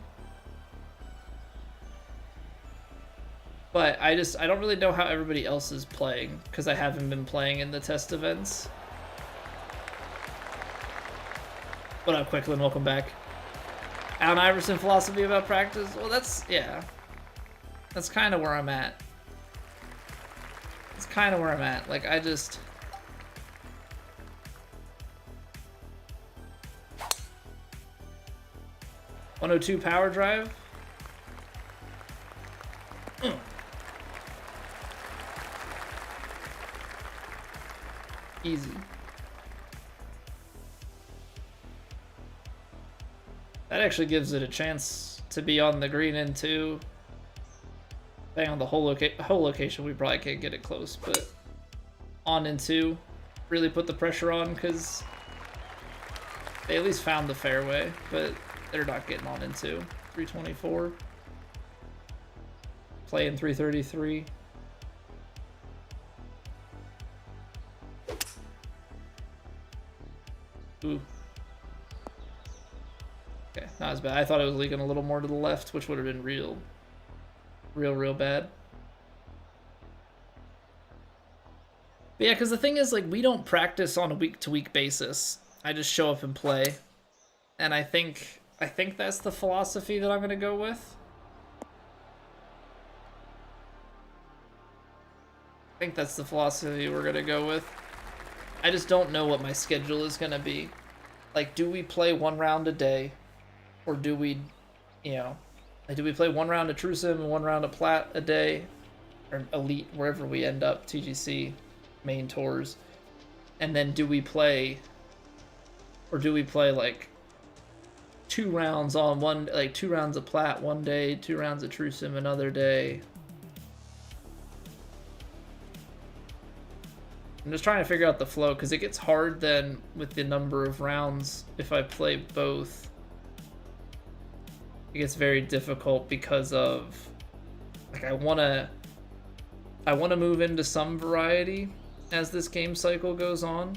But I don't really know how everybody else is playing, because I haven't been playing in the test events. What up, Quicklin? Welcome back. Allen Iverson philosophy about practice? Well, yeah. That's kind of where I'm at. It's kind of where I'm at. Like, 102 power drive. Easy. That actually gives it a chance to be on the green end too. Depending on the whole location, we probably can't get it close, but on and two really put the pressure on, because they at least found the fairway, but they're not getting on into 324. Playing 333. Ooh. Okay, not as bad. I thought it was leaking a little more to the left, which would have been real bad. But yeah, because the thing is, like, we don't practice on a week-to-week basis. I just show up and play. And I think that's the philosophy that I'm going to go with. I think that's the philosophy we're going to go with. I just don't know what my schedule is going to be. like, do we play one round a day, or do we, you know, like, do we play one round of True Sim and one round of Plat a day, or Elite, wherever we end up, TGC, main tours, and then do we play, or do we play like 2 rounds on one, like 2 rounds of Plat one day, 2 rounds of True Sim another day? I'm just trying to figure out the flow, because it gets hard then with the number of rounds if I play both. It gets very difficult because of, like, I wanna move into some variety as this game cycle goes on.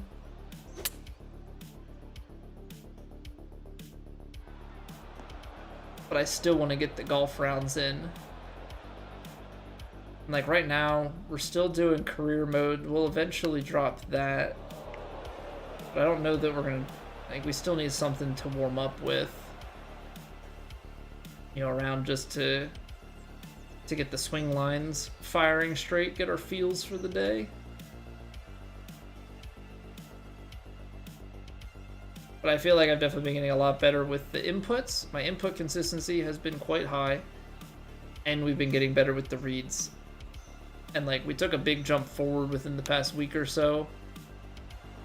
But I still want to get the golf rounds in. Like, right now, we're still doing career mode. We'll eventually drop that. But I don't know that we're going to... Like, we still need something to warm up with. You know, around just to get the swing lines firing straight, get our feels for the day. But I feel like I've definitely been getting a lot better with the inputs. My input consistency has been quite high. And we've been getting better with the reads. And, like, we took a big jump forward within the past week or so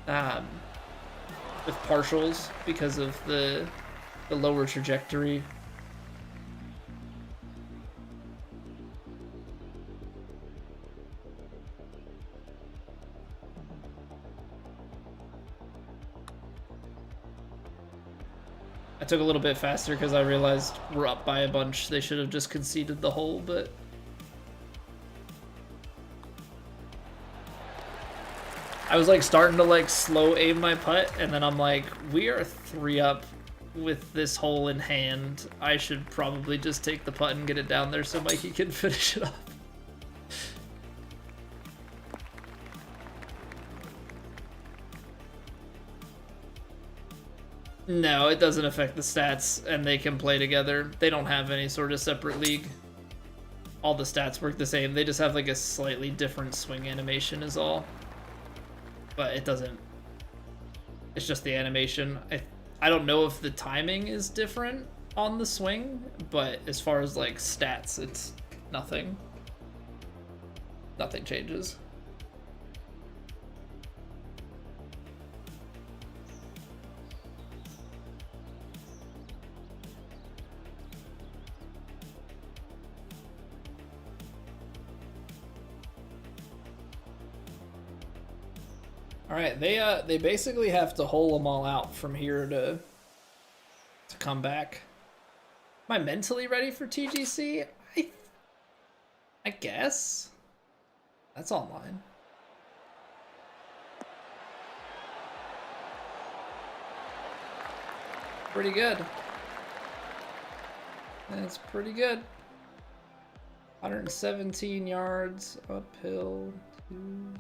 with partials because of the lower trajectory. I took a little bit faster because I realized we're up by a bunch. They should have just conceded the hole, but... I was like starting to like slow aim my putt, and then I'm like, we are 3 up with this hole in hand. I should probably just take the putt and get it down there so Mikey can finish it off. No, it doesn't affect the stats, and they can play together. They don't have any sort of separate league. All the stats work the same. They just have like a slightly different swing animation is all. But it doesn't... It's just the animation. I don't know if the timing is different on the swing, but as far as like stats, it's nothing. Nothing changes. All right, they basically have to hole them all out from here to come back. Am I mentally ready for TGC? I guess. That's online. Pretty good. That's pretty good. 117 yards uphill. 2.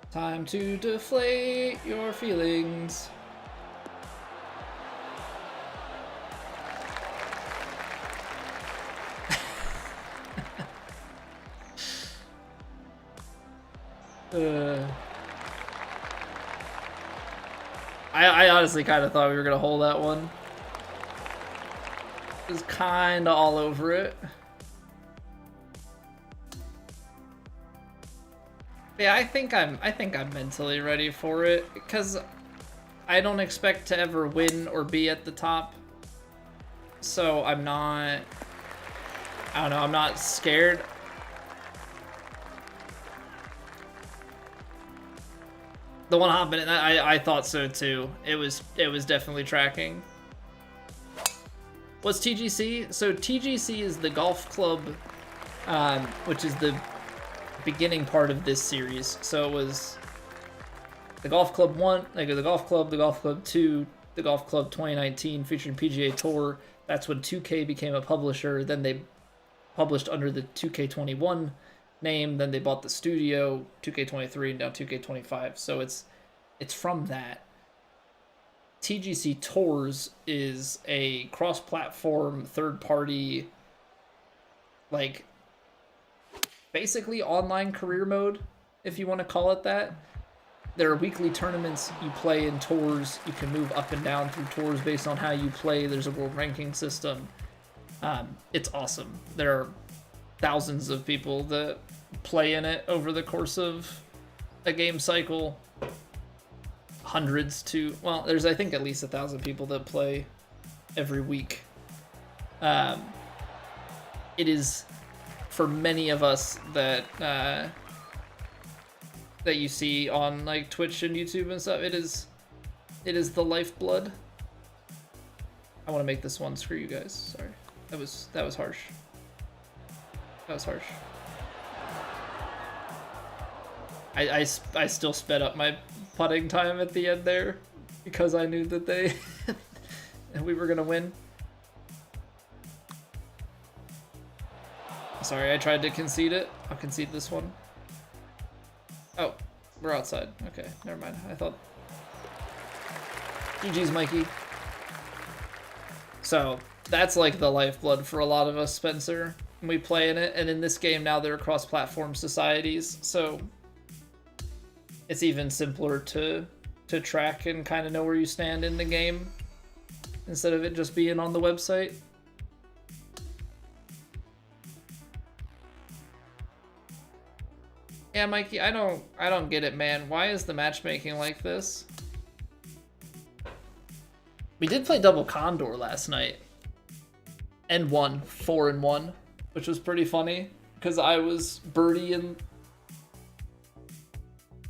Time to deflate your feelings. I honestly kind of thought we were going to hold that one. It was kind of all over it. Yeah, I think I'm mentally ready for it, because I don't expect to ever win or be at the top. So I'm not... I don't know, I'm not scared. The one hopping in, I thought so too. It was definitely tracking. What's TGC? So TGC is the golf club, which is the beginning part of this series. So it was the Golf Club 1, like the Golf Club 2, the Golf Club 2019 featuring PGA Tour. That's when 2K became a publisher. Then they published under the 2K21 name. Then they bought the studio, 2K23, and now 2K25. So it's it's from that. TGC Tours is a cross-platform, third-party, like, basically online career mode, if you want to call it that. There are weekly tournaments you play in tours. You can move up and down through tours based on how you play. There's a world ranking system. It's awesome. There are thousands of people that play in it over the course of a game cycle. Hundreds to, well, there's I think at least 1,000 people that play every week. It is, for many of us that that you see on like Twitch and YouTube and stuff, it is the lifeblood. I want to make this one. Screw you guys. Sorry, that was harsh. That was harsh. I still sped up my putting time at the end there because I knew that they we were gonna win. Sorry, I tried to concede it. I'll concede this one. Oh, we're outside. Okay, never mind. I thought. GG's, Mikey. So that's like the lifeblood for a lot of us, Spencer. We play in it, and in this game now there are cross-platform societies, so it's even simpler to track and kind of know where you stand in the game instead of it just being on the website. Yeah, Mikey, I don't get it, man. Why is the matchmaking like this? We did play double Condor last night and won 4-1, which was pretty funny because I was birdie and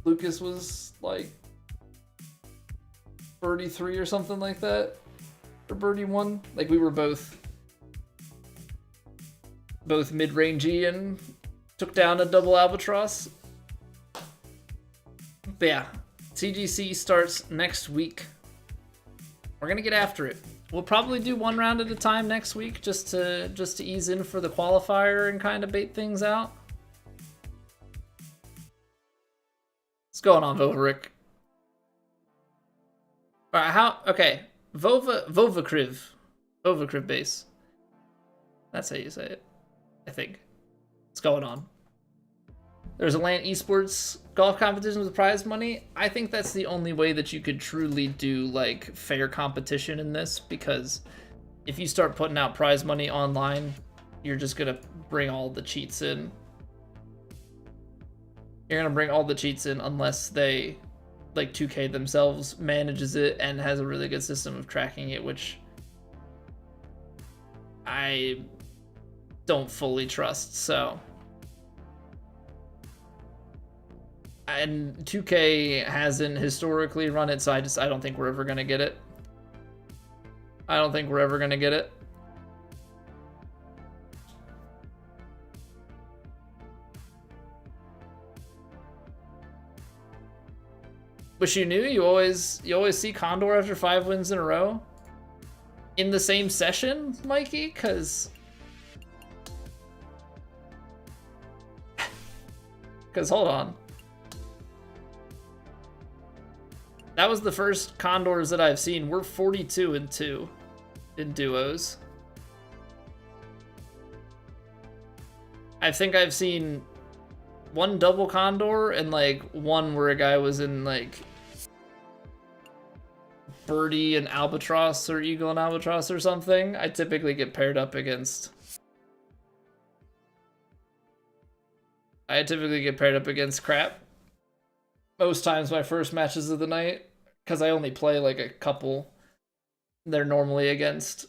Lucas was like birdie 3 or something like that, or birdie 1. Like we were both mid-rangey and took down a double albatross. But yeah, TGC starts next week. We're gonna get after it. We'll probably do one round at a time next week just to ease in for the qualifier and kind of bait things out. What's going on, Voverick? All right, okay, Vovakriv base. That's how you say it, I think. What's going on? There's a LAN esports golf competition with prize money. I think that's the only way that you could truly do like fair competition in this, because if you start putting out prize money online, you're just gonna bring all the cheats in. You're gonna bring all the cheats in unless they, like 2K themselves manages it and has a really good system of tracking it, which I don't fully trust. So, and 2K hasn't historically run it, so I don't think we're ever gonna get it. I don't think we're ever gonna get it. Wish you knew. You always see Condor after 5 wins in a row in the same session, Mikey, because hold on. That was the first Condors that I've seen. We're 42-2 in duos. I think I've seen one double Condor and like one where a guy was in like birdie and albatross or eagle and albatross or something. I typically get paired up against crap. Most times my first matches of the night, because I only play like a couple. They're normally against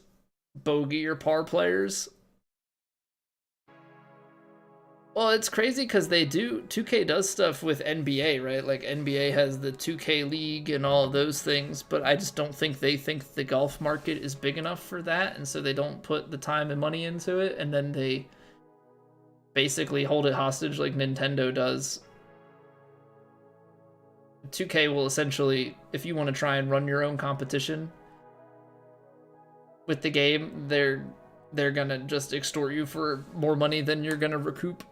bogey or par players. Well, it's crazy because 2K does stuff with NBA, right? Like NBA has the 2K League and all of those things, but I just don't think they think the golf market is big enough for that, and so they don't put the time and money into it, and then they basically hold it hostage like Nintendo does. 2K will essentially, if you want to try and run your own competition with the game, they're gonna just extort you for more money than you're gonna recoup,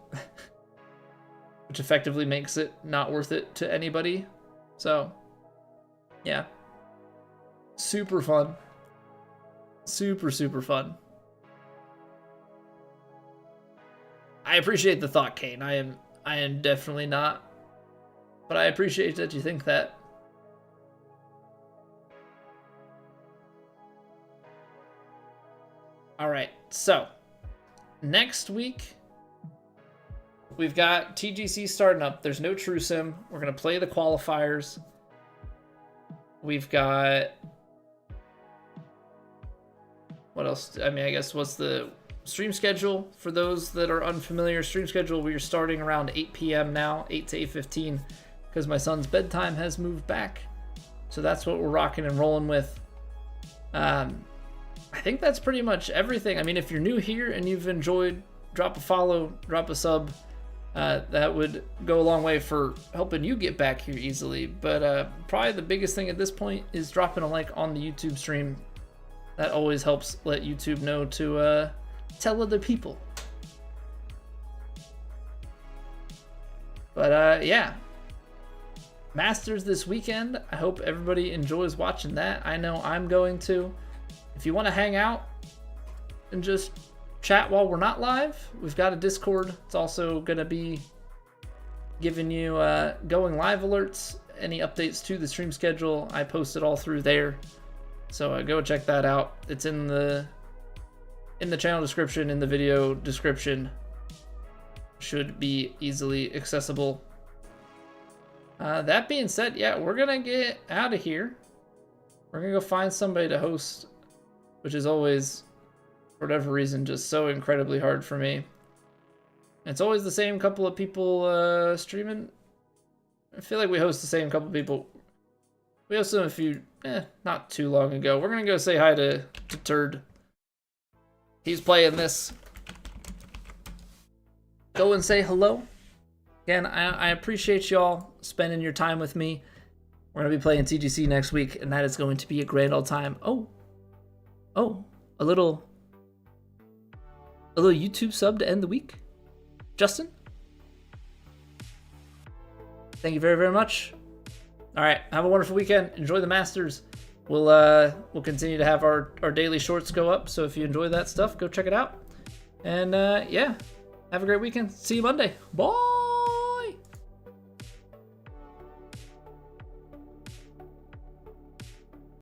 which effectively makes it not worth it to anybody. So Yeah. Super fun. Super, super fun. I appreciate the thought, Kane. I am definitely not. But I appreciate that you think that. All right, so next week we've got TGC starting up. There's no True Sim. We're gonna play the qualifiers. We've got, what else? I mean, I guess what's the stream schedule for those that are unfamiliar? Stream schedule, we are starting around 8 p.m. now, 8 to 8:15, because my son's bedtime has moved back. So that's what we're rocking and rolling with. I think that's pretty much everything. I mean, if you're new here and you've enjoyed, drop a follow, drop a sub. That would go a long way for helping you get back here easily. But probably the biggest thing at this point is dropping a like on the YouTube stream. That always helps let YouTube know to tell other people. But yeah, Masters this weekend. I hope everybody enjoys watching that. I know I'm going to. If you want to hang out and just chat while we're not live, we've got a Discord. It's also going to be giving you going live alerts, any updates to the stream schedule. I post it all through there. So go check that out. It's in the channel description, in the video description. Should be easily accessible. That being said, yeah, we're going to get out of here. We're going to go find somebody to host, which is always, for whatever reason, just so incredibly hard for me. It's always the same couple of people streaming. I feel like we host the same couple of people. We hosted them a few, not too long ago. We're going to go say hi to Turd. He's playing this. Go and say hello. Again, I appreciate y'all spending your time with me. We're going to be playing TGC next week, and that is going to be a grand old time. Oh, a little YouTube sub to end the week. Justin, thank you very, very much. All right, have a wonderful weekend. Enjoy the Masters. We'll continue to have our daily shorts go up, so if you enjoy that stuff, go check it out. And yeah, have a great weekend. See you Monday. Bye.